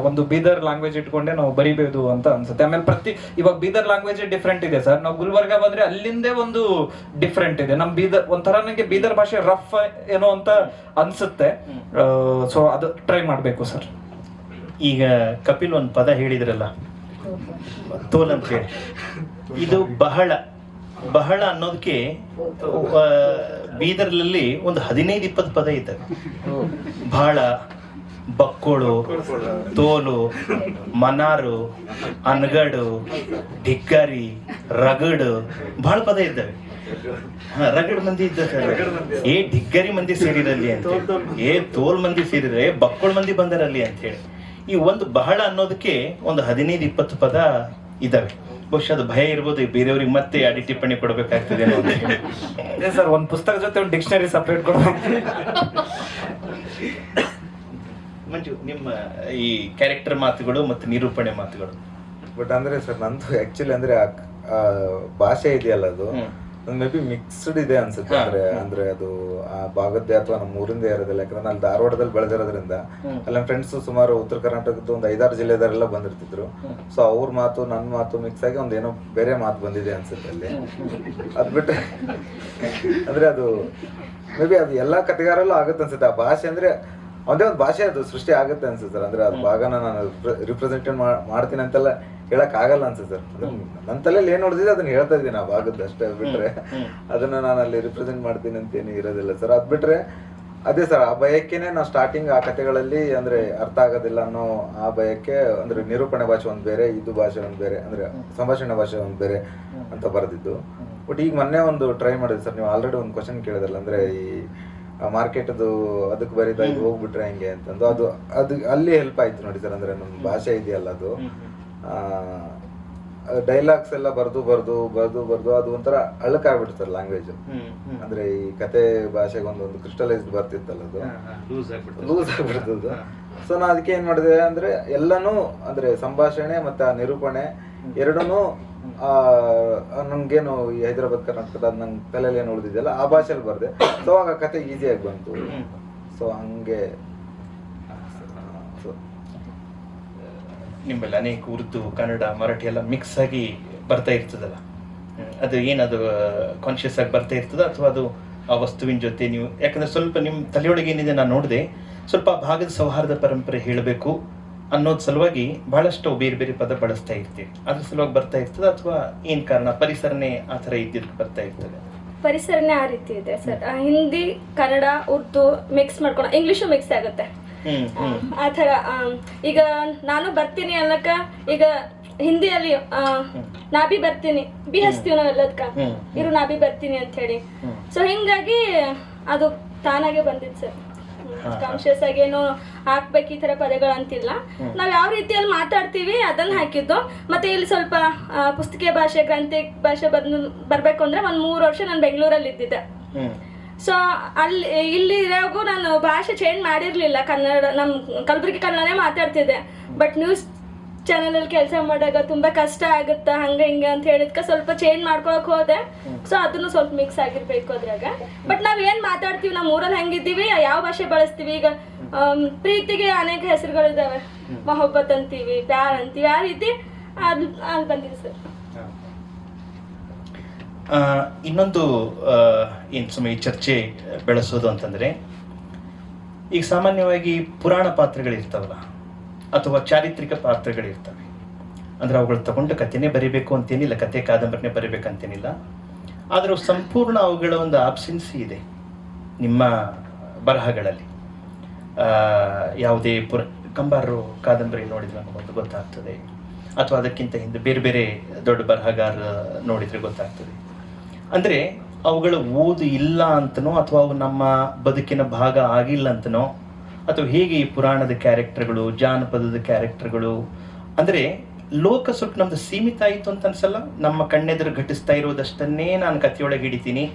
ಒಂದು ಬೀದರ್ ಲ್ಯಾಂಗ್ವೇಜ್ ಇಟ್ಕೊಂಡೆ ನಾವು ಬರಿಬಹುದು ಅಂತ ಅನ್ಸುತ್ತೆ. ಆಮೇಲೆ ಇವಾಗ ಬೀದರ್ ಲ್ಯಾಂಗ್ವೇಜ್ ಡಿಫ್ರೆಂಟ್ ಇದೆ ಸರ್. ನಾವು ಗುಲ್ಬರ್ಗ ಬಂದ್ರೆ ಅಲ್ಲಿಂದೇ ಒಂದು ಡಿಫ್ರೆಂಟ್ ಇದೆ. ನಮ್ ಬೀದರ್ ಒಂಥರ ನಂಗೆ ಬೀದರ್ ಭಾಷೆ ರಫ್ ಏನೋ ಅಂತ ಅನ್ಸುತ್ತೆ. ಸೊ ಅದು ಟ್ರೈ ಮಾಡ್ಬೇಕು ಸರ್. ಈಗ ಕಪಿಲ್ ಒಂದು ಪದ ಹೇಳಿದ್ರಲ್ಲ, ತೋಲ್ ಅಂತ ಹೇಳಿ, ಇದು ಬಹಳ ಅನ್ನೋದಕ್ಕೆ ಬೀದರ್ನಲ್ಲಿ ಒಂದು 15-20 ಪದ ಇದ್ದಾವೆ. ಬಹಳ, ಬಕ್ಕೋಳು, ತೋಲು, ಮನಾರು, ಅನ್ಗಡು, ಧಿಕ್ಕಾರಿ, ರಗಡು, ಬಹಳ ಪದ ಇದ್ದಾವೆ. ರಗಡ್ ಮಂದಿ ಇದ್ದಾರೆ, ಧಿಗ್ಗರಿ ಮಂದಿ ಸೇರಿರಲ್ಲಿ ಅಂತ ಹೇಳಿ, ತೋಲ್ ಮಂದಿ ಸೇರಿದ್ರೆ ಬಕ್ಕೋಳ್ ಮಂದಿ ಬಂದರಲ್ಲಿ ಅಂತ ಹೇಳಿ. ಈ ಒಂದು ಬಹಳ ಅನ್ನೋದಕ್ಕೆ ಒಂದು 15-20 ಪದ ಇದಾವೆ. ಬಹುಶಃ ಅದು ಭಯ ಇರ್ಬೋದು ಬೇರೆಯವ್ರಿಗೆ ಮತ್ತೆ ಅಡಿ ಟಿಪ್ಪಣಿ ಕೊಡ್ಬೇಕಾಗ್ತದೆ ಸರ್. ಒಂದು ಪುಸ್ತಕ ಜೊತೆ ಒಂದು ಡಿಕ್ಷನರಿ ಸಪ್ರೇಟ್ ಕೊಡ್ಬೇಕು. ಮಂಜು, ನಿಮ್ಮ ಈ ಕ್ಯಾರೆಕ್ಟರ್ ಮಾತುಗಳು ಮತ್ತು ನಿರೂಪಣೆ ಮಾತುಗಳು. ಬಟ್ ಅಂದ್ರೆ ಸರ್ ನಂದು ಆಕ್ಚುಲಿ ಅಂದ್ರೆ ಆ ಭಾಷೆ ಇದೆಯಲ್ಲ, ಅದು ಮೇ ಬಿ ಮಿಕ್ಸ್ಡ್ ಇದೆ ಅನ್ಸುತ್ತೆ. ಅಂದ್ರೆ ಅದು ಆ ಭಾಗದ್ದೇ ಅಥವಾ ನಮ್ಮ ಊರಿಂದೇ ಇರೋದಿಲ್ಲ. ಯಾಕಂದ್ರೆ ನಾನು ಧಾರವಾಡದಲ್ಲಿ ಬೆಳೆದಿರೋದ್ರಿಂದ ಅಲ್ಲಿ ನಮ್ಮ ಫ್ರೆಂಡ್ಸ್ ಸುಮಾರು ಉತ್ತರ ಕರ್ನಾಟಕದ ಒಂದು 5-6 ಜಿಲ್ಲೆದವರೆಲ್ಲ ಬಂದಿರ್ತಿದ್ರು. ಸೊ ಅವ್ರ ಮಾತು ನನ್ನ ಮಾತು ಮಿಕ್ಸ್ ಆಗಿ ಒಂದೇನೋ ಬೇರೆ ಮಾತು ಬಂದಿದೆ ಅನ್ಸುತ್ತೆ ಅಲ್ಲಿ. ಅದ್ ಬಿಟ್ರೆ ಅಂದ್ರೆ ಅದು ಮೇ ಬಿ ಅದು ಎಲ್ಲಾ ಕಥೆಗಾರಲ್ಲೂ ಆಗುತ್ತೆ ಅನ್ಸುತ್ತೆ. ಆ ಭಾಷೆ ಅಂದ್ರೆ ಒಂದೇ ಒಂದು ಭಾಷೆ ಅದು ಸೃಷ್ಟಿ ಆಗುತ್ತೆ ಅನ್ಸುತ್ತೆ ಸರ್. ಅಂದ್ರೆ ಅದು ಭಾಗನ ನಾನು ರಿಪ್ರೆಸೆಂಟೇಟ್ ಮಾಡ್ತೀನಿ ಅಂತೆಲ್ಲ ಹೇಳಕ್ ಆಗಲ್ಲ ಅನ್ಸುತ್ತೆ ಸರ್. ನನ್ನ ತಲೆಯಲ್ಲಿ ಏನ್ ನೋಡಿದ್ರೆ ಅದನ್ನ ಹೇಳ್ತಾ ಇದ್ದೀನಿ, ಆ ಭಾಗದ್ದು ಅಷ್ಟೇ. ಬಿಟ್ರೆ ಅದನ್ನ ನಾನು ಅಲ್ಲಿ ರಿಪ್ರೆಸೆಂಟ್ ಮಾಡ್ತೀನಿ ಅಂತ ಏನು ಇರೋದಿಲ್ಲ ಸರ್. ಅದ್ ಬಿಟ್ರೆ ಅದೇ ಸರ್, ಆ ಭಯಕ್ಕೇನೆ ನಾವು ಸ್ಟಾರ್ಟಿಂಗ್ ಆ ಕಥೆಗಳಲ್ಲಿ ಅಂದ್ರೆ ಅರ್ಥ ಆಗೋದಿಲ್ಲ ಅನ್ನೋ ಆ ಭಯಕ್ಕೆ ಅಂದ್ರೆ ನಿರೂಪಣೆ ಭಾಷೆ ಒಂದ್ ಬೇರೆ, ಇದು ಭಾಷೆ ಒಂದ್ ಬೇರೆ, ಅಂದ್ರೆ ಸಂಭಾಷಣೆ ಭಾಷೆ ಒಂದ್ ಬೇರೆ ಅಂತ ಬರೆದಿದ್ದು. ಬಟ್ ಈಗ ಮೊನ್ನೆ ಒಂದು ಟ್ರೈ ಮಾಡಿದ್ವಿ ಸರ್. ನೀವು ಆಲ್ರೆಡಿ ಒಂದು ಕ್ವಶನ್ ಕೇಳಿದ್ರಲ್ಲ, ಅಂದ್ರೆ ಈ ಮಾರ್ಕೆಟ್ದು ಅದಕ್ಕೆ ಬರೀತಾ ಹೋಗ್ಬಿಟ್ರೆ ಹೆಂಗೆ ಅಂತಂದು, ಅದು ಅಲ್ಲಿ ಹೆಲ್ಪ್ ಆಯ್ತು ನೋಡಿ ಸರ್. ಅಂದ್ರೆ ನಮ್ಮ ಭಾಷೆ ಇದೆಯಲ್ಲ, ಅದು ಡೈಲಾಗ್ಸ್ ಎಲ್ಲ ಬರ್ದು ಅದು ಒಂಥರ ಅಳ್ಳಕ್ಕಾಗ್ಬಿಡ್ತು ಸರ್ ಲ್ಯಾಂಗ್ವೇಜ್. ಅಂದ್ರೆ ಈ ಕತೆ ಭಾಷೆಗೆ ಒಂದೊಂದು ಕ್ರಿಸ್ಟಲೈಸ್ಡ್ ಬರ್ತಿತ್ತಲ್ಲ, ಅದು ಲೂಸ್ ಆಗ್ಬಿಡ್ತದ. ಸೊ ನಾ ಅದಕ್ಕೆ ಏನ್ ಮಾಡಿದೆ ಅಂದ್ರೆ ಎಲ್ಲಾನು ಅಂದ್ರೆ ಸಂಭಾಷಣೆ ಮತ್ತೆ ಆ ನಿರೂಪಣೆ ಎರಡೂನು ನಮ್ಗೇನು ಈ ಹೈದರಾಬಾದ್ ಕರ್ನಾಟಕದ ನಂಗೆ ತಲೆಯಲ್ಲಿ ಏನು ಉಳಿದಿದೆಯಲ್ಲ ಆ ಭಾಷೆಯಲ್ಲಿ ಬರ್ದೆ. ಸೊ ಆಗ ಕತೆ ಈಸಿಯಾಗಿ ಬಂತು. ಸೊ ಹಂಗೆ ನಿಮ್ಮಲ್ಲಿ ಅನೇಕ ಉರ್ದು, ಕನ್ನಡ, ಮರಾಠಿ ಎಲ್ಲ ಮಿಕ್ಸ್ ಆಗಿ ಬರ್ತಾ ಇರ್ತದಲ್ಲ, ಅದು ಏನದು ಕಾನ್ಶಿಯಸ್ ಆಗಿ ಬರ್ತಾ ಇರ್ತದ ಅಥವಾ ಅದು ಆ ವಸ್ತುವಿನ ಜೊತೆ ನೀವು, ಯಾಕಂದ್ರೆ ಸ್ವಲ್ಪ ನಿಮ್ಮ ತಲೆಯೊಳಗೆ ಏನಿದೆ ನಾನು ನೋಡಿದೆ, ಸ್ವಲ್ಪ ಭಾಗದ ಸೌಹಾರ್ದ ಪರಂಪರೆ ಹೇಳಬೇಕು ಅನ್ನೋದ್ ಸಲುವಾಗಿ ಬಹಳಷ್ಟು ಬೇರೆ ಬೇರೆ ಪದ ಬಳಸ್ತಾ ಇರ್ತೀವಿ. ಅದ್ರ ಸಲುವಾಗಿ ಬರ್ತಾ ಇರ್ತದ ಅಥವಾ ಏನ್ ಕಾರಣ, ಪರಿಸರನೇ ಆ ಥರ ಇದ್ದಿದ್ದು ಬರ್ತಾ ಇರ್ತದೆ? ಪರಿಸರನೇ ಆ ರೀತಿ ಇದೆ ಸರ್. ಹಿಂದಿ, ಕನ್ನಡ, ಉರ್ದು ಮಿಕ್ಸ್ ಮಾಡ್ಕೊಂಡು ಇಂಗ್ಲಿಷು ಮಿಕ್ಸ್ ಆಗುತ್ತೆ ಆ ಥರ. ಈಗ ನಾನು ಬರ್ತೀನಿ ಅನ್ನಕ, ಈಗ ಹಿಂದಿಯಲ್ಲಿ ನಾ ಬಿ ಬರ್ತೀನಿ, ಬಿ ಹಚ್ತೀವಿ ನಾವೆಲ್ಲದಕ್ಕ, ಇರು ನಾ ಬಿ ಬರ್ತೀನಿ ಅಂತ ಹೇಳಿ. ಸೊ ಹಿಂಗಾಗಿ ಅದು ತಾನಾಗೆ ಬಂದಿತ್ತು ಸರ್. ಕಾನ್ಶಿಯಸ್ ಆಗಿ ಏನು ಹಾಕ್ಬೇಕು ಈ ತರ ಪದಗಳಂತಿಲ್ಲ. ನಾವ್ ಯಾವ ರೀತಿಯಲ್ಲಿ ಮಾತಾಡ್ತೀವಿ ಅದನ್ನ ಹಾಕಿದ್ದು. ಮತ್ತೆ ಇಲ್ಲಿ ಸ್ವಲ್ಪ ಪುಸ್ತಕೀಯ ಭಾಷೆ, ಗ್ರಂಥಿಕ ಭಾಷೆ ಬರ್ಬೇಕು ಅಂದ್ರೆ ಒಂದ್ 3 ವರ್ಷ ನಾನು ಬೆಂಗಳೂರಲ್ಲಿ ಇದ್ದಿದ್ದೆ. ಸೊ ಇಲ್ಲಿ ಇರೋಗೂ ನಾನು ಭಾಷೆ ಚೇಂಜ್ ಮಾಡಿರಲಿಲ್ಲ, ಕನ್ನಡ ನಮ್ಮ ಕಲಬುರಗಿ ಕನ್ನಡನೇ ಮಾತಾಡ್ತಿದ್ದೆ. ಬಟ್ ನ್ಯೂಸ್ ಚಾನಲಲ್ಲಿ ಕೆಲಸ ಮಾಡಿದಾಗ ತುಂಬ ಕಷ್ಟ ಆಗುತ್ತಾ ಹಂಗೆ ಹಿಂಗೆ ಅಂತ ಹೇಳಿದ್ಕೆ ಸ್ವಲ್ಪ ಚೇಂಜ್ ಮಾಡ್ಕೊಳಕ್ಕೆ ಹೋದೆ. ಸೊ ಅದನ್ನು ಸ್ವಲ್ಪ ಮಿಕ್ಸ್ ಆಗಿರಬೇಕು ಅದ್ರಾಗ. ಬಟ್ ನಾವು ಏನು ಮಾತಾಡ್ತೀವಿ, ನಮ್ಮ ಊರಲ್ಲಿ ಹೆಂಗಿದ್ದೀವಿ, ಯಾವ ಭಾಷೆ ಬಳಸ್ತೀವಿ, ಈಗ ಪ್ರೀತಿಗೆ ಅನೇಕ ಹೆಸರುಗಳಿದ್ದಾವೆ, ಮೊಹಬ್ಬತ್ ಅಂತೀವಿ, ಪ್ಯಾರ್ ಅಂತೀವಿ, ಆ ರೀತಿ ಅದು ಬಂದಿದೆ ಸರ್. ಇನ್ನೊಂದು ಏನು ಸುಮ್ಮನೆ ಚರ್ಚೆ ಬೆಳೆಸೋದು ಅಂತಂದರೆ, ಈಗ ಸಾಮಾನ್ಯವಾಗಿ ಪುರಾಣ ಪಾತ್ರಗಳಿರ್ತಾವಲ್ಲ ಅಥವಾ ಚಾರಿತ್ರಿಕ ಪಾತ್ರಗಳಿರ್ತವೆ, ಅಂದರೆ ಅವುಗಳು ತಗೊಂಡು ಕಥೆನೇ ಬರೀಬೇಕು ಅಂತೇನಿಲ್ಲ, ಕಥೆ ಕಾದಂಬರಿನೇ ಬರೀಬೇಕಂತೇನಿಲ್ಲ. ಆದರೆ ಸಂಪೂರ್ಣ ಅವುಗಳ ಒಂದು ಆಬ್ಸೆನ್ಸಿ ಇದೆ ನಿಮ್ಮ ಬರಹಗಳಲ್ಲಿ. ಯಾವುದೇ ಕಂಬಾರರು ಕಾದಂಬರಿ ನೋಡಿದ್ರೆ ನಮಗೊಂದು ಗೊತ್ತಾಗ್ತದೆ, ಅಥವಾ ಅದಕ್ಕಿಂತ ಹಿಂದೆ ಬೇರೆ ಬೇರೆ ದೊಡ್ಡ ಬರಹಗಾರ ನೋಡಿದರೆ ಗೊತ್ತಾಗ್ತದೆ. ಅಂದರೆ ಅವುಗಳ ಓದು ಇಲ್ಲ ಅಂತನೋ ಅಥವಾ ಅವು ನಮ್ಮ ಬದುಕಿನ ಭಾಗ ಆಗಿಲ್ಲ ಅಂತನೋ, ಅಥವಾ ಹೇಗೆ ಈ ಪುರಾಣದ ಕ್ಯಾರೆಕ್ಟರ್ಗಳು, ಜಾನಪದದ ಕ್ಯಾರೆಕ್ಟರ್ಗಳು, ಅಂದರೆ ಲೋಕ ಸ್ವಲ್ಪ ನಮ್ದು ಸೀಮಿತ ಆಯಿತು ಅಂತ ಅನ್ಸಲ್ಲ. ನಮ್ಮ ಕಣ್ಣೆದುರು ಘಟಿಸ್ತಾ ಇರೋದಷ್ಟನ್ನೇ ನಾನು ಕಥೆಯೊಳಗೆ ಹಿಡಿತೀನಿ,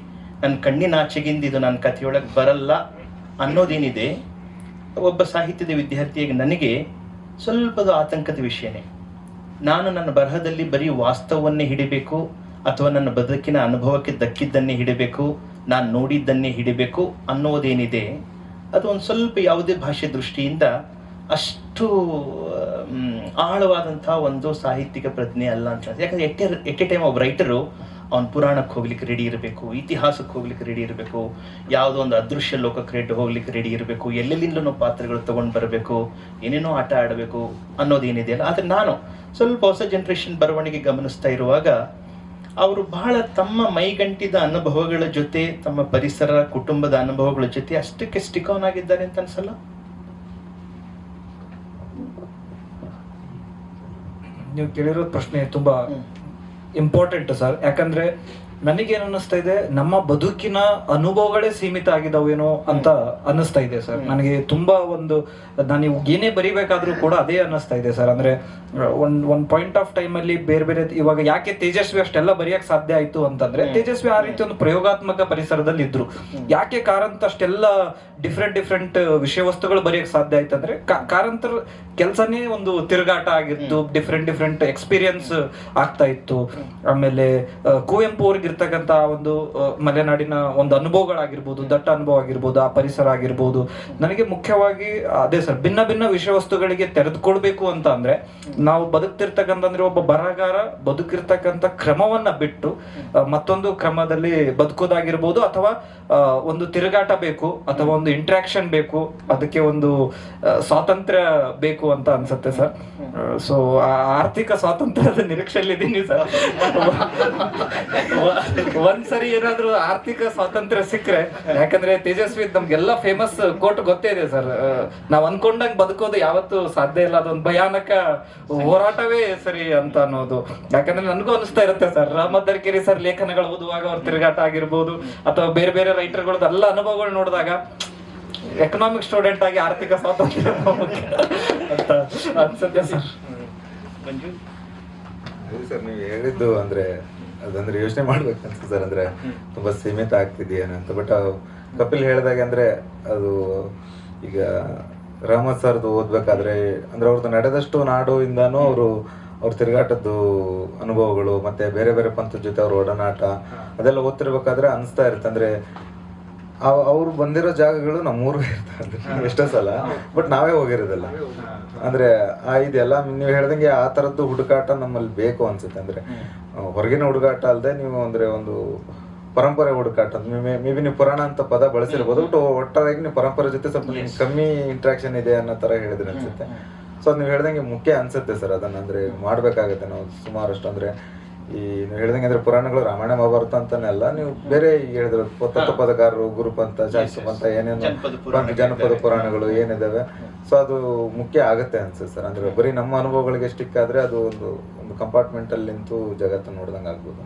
ನನ್ನ ಕಣ್ಣಿನ ಆಚೆಗಿಂದ ಇದು ನನ್ನ ಕಥೆಯೊಳಗೆ ಬರಲ್ಲ ಅನ್ನೋದೇನಿದೆ, ಒಬ್ಬ ಸಾಹಿತ್ಯದ ವಿದ್ಯಾರ್ಥಿಯಾಗಿ ನನಗೆ ಸ್ವಲ್ಪದ ಆತಂಕದ ವಿಷಯನೇ. ನಾನು ನನ್ನ ಬರಹದಲ್ಲಿ ಬರೀ ವಾಸ್ತವವನ್ನೇ ಹಿಡಿಬೇಕು ಅಥವಾ ನನ್ನ ಬದುಕಿನ ಅನುಭವಕ್ಕೆ ದಕ್ಕಿದ್ದನ್ನೇ ಹಿಡಿಬೇಕು, ನಾನು ನೋಡಿದ್ದನ್ನೇ ಹಿಡಿಬೇಕು ಅನ್ನೋದೇನಿದೆ, ಅದು ಒಂದು ಸ್ವಲ್ಪ ಯಾವುದೇ ಭಾಷೆ ದೃಷ್ಟಿಯಿಂದ ಅಷ್ಟು ಆಳವಾದಂಥ ಒಂದು ಸಾಹಿತ್ಯಿಕ ಪ್ರಜ್ಞೆ ಅಲ್ಲ ಅಂತ. ಯಾಕಂದರೆ ಎಟ್ ಎ ಟೈಮ್ ಒಬ್ಬ ರೈಟರು ಅವ್ನು ಪುರಾಣಕ್ಕೆ ಹೋಗ್ಲಿಕ್ಕೆ ರೆಡಿ ಇರಬೇಕು, ಇತಿಹಾಸಕ್ಕೆ ಹೋಗ್ಲಿಕ್ಕೆ ರೆಡಿ ಇರಬೇಕು, ಯಾವುದೋ ಒಂದು ಅದೃಶ್ಯ ಲೋಕಕ್ಕೆ ಹೋಗ್ಲಿಕ್ಕೆ ರೆಡಿ ಇರಬೇಕು, ಎಲ್ಲೆಲ್ಲಿಂದಲೂ ಪಾತ್ರಗಳು ತೊಗೊಂಡು ಬರಬೇಕು, ಏನೇನೋ ಆಟ ಆಡಬೇಕು ಅನ್ನೋದೇನಿದೆಯಲ್ಲ. ಆದರೆ ನಾನು ಸ್ವಲ್ಪ ಹೊಸ ಜನ್ರೇಷನ್ ಬರವಣಿಗೆ ಗಮನಿಸ್ತಾ ಇರುವಾಗ ಅವರು ಬಹಳ ತಮ್ಮ ಮೈಗಂಟಿದ ಅನುಭವಗಳ ಜೊತೆ, ತಮ್ಮ ಪರಿಸರ, ಕುಟುಂಬದ ಅನುಭವಗಳ ಜೊತೆ ಅಷ್ಟಕ್ಕೆ ಸ್ಟಿಕ್ ಆನ್ ಆಗಿದ್ದಾರೆ ಅಂತ ಅನ್ಸಲ್ಲ? ನೀವು ಕೇಳಿರೋ ಪ್ರಶ್ನೆ ತುಂಬಾ ಇಂಪಾರ್ಟೆಂಟ್ ಸರ್. ಯಾಕಂದ್ರೆ ನನಗೇನು ಅನ್ನಿಸ್ತಾ ಇದೆ, ನಮ್ಮ ಬದುಕಿನ ಅನುಭವಗಳೇ ಸೀಮಿತ ಆಗಿದಾವೇನೋ ಅಂತ ಅನ್ನಿಸ್ತಾ ಇದೆ ಸರ್. ನನಗೆ ತುಂಬಾ ನಾನು ಏನೇ ಬರಿಬೇಕಾದ್ರೂ ಕೂಡ ಅದೇ ಅನ್ನಿಸ್ತಾ ಇದೆ ಸರ್. ಅಂದ್ರೆ ಒಂದ್ ಪಾಯಿಂಟ್ ಆಫ್ ಟೈಮ್ ಅಲ್ಲಿ ಬೇರೆ ಬೇರೆ, ಇವಾಗ ಯಾಕೆ ತೇಜಸ್ವಿ ಅಷ್ಟೆಲ್ಲ ಬರೆಯಕ್ ಸಾಧ್ಯ ಆಯ್ತು ಅಂತಂದ್ರೆ, ತೇಜಸ್ವಿ ಆ ರೀತಿ ಒಂದು ಪ್ರಯೋಗಾತ್ಮಕ ಪರಿಸರದಲ್ಲಿ ಇದ್ರು. ಯಾಕೆ ಕಾರಂತ ಅಷ್ಟೆಲ್ಲ ಡಿಫ್ರೆಂಟ್ ವಿಷಯ ವಸ್ತುಗಳು ಬರೆಯಕ್ ಸಾಧ್ಯ ಆಯ್ತು ಅಂದ್ರೆ, ಕಾರಂತರ ಕೆಲಸನೇ ಒಂದು ತಿರುಗಾಟ ಆಗಿತ್ತು, ಡಿಫ್ರೆಂಟ್ ಎಕ್ಸ್ಪೀರಿಯನ್ಸ್ ಆಗ್ತಾ ಇತ್ತು. ಆಮೇಲೆ ಕುವೆಂಪು ಅವ್ರಿಗೆ ಇರ್ತಕ್ಕಂತ ಒಂದು ಮಲೆನಾಡಿನ ಒಂದು ಅನುಭವಗಳಾಗಿರ್ಬೋದು, ದಟ್ಟ ಅನುಭವ ಆಗಿರ್ಬೋದು, ಆ ಪರಿಸರ ಆಗಿರ್ಬೋದು. ನನಗೆ ಮುಖ್ಯವಾಗಿ ಅದೇ ಸರ್, ಭಿನ್ನ ವಿಷಯ ವಸ್ತುಗಳಿಗೆ ತೆರೆದುಕೊಳ್ಬೇಕು ಅಂತ ಅಂದ್ರೆ, ನಾವು ಬದುಕ್ತಿರ್ತಕ್ಕಂತಂದ್ರೆ ಒಬ್ಬ ಬರಹಗಾರ ಬದುಕಿರ್ತಕ್ಕಂಥ ಕ್ರಮವನ್ನ ಬಿಟ್ಟು ಮತ್ತೊಂದು ಕ್ರಮದಲ್ಲಿ ಬದುಕೋದಾಗಿರ್ಬೋದು, ಅಥವಾ ಒಂದು ತಿರುಗಾಟ ಬೇಕು, ಅಥವಾ ಒಂದು ಇಂಟ್ರಾಕ್ಷನ್ ಬೇಕು, ಅದಕ್ಕೆ ಒಂದು ಸ್ವಾತಂತ್ರ್ಯ ಬೇಕು ಅಂತ ಅನ್ಸುತ್ತೆ ಸರ್. ಸೊ ಆರ್ಥಿಕ ಸ್ವಾತಂತ್ರ್ಯದ ನಿರೀಕ್ಷೆಯಲ್ಲಿದ್ದೀನಿ ಸರ್. ಒಂದ್ಸರಿ ಏನಾದ್ರೂ ಆರ್ಥಿಕ ಸ್ವಾತಂತ್ರ್ಯ ಸಿಕ್ಕರೆ, ಯಾಕಂದ್ರೆ ತೇಜಸ್ವಿ ನಮ್ಗೆಲ್ಲ ಫೇಮಸ್ ಕೋಟ್ ಗೊತ್ತೇ ಇದೆ ಸರ್, ನಾವ್ ಅನ್ಕೊಂಡಂಗ್ ಬದುಕೋದು ಯಾವತ್ತೂ ಸಾಧ್ಯ ಇಲ್ಲ, ಅದೊಂದು ಭಯಾನಕ ಹೋರಾಟವೇ ಸರಿ ಅಂತ ಅನ್ನೋದು. ಯಾಕಂದ್ರೆ ನನಗೂ ಅನಿಸ್ತಾ ಇರುತ್ತೆ ಸರ್, ರಹಮತ್ ದರ್ಕೇರಿ ಸರ್ ಲೇಖನಗಳು ಓದುವಾಗ ಅವ್ರ ತಿರುಗಾಟ ಆಗಿರ್ಬೋದು, ಅಥವಾ ಬೇರೆ ಬೇರೆ ರೈಟರ್ಗಳದ್ದು ಎಲ್ಲ ಅನುಭವಗಳು ನೋಡಿದಾಗ ಎಕನಾಮಿಕ್ ಸ್ಟೂಡೆಂಟ್ ಆಗಿ ಆರ್ಥಿಕ ಸ್ವಾತಂತ್ರ್ಯ ಅಂತ ಅನ್ಸುತ್ತೆ ಸರ್. ಸರ್ ನೀವು ಹೇಳಿದ್ದು ಅಂದ್ರೆ ಅದಂದ್ರೆ ಯೋಚನೆ ಮಾಡ್ಬೇಕು ಅನ್ಸುತ್ತೆ ಸರ್. ಅಂದ್ರೆ ತುಂಬಾ ಸೀಮಿತ ಆಗ್ತಿದೆಯೇನಂತ. ಬಟ್ ಕಪಿಲ್ ಹೇಳಿದಾಗ ಅಂದ್ರೆ ಅದು ಈಗ ರಹಮತ್ ಸರ್ದು ಓದ್ಬೇಕಾದ್ರೆ ಅಂದ್ರೆ ಅವ್ರದ್ದು ನಡೆದಷ್ಟು ನಾಡು ಇಂದಾನು ಅವ್ರ ತಿರುಗಾಟದ್ದು ಅನುಭವಗಳು, ಮತ್ತೆ ಬೇರೆ ಬೇರೆ ಪಂಥದ ಜೊತೆ ಅವ್ರ ಒಡನಾಟ, ಅದೆಲ್ಲ ಓದ್ತಿರ್ಬೇಕಾದ್ರೆ ಅನಿಸ್ತಾ ಇರುತ್ತೆ. ಅಂದ್ರೆ ಅವ್ರು ಬಂದಿರೋ ಜಾಗಗಳು ನಮ್ಮೂರ್ಗೆ ಇರ್ತದೆ ಎಷ್ಟೋ ಸಲ, ಬಟ್ ನಾವೇ ಹೋಗಿರೋದಲ್ಲ. ಅಂದ್ರೆ ಇದೆಲ್ಲ ನೀವು ಹೇಳ್ದಂಗೆ ಆ ತರದ್ದು ಹುಡುಕಾಟ ನಮ್ಮಲ್ಲಿ ಬೇಕು ಅನ್ಸುತ್ತೆ. ಅಂದ್ರೆ ಹೊರಗಿನ ಹುಡುಗಾಟ ಅಲ್ಲದೆ ನೀವು ಅಂದ್ರೆ ಒಂದು ಪರಂಪರೆ ಹುಡುಕಾಟ, ಮೇ ಬಿ ನೀವು ಪುರಾಣ ಅಂತ ಪದ ಬಳಸಿರ್ಬೋದು, ಬಟ್ ಒಟ್ಟಾರೆಯಾಗಿ ನೀವು ಪರಂಪರೆ ಜೊತೆ ಸ್ವಲ್ಪ ಕಮ್ಮಿ ಇಂಟ್ರಾಕ್ಷನ್ ಇದೆ ಅನ್ನೋ ತರ ಹೇಳಿದ್ರೆ ಅನ್ಸುತ್ತೆ. ಸೊ ಅದ್ ನೀವು ಹೇಳ್ದಂಗೆ ಮುಖ್ಯ ಅನ್ಸುತ್ತೆ ಸರ್. ಅದನ್ನ ಅಂದ್ರೆ ಮಾಡ್ಬೇಕಾಗತ್ತೆ ನಾವು ಸುಮಾರಷ್ಟು. ಅಂದ್ರೆ ಈ ನೀವು ಹೇಳ್ದಂಗೆ ಅಂದ್ರೆ ಪುರಾಣಗಳು ರಾಮಾಯಣ ಮಹಾಭಾರತ ಅಂತಾನೆಲ್ಲ, ನೀವು ಬೇರೆ ಹೇಳಿದ್ರು ತತ್ವಪದಕಾರರು, ಗುರುಪಂಥ, ಶಾಸ್ತ್ರಪಂಥ, ಏನೇನು ಜನಪದ ಪುರಾಣಗಳು ಏನಿದಾವೆ, ಸೊ ಅದು ಮುಖ್ಯ ಆಗತ್ತೆ ಅನ್ಸುತ್ತೆ ಸರ್. ಅಂದ್ರೆ ಬರೀ ನಮ್ಮ ಅನುಭವಗಳಿಗೆ ಸ್ಟಿಕ್ ಆದ್ರೆ ಅದು ಒಂದು ಕಂಪಾರ್ಟ್ಮೆಂಟ್ ಅಲ್ಲಿ ನಿಂತು ಜಗತ್ತನ್ನು ನೋಡ್ದಂಗೆ ಆಗ್ಬೋದು.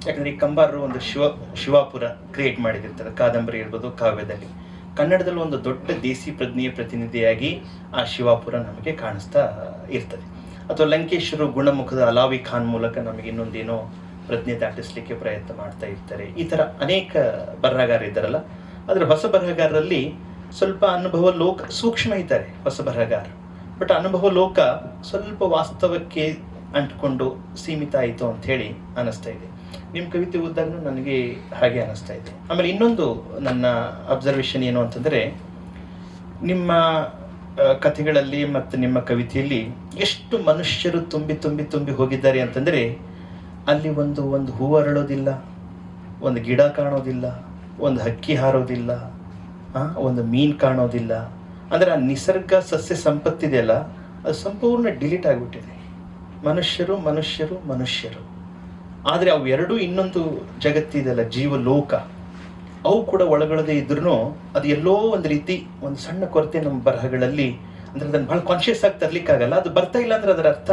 ಯಾಕಂದ್ರೆ ಈ ಕಂಬಾರರು ಒಂದು ಶಿವಾಪುರ ಕ್ರಿಯೇಟ್ ಮಾಡಿದಿರ್ತಾರೆ, ಕಾದಂಬರಿ ಇರ್ಬೋದು, ಕಾವ್ಯದಲ್ಲಿ. ಕನ್ನಡದಲ್ಲಿ ಒಂದು ದೊಡ್ಡ ದೇಸಿ ಪ್ರಜ್ಞೆಯ ಪ್ರತಿನಿಧಿಯಾಗಿ ಆ ಶಿವಾಪುರ ನಮಗೆ ಕಾಣಿಸ್ತಾ ಇರ್ತದೆ. ಅಥವಾ ಲಂಕೇಶ್ವರು ಗುಣಮುಖದ ಅಲಾವಿ ಖಾನ್ ಮೂಲಕ ನಮಗೆ ಇನ್ನೊಂದೇನೋ ಪ್ರಜ್ಞೆ ದಾಟಿಸ್ಲಿಕ್ಕೆ ಪ್ರಯತ್ನ ಮಾಡ್ತಾ ಇರ್ತಾರೆ. ಈ ಥರ ಅನೇಕ ಬರಹಗಾರ ಇದ್ದಾರಲ್ಲ. ಆದರೆ ಹೊಸ ಬರಹಗಾರರಲ್ಲಿ ಸ್ವಲ್ಪ ಅನುಭವ ಲೋಕ ಸೂಕ್ಷ್ಮ ಇದ್ದಾರೆ ಹೊಸ ಬರಹಗಾರ, ಬಟ್ ಅನುಭವ ಲೋಕ ಸ್ವಲ್ಪ ವಾಸ್ತವಕ್ಕೆ ಅಂಟ್ಕೊಂಡು ಸೀಮಿತ ಆಯಿತು ಅಂಥೇಳಿ ಅನ್ನಿಸ್ತಾ ಇದೆ. ನಿಮ್ಮ ಕವಿತೆ ಓದಿದಾಗೂ ನನಗೆ ಹಾಗೆ ಅನ್ನಿಸ್ತಾ ಇದೆ. ಆಮೇಲೆ ಇನ್ನೊಂದು ನನ್ನ ಅಬ್ಸರ್ವೇಷನ್ ಏನು ಅಂತಂದರೆ, ನಿಮ್ಮ ಕಥೆಗಳಲ್ಲಿ ಮತ್ತು ನಿಮ್ಮ ಕವಿತೆಯಲ್ಲಿ ಎಷ್ಟು ಮನುಷ್ಯರು ತುಂಬಿ ತುಂಬಿ ತುಂಬಿ ಹೋಗಿದ್ದಾರೆ ಅಂತಂದರೆ, ಅಲ್ಲಿ ಒಂದು ಹೂವು ಅರಳೋದಿಲ್ಲ, ಒಂದು ಗಿಡ ಕಾಣೋದಿಲ್ಲ, ಒಂದು ಹಕ್ಕಿ ಹಾರೋದಿಲ್ಲ, ಒಂದು ಮೀನು ಕಾಣೋದಿಲ್ಲ. ಅಂದರೆ ಆ ನಿಸರ್ಗ ಸಸ್ಯ ಸಂಪತ್ತಿದೆಯಲ್ಲ, ಅದು ಸಂಪೂರ್ಣ ಡಿಲೀಟ್ ಆಗಿಬಿಟ್ಟಿದೆ. ಮನುಷ್ಯರು ಮನುಷ್ಯರು ಮನುಷ್ಯರು. ಆದರೆ ಅವು ಎರಡೂ ಇನ್ನೊಂದು ಜಗತ್ತಿದೆಯಲ್ಲ, ಜೀವಲೋಕ, ಅವು ಕೂಡ ಒಳಗೊಳ್ಳದೆ ಇದ್ರೂ ಅದು ಎಲ್ಲೋ ಒಂದು ರೀತಿ ಒಂದು ಸಣ್ಣ ಕೊರತೆ ನಮ್ಮ ಬರಹಗಳಲ್ಲಿ, ಅಂದರೆ ಅದನ್ನು ಭಾಳ ಕಾನ್ಷಿಯಸ್ ಆಗಿ ತರಲಿಕ್ಕಾಗಲ್ಲ. ಅದು ಬರ್ತಾ ಇಲ್ಲ ಅಂದರೆ ಅದರ ಅರ್ಥ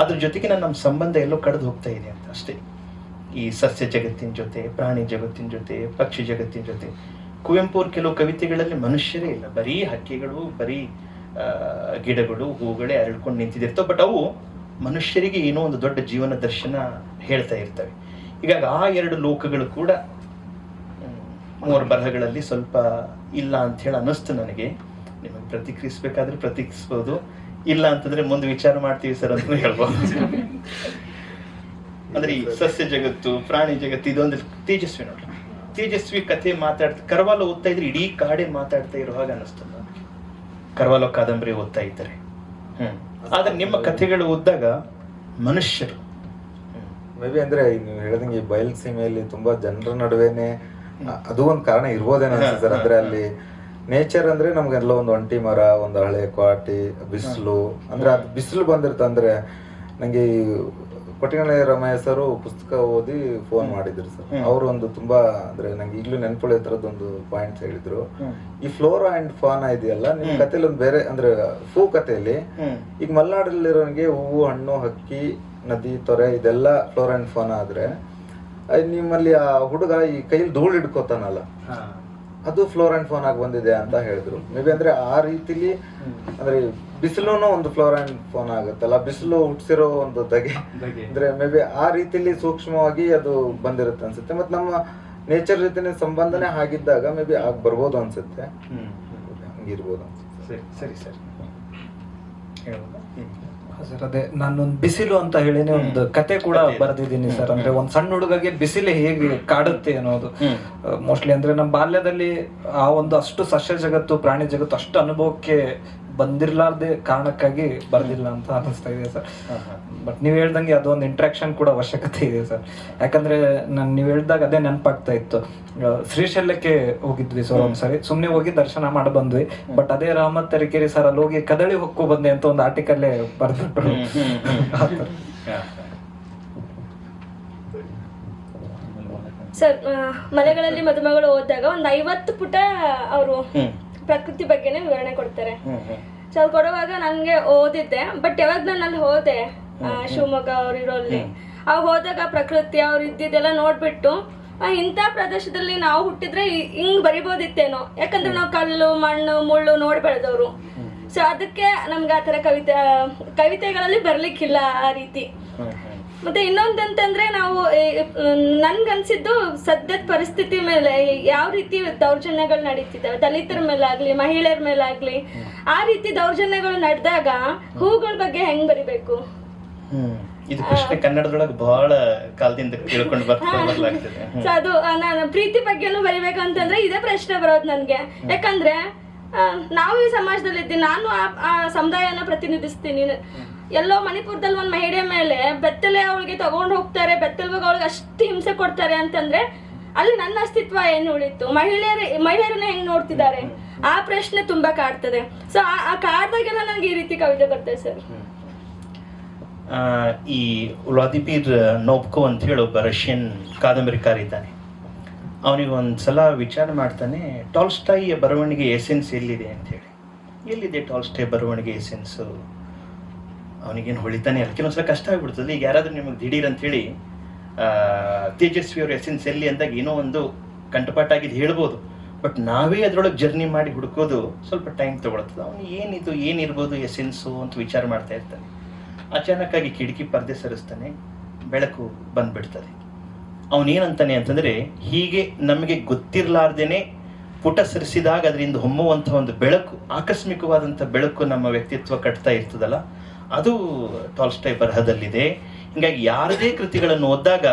ಅದ್ರ ಜೊತೆಗೆ ನಮ್ಮ ಸಂಬಂಧ ಎಲ್ಲೋ ಕಳೆದು ಹೋಗ್ತಾ ಇದೆ ಅಂತ ಅಷ್ಟೇ. ಈ ಸಸ್ಯ ಜಗತ್ತಿನ ಜೊತೆ, ಪ್ರಾಣಿ ಜಗತ್ತಿನ ಜೊತೆ, ಪಕ್ಷಿ ಜಗತ್ತಿನ ಜೊತೆ. ಕುವೆಂಪು ಅವ್ರ ಕೆಲವು ಕವಿತೆಗಳಲ್ಲಿ ಮನುಷ್ಯರೇ ಇಲ್ಲ, ಬರೀ ಹಕ್ಕಿಗಳು, ಬರೀ ಗಿಡಗಳು, ಹೂಗಳೇ ಅರಳ್ಕೊಂಡು ನಿಂತಿದಿರ್ತವೆ. ಬಟ್ ಅವು ಮನುಷ್ಯರಿಗೆ ಏನೋ ಒಂದು ದೊಡ್ಡ ಜೀವನ ದರ್ಶನ ಹೇಳ್ತಾ ಇರ್ತವೆ. ಹೀಗಾಗಿ ಆ ಎರಡು ಲೋಕಗಳು ಕೂಡ ಮೂರು ಬರಹಗಳಲ್ಲಿ ಸ್ವಲ್ಪ ಇಲ್ಲ ಅಂತ ಹೇಳಿ ಅನ್ನಿಸ್ತು ನನಗೆ. ನಿಮಗೆ ಪ್ರತಿಕ್ರಿಯಿಸ್ಬೇಕಾದ್ರೆ ಪ್ರತಿಕ್ರಿಯಿಸ್ಬೋದು, ಇಲ್ಲ ಅಂತಂದ್ರೆ ಮುಂದೆ ವಿಚಾರ ಮಾಡ್ತೀವಿ ಸರ್ ಅಂತ ಹೇಳ್ಬೋದು. ಅಂದ್ರೆ ಈ ಸಸ್ಯ ಜಗತ್ತು, ಪ್ರಾಣಿ ಜಗತ್ತು, ಇದೊಂದು ತೇಜಸ್ವಿ ನೋಡ್ರಿ. ತೇಜಸ್ವಿ ಕಥೆ ಕರವಾಲೋ ಓದ್ತಾ ಇದ್ರೆ ಇಡೀ ಕಾಡೆ ಮಾತಾಡ್ತಾ ಇರೋ ಹಾಗೆ ಅನ್ನಿಸ್ತದೆ ನನಗೆ. ಕರವಾಲೋ ಕಾದಂಬರಿ ಓದ್ತಾ ಇದ್ದಾರೆ. ಆದ್ರೆ ನಿಮ್ಮ ಕಥೆಗಳು ಓದಿದಾಗ ಮನುಷ್ಯರು ಮೇ ಬಿ ಅಂದ್ರೆ ನೀವು ಹೇಳ್ದಂಗೆ ಈ ಬಯಲು ಸೀಮೆಯಲ್ಲಿ ತುಂಬಾ ಜನರ ನಡುವೆನೆ ಅದು ಒಂದು ಕಾರಣ ಇರ್ಬೋದೇನೋ ಅನ್ಸುತ್ತೆ ಸರ್. ಅಂದ್ರೆ ಅಲ್ಲಿ ನೇಚರ್ ಅಂದ್ರೆ ನಮ್ಗೆಲ್ಲ ಒಂದು ಒಂಟಿ ಮರ, ಒಂದು ಹಳೆ ಕ್ವಾಟಿ, ಬಿಸಿಲು. ಅಂದ್ರೆ ಅದು ಬಿಸಿಲು ಬಂದಿರ್ತಂದ್ರೆ ನಂಗೆ ಕೊಟ್ಟಿಗೆಳೆ ರಮಯ್ಯ ಸರ್ ಪುಸ್ತಕ ಓದಿ ಫೋನ್ ಮಾಡಿದ್ರು ಸರ್. ಅವರು ಒಂದು ತುಂಬಾ ಅಂದ್ರೆ ನಂಗೆ ಈಗಲೂ ನೆನ್ಪುಳಿಯೋ ತರದೊಂದು ಪಾಯಿಂಟ್ಸ್ ಹೇಳಿದ್ರು. ಈ ಫ್ಲೋರಾ ಅಂಡ್ ಫಾನಾ ಇದೆಯಲ್ಲ ನಿಮ್ ಕಥೆಯಲ್ಲಿ ಒಂದು ಬೇರೆ, ಅಂದ್ರೆ ಫೂ ಕಥೆಯಲ್ಲಿ ಈಗ ಮಲೆನಾಡಲ್ಲಿರೋನಿಗೆ ಹೂವು, ಹಣ್ಣು, ಹಕ್ಕಿ, ನದಿ, ತೊರೆ ಇದೆಲ್ಲ ಫ್ಲೋರಾ ಅಂಡ್ ಫಾನಾ ಆದ್ರೆ, ನಿಮ್ಮಲ್ಲಿ ಆ ಹುಡುಗ ಈ ಕೈಯಲ್ಲಿ ಧೂಳು ಹಿಡ್ಕೋತಾನಲ್ಲ, ಅದು ಫ್ಲೋರಾ ಅಂಡ್ ಫಾನಾ ಆಗಿ ಬಂದಿದೆ ಅಂತ ಹೇಳಿದ್ರು. ಮೇ ಬಿ ಅಂದ್ರೆ ಆ ರೀತಿಲಿ ಅಂದ್ರೆ ಬಿಸಿಲು ಒಂದು ಫ್ಲೋರಾ ಅಂಡ್ ಫಾನಾ ಆಗುತ್ತಲ್ಲ, ಬಿಸಿಲು ಹುಟ್ಟಿಸಿರೋ ಒಂದು ಧಗೆ ಅಂದ್ರೆ ಮೇ ಬಿ ಆ ರೀತಿಲಿ ಸೂಕ್ಷ್ಮವಾಗಿ ಅದು ಬಂದಿರುತ್ತೆ ಅನ್ಸುತ್ತೆ. ಮತ್ತೆ ನಮ್ಮ ನೇಚರ್ ಜೊತೆ ಸಂಬಂಧನೇ ಆಗಿದ್ದಾಗ ಮೇ ಬಿ ಆಗ ಬರ್ಬೋದು ಅನ್ಸುತ್ತೆ, ಹಂಗಿರ್ಬೋದು ಅನ್ಸುತ್ತೆ. ಸರಿ ಸರಿ ಸರ್, ಅದೇ ನಾನೊಂದು ಬಿಸಿಲು ಅಂತ ಹೇಳಿನೇ ಒಂದು ಕತೆ ಕೂಡ ಬರೆದಿದ್ದೀನಿ ಸರ್. ಅಂದ್ರೆ ಒಂದ್ ಸಣ್ಣ ಹುಡುಗಗೆ ಬಿಸಿಲು ಹೇಗೆ ಕಾಡುತ್ತೆ ಅನ್ನೋದು. ಮೋಸ್ಟ್ಲಿ ಅಂದ್ರೆ ನಮ್ಮ ಬಾಲ್ಯದಲ್ಲಿ ಆ ಒಂದು ಅಷ್ಟು ಸಸ್ಯ ಜಗತ್ತು, ಪ್ರಾಣಿ ಜಗತ್ತು ಅಷ್ಟು ಅನುಭವಕ್ಕೆ ಬಂದಿರ್ಲಾರ್ದೆ ಕಾರಣಕ್ಕಾಗಿ ಬರ್ದಿಲ್ಲ ಅಂತ ಅನಿಸ್ತಾ ಇದೆ ಸರ್. ಬಟ್ ನೀವ್ ಹೇಳ್ದಂಗೆ ಅದೊಂದು ಇಂಟ್ರಾಕ್ಷನ್ ಕೂಡ ಅವಶ್ಯಕತೆ ಇದೆ ಸರ್. ಯಾಕಂದ್ರೆ ನೀವ್ ಹೇಳ್ದಾಗ ಅದೇ ನೆನಪಾಗ್ತಾ ಇತ್ತು. ಶ್ರೀಶೈಲಕ್ಕೆ ಹೋಗಿದ್ವಿ ಸರ್ ಒಂದ್ಸರಿ, ಸುಮ್ನೆ ಹೋಗಿ ದರ್ಶನ ಮಾಡಿ ಬಂದ್ವಿ. ಬಟ್ ಅದೇ ರಹಮತ್ ತರೀಕೆರೆ ಸರ್ ಅಲ್ಲಿ ಹೋಗಿ ಕದಳಿ ಹೊಕ್ಕು ಬಂದೆ ಅಂತ ಒಂದು ಆರ್ಟಿಕಲ್ಲೇ ಬರ್ದ್ಬಿಟ್ರು. ಸರ್, ಮಲೆಗಳಲ್ಲಿ ಮದುಮಗಳು ಓದಿದಾಗ ಒಂದು 50 ಪುಟ ಅವರು ಪ್ರಕೃತಿ ಬಗ್ಗೆನೇ ವಿವರಣೆ ಕೊಡ್ತಾರೆ. ಸೊ ಅದು ಕೊಡುವಾಗ ನನ್ಗೆ ಓದಿದ್ದೆ. ಬಟ್ ಯಾವಾಗ ನಾನು ಅಲ್ಲಿ ಹೋದೆ, ಶಿವಮೊಗ್ಗ ಅವ್ರು ಇರೋಲ್ಲಿ, ಅವಾಗ ಹೋದಾಗ ಪ್ರಕೃತಿ ಅವ್ರು ಇದ್ದಿದ್ದೆಲ್ಲ ನೋಡ್ಬಿಟ್ಟು ಇಂಥ ಪ್ರದೇಶದಲ್ಲಿ ನಾವು ಹುಟ್ಟಿದ್ರೆ ಹಿಂಗ್ ಬರಿಬೋದಿತ್ತೇನೋ, ಯಾಕಂದ್ರೆ ನಾವು ಕಲ್ಲು, ಮಣ್ಣು, ಮುಳ್ಳು ನೋಡಿ ಬೆಳೆದವ್ರು. ಸೊ ಅದಕ್ಕೆ ನಮ್ಗೆ ಆ ತರ ಕವಿತೆಗಳಲ್ಲಿ ಬರ್ಲಿಕ್ಕಿಲ್ಲ ಆ ರೀತಿ. ಮತ್ತೆ ಇನ್ನೊಂದಂತಂದ್ರೆ ನಾವು ನನ್ಗನ್ಸಿದ್ದು ಸದ್ಯದ ಪರಿಸ್ಥಿತಿ ಮೇಲೆ ಯಾವ ರೀತಿ ದೌರ್ಜನ್ಯಗಳು ನಡೀತಿದ್ದಾವೆ, ದಲಿತರ ಮೇಲಾಗ್ಲಿ, ಮಹಿಳೆಯರ ಮೇಲಾಗ್ಲಿ, ಆ ರೀತಿ ದೌರ್ಜನ್ಯಗಳು ನಡೆದಾಗ ಹೂಗಳ ಬಗ್ಗೆ ಹೆಂಗ್ ಬರಿಬೇಕು? ಇದು ಪ್ರಶ್ನೆ ಕನ್ನಡದೊಳಗೆ ಬಹಳ ಕಾಲದಿಂದ ಕೇಳ್ಕೊಂಡು ಬರ್ಲಾಗ್ತದೆ. ಸೊ ಅದು ನಾನು ಪ್ರೀತಿ ಬಗ್ಗೆನೂ ಬರಿಬೇಕು ಅಂತಂದ್ರೆ ಇದೇ ಪ್ರಶ್ನೆ ಬರೋದು ನನ್ಗೆ. ಯಾಕಂದ್ರೆ ನಾವು ಈ ಸಮಾಜದಲ್ಲಿ ಇದ್ದೀನಿ, ನಾನು ಆ ಸಮುದಾಯನ ಪ್ರತಿನಿಧಿಸ್ತೀನಿ. ಎಲ್ಲೋ ಮಣಿಪುರದಲ್ಲಿ ಒಂದು ಮಹಿಳೆ ಮೇಲೆ ಬೆತ್ತಲೆ ಅವಳಿಗೆ ತಗೊಂಡು ಹೋಗ್ತಾರೆ, ಬೆತ್ತಲ್ವಾಗ ಅವಳಿಗೆ ಅಷ್ಟು ಹಿಂಸೆ ಕೊಡ್ತಾರೆ ಅಂತಂದ್ರೆ ಅಲ್ಲಿ ನನ್ನ ಅಸ್ತಿತ್ವ ಏನು ಉಳಿತು? ಮಹಿಳೆಯರನ್ನ ಹೆಂಗ್ ನೋಡ್ತಿದ್ದಾರೆ? ಆ ಪ್ರಶ್ನೆ ತುಂಬಾ ಕಾಡ್ತದೆ. ಸೊ ಆ ಕಾಡ್ದಾಗೆಲ್ಲ ನನಗೆ ಈ ರೀತಿ ಕವಿತೆ ಬರ್ತದೆ ಸರ್. ಈ ವ್ಲಾದಿಮಿರ್ ನೋಬ್ಕೋ ಅಂತ ಹೇಳಿ ಒಬ್ಬ ರಷ್ಯನ್ ಕಾದಂಬರಿಕಾರ ಇದ್ದಾನೆ. ಅವನಿಗೆ ಒಂದ್ಸಲ ವಿಚಾರ ಮಾಡ್ತಾನೆ, ಟಾಲ್ಸ್ಟಾಯಿಯ ಬರವಣಿಗೆ ಎಸೆನ್ಸ್ ಎಲ್ಲಿದೆ ಅಂತೇಳಿ. ಎಲ್ಲಿದೆ ಟಾಲ್ಸ್ಟಾಯ್ ಬರವಣಿಗೆ ಎಸೆನ್ಸು? ಅವನಿಗೇನು ಹೊಳಿತಾನೆ ಅಲ್ಲ. ಕೆಲವೊಂದ್ಸಲ ಕಷ್ಟ ಆಗ್ಬಿಡ್ತದೆ. ಈಗ ಯಾರಾದ್ರೂ ನಿಮಗೆ ದಿಢೀರ್ ಅಂತೇಳಿ ತೇಜಸ್ವಿ ಅವ್ರ ಎಸೆನ್ಸ್ ಎಲ್ಲಿ ಅಂದಾಗ ಏನೋ ಒಂದು ಕಂಠಪಾಠಾಗಿದ್ದು ಹೇಳ್ಬೋದು. ಬಟ್ ನಾವೇ ಅದರೊಳಗೆ ಜರ್ನಿ ಮಾಡಿ ಹುಡುಕೋದು ಸ್ವಲ್ಪ ಟೈಮ್ ತೊಗೊಳ್ತದೆ. ಅವನು ಏನಿರ್ಬೋದು ಎಸೆನ್ಸು ಅಂತ ವಿಚಾರ ಮಾಡ್ತಾ ಇರ್ತಾನೆ. ಅಚಾನಕ್ಕಾಗಿ ಕಿಟಕಿ ಪರ್ದೆ ಸರಿಸ್ತಾನೆ, ಬೆಳಕು ಬಂದ್ಬಿಡ್ತದೆ. ಅವನೇನಂತಾನೆ ಅಂತಂದರೆ, ಹೀಗೆ ನಮಗೆ ಗೊತ್ತಿರಲಾರ್ದೇನೆ ಪುಟ ಸರಿಸಿದಾಗ ಅದರಿಂದ ಹೊಮ್ಮುವಂಥ ಒಂದು ಬೆಳಕು, ಆಕಸ್ಮಿಕವಾದಂಥ ಬೆಳಕು ನಮ್ಮ ವ್ಯಕ್ತಿತ್ವ ಕಟ್ತಾ ಇರ್ತದಲ್ಲ, ಅದು ಟಾಲ್ಸ್ಟಾಯ್ ಬರಹದಲ್ಲಿದೆ. ಹೀಗಾಗಿ ಯಾರದೇ ಕೃತಿಗಳನ್ನು ಓದಿದಾಗ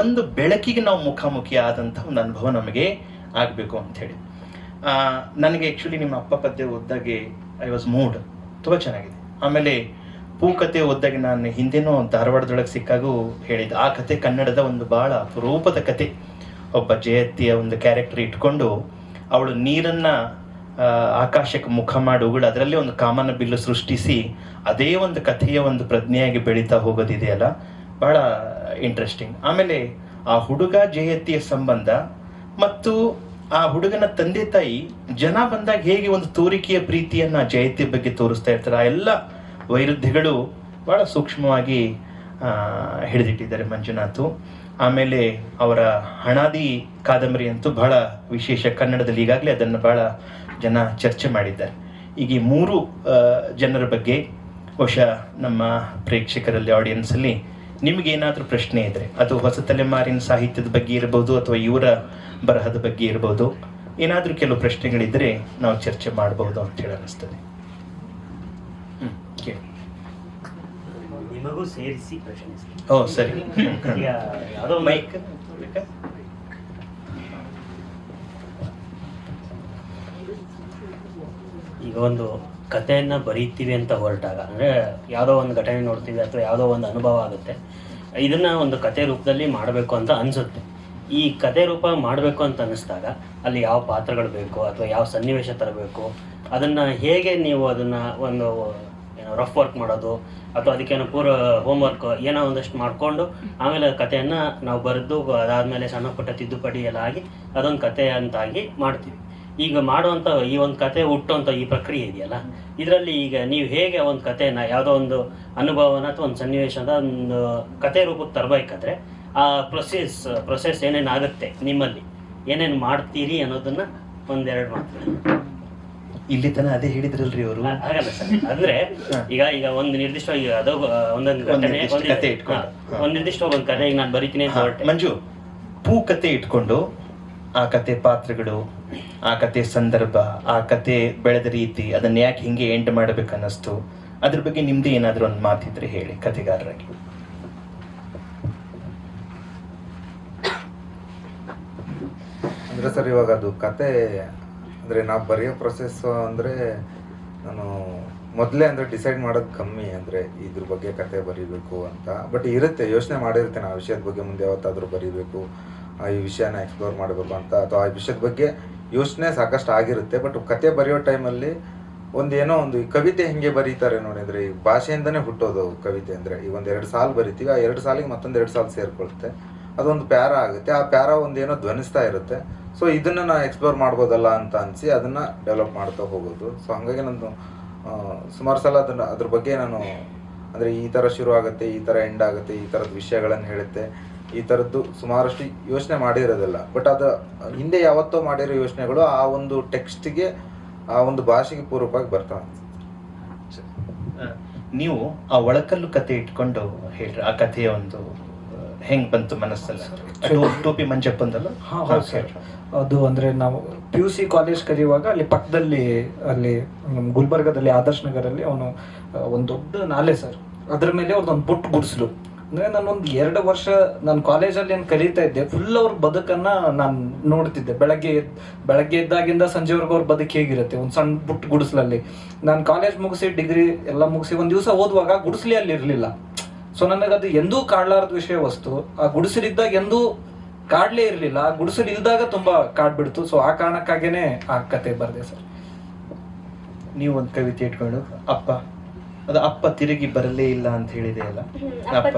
ಒಂದು ಬೆಳಕಿಗೆ ನಾವು ಮುಖಾಮುಖಿ ಆದಂಥ ಒಂದು ಅನುಭವ ನಮಗೆ ಆಗಬೇಕು ಅಂಥೇಳಿ. ನನಗೆ ಆ್ಯಕ್ಚುಲಿ ನಿಮ್ಮ ಅಪ್ಪ ಪದ್ಯ ಓದಿದಾಗೆ ಐ ವಾಸ್ ಮೂಡ್, ತುಂಬ ಚೆನ್ನಾಗಿದೆ. ಆಮೇಲೆ ಪೂ ಕತೆ ಓದಿದಾಗ ನಾನು ಹಿಂದೆನೂ ಧಾರವಾಡದೊಳಗೆ ಸಿಕ್ಕಾಗೂ ಹೇಳಿದ್ದೆ, ಆ ಕತೆ ಕನ್ನಡದ ಒಂದು ಭಾಳ ಅಪರೂಪದ ಕತೆ. ಒಬ್ಬ ಜಯತಿಯ ಒಂದು ಕ್ಯಾರೆಕ್ಟರ್ ಇಟ್ಕೊಂಡು ಅವಳು ನೀರನ್ನು ಆಕಾಶಕ್ಕೆ ಮುಖ ಮಾಡಿ ಉಗುಳು ಅದರಲ್ಲೇ ಒಂದು ಕಾಮನ ಬಿಲ್ಲು ಸೃಷ್ಟಿಸಿ ಅದೇ ಒಂದು ಕಥೆಯ ಒಂದು ಪ್ರಜ್ಞೆಯಾಗಿ ಬೆಳೀತಾ ಹೋಗೋದಿದೆಯಲ್ಲ, ಭಾಳ ಇಂಟ್ರೆಸ್ಟಿಂಗ್. ಆಮೇಲೆ ಆ ಹುಡುಗ ಜಯತಿಯ ಸಂಬಂಧ ಮತ್ತು ಆ ಹುಡುಗನ ತಂದೆ ತಾಯಿ ಜನ ಬಂದಾಗ ಹೇಗೆ ಒಂದು ತೋರಿಕೆಯ ಪ್ರೀತಿಯನ್ನು ಜಯತಿಯ ಬಗ್ಗೆ ತೋರಿಸ್ತಾ ಇರ್ತಾರೆ, ಆ ಎಲ್ಲ ವೈರುಧ್ಯಗಳು ಭಾಳ ಸೂಕ್ಷ್ಮವಾಗಿ ಹಿಡಿದಿಟ್ಟಿದ್ದಾರೆ ಮಂಜುನಾಥ್. ಆಮೇಲೆ ಅವರ ಹಣಾದಿ ಕಾದಂಬರಿ ಅಂತೂ ಬಹಳ ವಿಶೇಷ, ಕನ್ನಡದಲ್ಲಿ ಈಗಾಗಲೇ ಅದನ್ನು ಭಾಳ ಜನ ಚರ್ಚೆ ಮಾಡಿದ್ದಾರೆ. ಈಗ ಈ 3 ಜನರ ಬಗ್ಗೆ ಬಹುಶಃ ನಮ್ಮ ಪ್ರೇಕ್ಷಕರಲ್ಲಿ, ಆಡಿಯನ್ಸಲ್ಲಿ ನಿಮಗೇನಾದರೂ ಪ್ರಶ್ನೆ ಇದ್ದರೆ, ಅದು ಹೊಸ ತಲೆಮಾರಿನ ಸಾಹಿತ್ಯದ ಬಗ್ಗೆ ಇರ್ಬೋದು ಅಥವಾ ಇವರ ಬರಹದ ಬಗ್ಗೆ ಇರ್ಬೋದು, ಏನಾದರೂ ಕೆಲವು ಪ್ರಶ್ನೆಗಳಿದ್ದರೆ ನಾವು ಚರ್ಚೆ ಮಾಡಬಹುದು ಅಂತೇಳಿ ಅನ್ನಿಸ್ತದೆ. ಕೇಳಿ. ನಿಮಗೂ ಸೇರಿಸಿ ಪ್ರಶ್ನೆ. ಓ ಸರಿ. ಯಾವುದೋ ಮೈಕ್ ಈಗ ಒಂದು ಕಥೆಯನ್ನು ಬರೀತೀವಿ ಅಂತ ಹೊರಟಾಗ, ಅಂದರೆ ಯಾವುದೋ ಒಂದು ಘಟನೆ ನೋಡ್ತೀವಿ ಅಥವಾ ಯಾವುದೋ ಒಂದು ಅನುಭವ ಆಗುತ್ತೆ, ಇದನ್ನು ಒಂದು ಕತೆ ರೂಪದಲ್ಲಿ ಮಾಡಬೇಕು ಅಂತ ಅನಿಸುತ್ತೆ. ಈ ಕತೆ ರೂಪ ಮಾಡಬೇಕು ಅಂತ ಅನ್ನಿಸ್ದಾಗ ಅಲ್ಲಿ ಯಾವ ಪಾತ್ರಗಳು ಬೇಕು ಅಥವಾ ಯಾವ ಸನ್ನಿವೇಶ ತರಬೇಕು, ಅದನ್ನು ಹೇಗೆ ನೀವು ಅದನ್ನು ಒಂದು ರಫ್ ವರ್ಕ್ ಮಾಡೋದು ಅಥವಾ ಅದಕ್ಕೇನೋ ಪೂರ ಹೋಮ್ವರ್ಕ್ ಏನೋ ಒಂದಷ್ಟು ಮಾಡಿಕೊಂಡು ಆಮೇಲೆ ಕಥೆಯನ್ನು ನಾವು ಬರೆದು ಅದಾದಮೇಲೆ ಸಣ್ಣ ಪುಟ್ಟ ತಿದ್ದುಪಡಿ ಎಲ್ಲ ಆಗಿ ಅದೊಂದು ಕತೆ ಅಂತಾಗಿ ಮಾಡ್ತೀವಿ. ಈಗ ಮಾಡುವಂಥ ಈ ಒಂದು ಕತೆ ಹುಟ್ಟುವಂಥ ಈ ಪ್ರಕ್ರಿಯೆ ಇದೆಯಲ್ಲ, ಇದರಲ್ಲಿ ಈಗ ನೀವು ಹೇಗೆ ಒಂದು ಕಥೆನ ಯಾವುದೋ ಒಂದು ಅನುಭವನ ಅಥವಾ ಒಂದು ಸನ್ನಿವೇಶದ ಒಂದು ಕತೆ ರೂಪಕ್ಕೆ ತರಬೇಕಾದ್ರೆ ಆ ಪ್ರೊಸೆಸ್ ಏನೇನು ಆಗುತ್ತೆ, ನಿಮ್ಮಲ್ಲಿ ಏನೇನು ಮಾಡ್ತೀರಿ ಅನ್ನೋದನ್ನ ಒಂದೆರಡು ಮಾತು. ಇಲ್ಲಿ ತನ ಅದೇ ಹೇಳಿದ್ರಲ್ರಿ ಅವರು. ಹಾಗಲ್ಲ ಸರ್, ಅಂದ್ರೆ ಈಗ ಒಂದು ನಿರ್ದಿಷ್ಟವಾಗಿ ಅದು ಒಂದೊಂದು ಘಟನೆ, ಒಂದು ನಿರ್ದಿಷ್ಟ ಒಂದು ಕತೆ ಈಗ ನಾನು ಬರೀತೀನಿ ಅಂತ ಹೊರಟೆ. ಮಂಜು, ಪೂ ಕತೆ ಇಟ್ಕೊಂಡು ಆ ಕತೆ ಪಾತ್ರಗಳು, ಆ ಕತೆ ಸಂದರ್ಭ, ಆ ಕತೆ ಬೆಳೆದ ರೀತಿ, ಅದನ್ನ ಯಾಕೆ ಹಿಂಗೆ ಎಂಡ್ ಮಾಡಬೇಕು ಅನ್ನಿಸ್ತು, ಅದ್ರ ಬಗ್ಗೆ ನಿಮ್ದೇ ಏನಾದರೂ ಒಂದು ಮಾತಿದ್ರೆ ಹೇಳಿ ಕತೆಗಾರರಾಗಿ. ಅಂದರೆ ಸರ್, ಇವಾಗ ಅದು ಕತೆ ಅಂದರೆ ನಾವು ಬರೆಯೋ ಪ್ರೊಸೆಸ್ಸು ಅಂದರೆ ನಾನು ಮೊದಲೇ ಅಂದರೆ ಡಿಸೈಡ್ ಮಾಡೋದು ಕಮ್ಮಿ, ಅಂದರೆ ಇದ್ರ ಬಗ್ಗೆ ಕತೆ ಬರೀಬೇಕು ಅಂತ. ಬಟ್ ಇರುತ್ತೆ, ಯೋಚನೆ ಮಾಡಿರ್ತೇನೆ ಆ ವಿಷಯದ ಬಗ್ಗೆ ಮುಂದೆ ಯಾವತ್ತಾದರೂ ಬರೀಬೇಕು, ಈ ವಿಷಯನ ಎಕ್ಸ್ಪ್ಲೋರ್ ಮಾಡಬೇಕು ಅಂತ, ಅಥವಾ ಆ ವಿಷಯದ ಬಗ್ಗೆ ಯೋಚನೆ ಸಾಕಷ್ಟು ಆಗಿರುತ್ತೆ. ಬಟ್ ಕತೆ ಬರೆಯೋ ಟೈಮಲ್ಲಿ ಒಂದೇನೋ ಒಂದು ಕವಿತೆ ಹಿಂಗೆ ಬರೀತಾರೆ ನೋಡಿದರೆ, ಈ ಭಾಷೆಯಿಂದನೇ ಹುಟ್ಟೋದು ಕವಿತೆ. ಅಂದರೆ ಈಗ 1-2 ಸಾಲು ಬರಿತೀವಿ, ಆ 2 ಸಾಲಿಗೆ ಮತ್ತೊಂದು 2 ಸಾಲು ಸೇರ್ಕೊಳುತ್ತೆ, ಅದೊಂದು ಪ್ಯಾರ ಆಗುತ್ತೆ, ಆ ಪ್ಯಾರ ಒಂದೇನೋ ಧ್ವನಿಸ್ತಾ ಇರುತ್ತೆ. ಸೊ ಇದನ್ನು ನಾನು ಎಕ್ಸ್ಪ್ಲೋರ್ ಮಾಡ್ಬೋದಲ್ಲ ಅಂತ ಅನಿಸಿ ಅದನ್ನು ಡೆವಲಪ್ ಮಾಡ್ತಾ ಹೋಗೋದು. ಸೊ ಹಾಗಾಗಿ ನಾನು ಸುಮಾರು ಸಲ ಅದ್ರ ಬಗ್ಗೆ ನಾನು ಅಂದರೆ ಈ ಥರ ಶುರು ಆಗುತ್ತೆ, ಈ ಥರ ಎಂಡ್ ಆಗುತ್ತೆ, ಈ ಥರದ ವಿಷಯಗಳನ್ನು ಹೇಳುತ್ತೆ, ಈ ಥರದ್ದು ಸುಮಾರಷ್ಟು ಯೋಚನೆ ಮಾಡಿರೋದಿಲ್ಲ. ಬಟ್ ಅದು ಹಿಂದೆ ಯಾವತ್ತೋ ಮಾಡಿರೋ ಯೋಚನೆಗಳು ಆ ಒಂದು ಟೆಕ್ಸ್ಟಿಗೆ, ಆ ಒಂದು ಭಾಷೆಗೆ ಪೂರಕವಾಗಿ ಬರ್ತಾವೆ. ನೀವು ಆ ಒಳಕಲ್ಲು ಕತೆ ಇಟ್ಕೊಂಡು ಹೇಳ್ರಿ, ಆ ಕಥೆಯ ಒಂದು ಹೆಂಗ್ ಬಂತು ಮನಸ್ಸಲ್ಲ? ಟೋಪಿ ಮಂಜಪ್ಪಂದಲ್ಲ? ಹೌದು ಸರ್, ಅದು ಅಂದರೆ ನಾವು PUC ಕಾಲೇಜ್ ಕರೆಯುವಾಗ ಅಲ್ಲಿ ಪಕ್ಕದಲ್ಲಿ, ಅಲ್ಲಿ ನಮ್ಮ ಗುಲ್ಬರ್ಗದಲ್ಲಿ ಆದರ್ಶ್ ನಗರಲ್ಲಿ ಅವನು ಒಂದು ದೊಡ್ಡ ನಾಲೆ ಸರ್, ಅದ್ರ ಮೇಲೆ ಅವ್ರದ್ದೊಂದು ಪುಟ್ಟ ಗುಡಿಸಲು. ಅಂದರೆ ನಾನೊಂದು 2 ವರ್ಷ ನಾನು ಕಾಲೇಜಲ್ಲಿ ಏನು ಕಲಿತಾ ಇದ್ದೆ, ಫುಲ್ ಅವ್ರ ಬದುಕನ್ನು ನಾನು ನೋಡ್ತಿದ್ದೆ. ಬೆಳಗ್ಗೆ ಎದ್ದಾಗಿಂದ ಸಂಜೆವರೆಗೂ ಅವ್ರ ಬದುಕು ಹೇಗಿರುತ್ತೆ ಒಂದು ಸಣ್ಣ ಪುಟ್ಟ ಗುಡಿಸಲಲ್ಲಿ. ನಾನು ಕಾಲೇಜ್ ಮುಗಿಸಿ ಡಿಗ್ರಿ ಎಲ್ಲ ಮುಗಿಸಿ ಒಂದು ದಿವಸ ಓದುವಾಗ ಗುಡಿಸಲಿ ಅಲ್ಲಿ ಇರಲಿಲ್ಲ. ಸೊ ನನಗದು ಎಂದೂ ಕಾಡ್ಲಾರದ ವಿಷಯ ವಸ್ತು. ಆ ಗುಡಿಸಲಿದ್ದಾಗ ಎಂದೂ ಕಾಡ್ಲೇ ಇರಲಿಲ್ಲ, ಆ ಗುಡಿಸಲು ಇಲ್ದಾಗ ತುಂಬ ಕಾಡ್ಬಿಡ್ತು. ಸೊ ಆ ಕಾರಣಕ್ಕಾಗೇನೆ ಆ ಕತೆ ಬರೆದೆ ಸರ್. ನೀವು ಒಂದು ಕವಿತೆ ಇಟ್ಕೊಂಡು ಅಪ್ಪ ತಿರುಗಿ ಬರಲೇ ಇಲ್ಲ ಅಂತ ಹೇಳಿದೆ ಅಲ್ಲ, ಅಪ್ಪ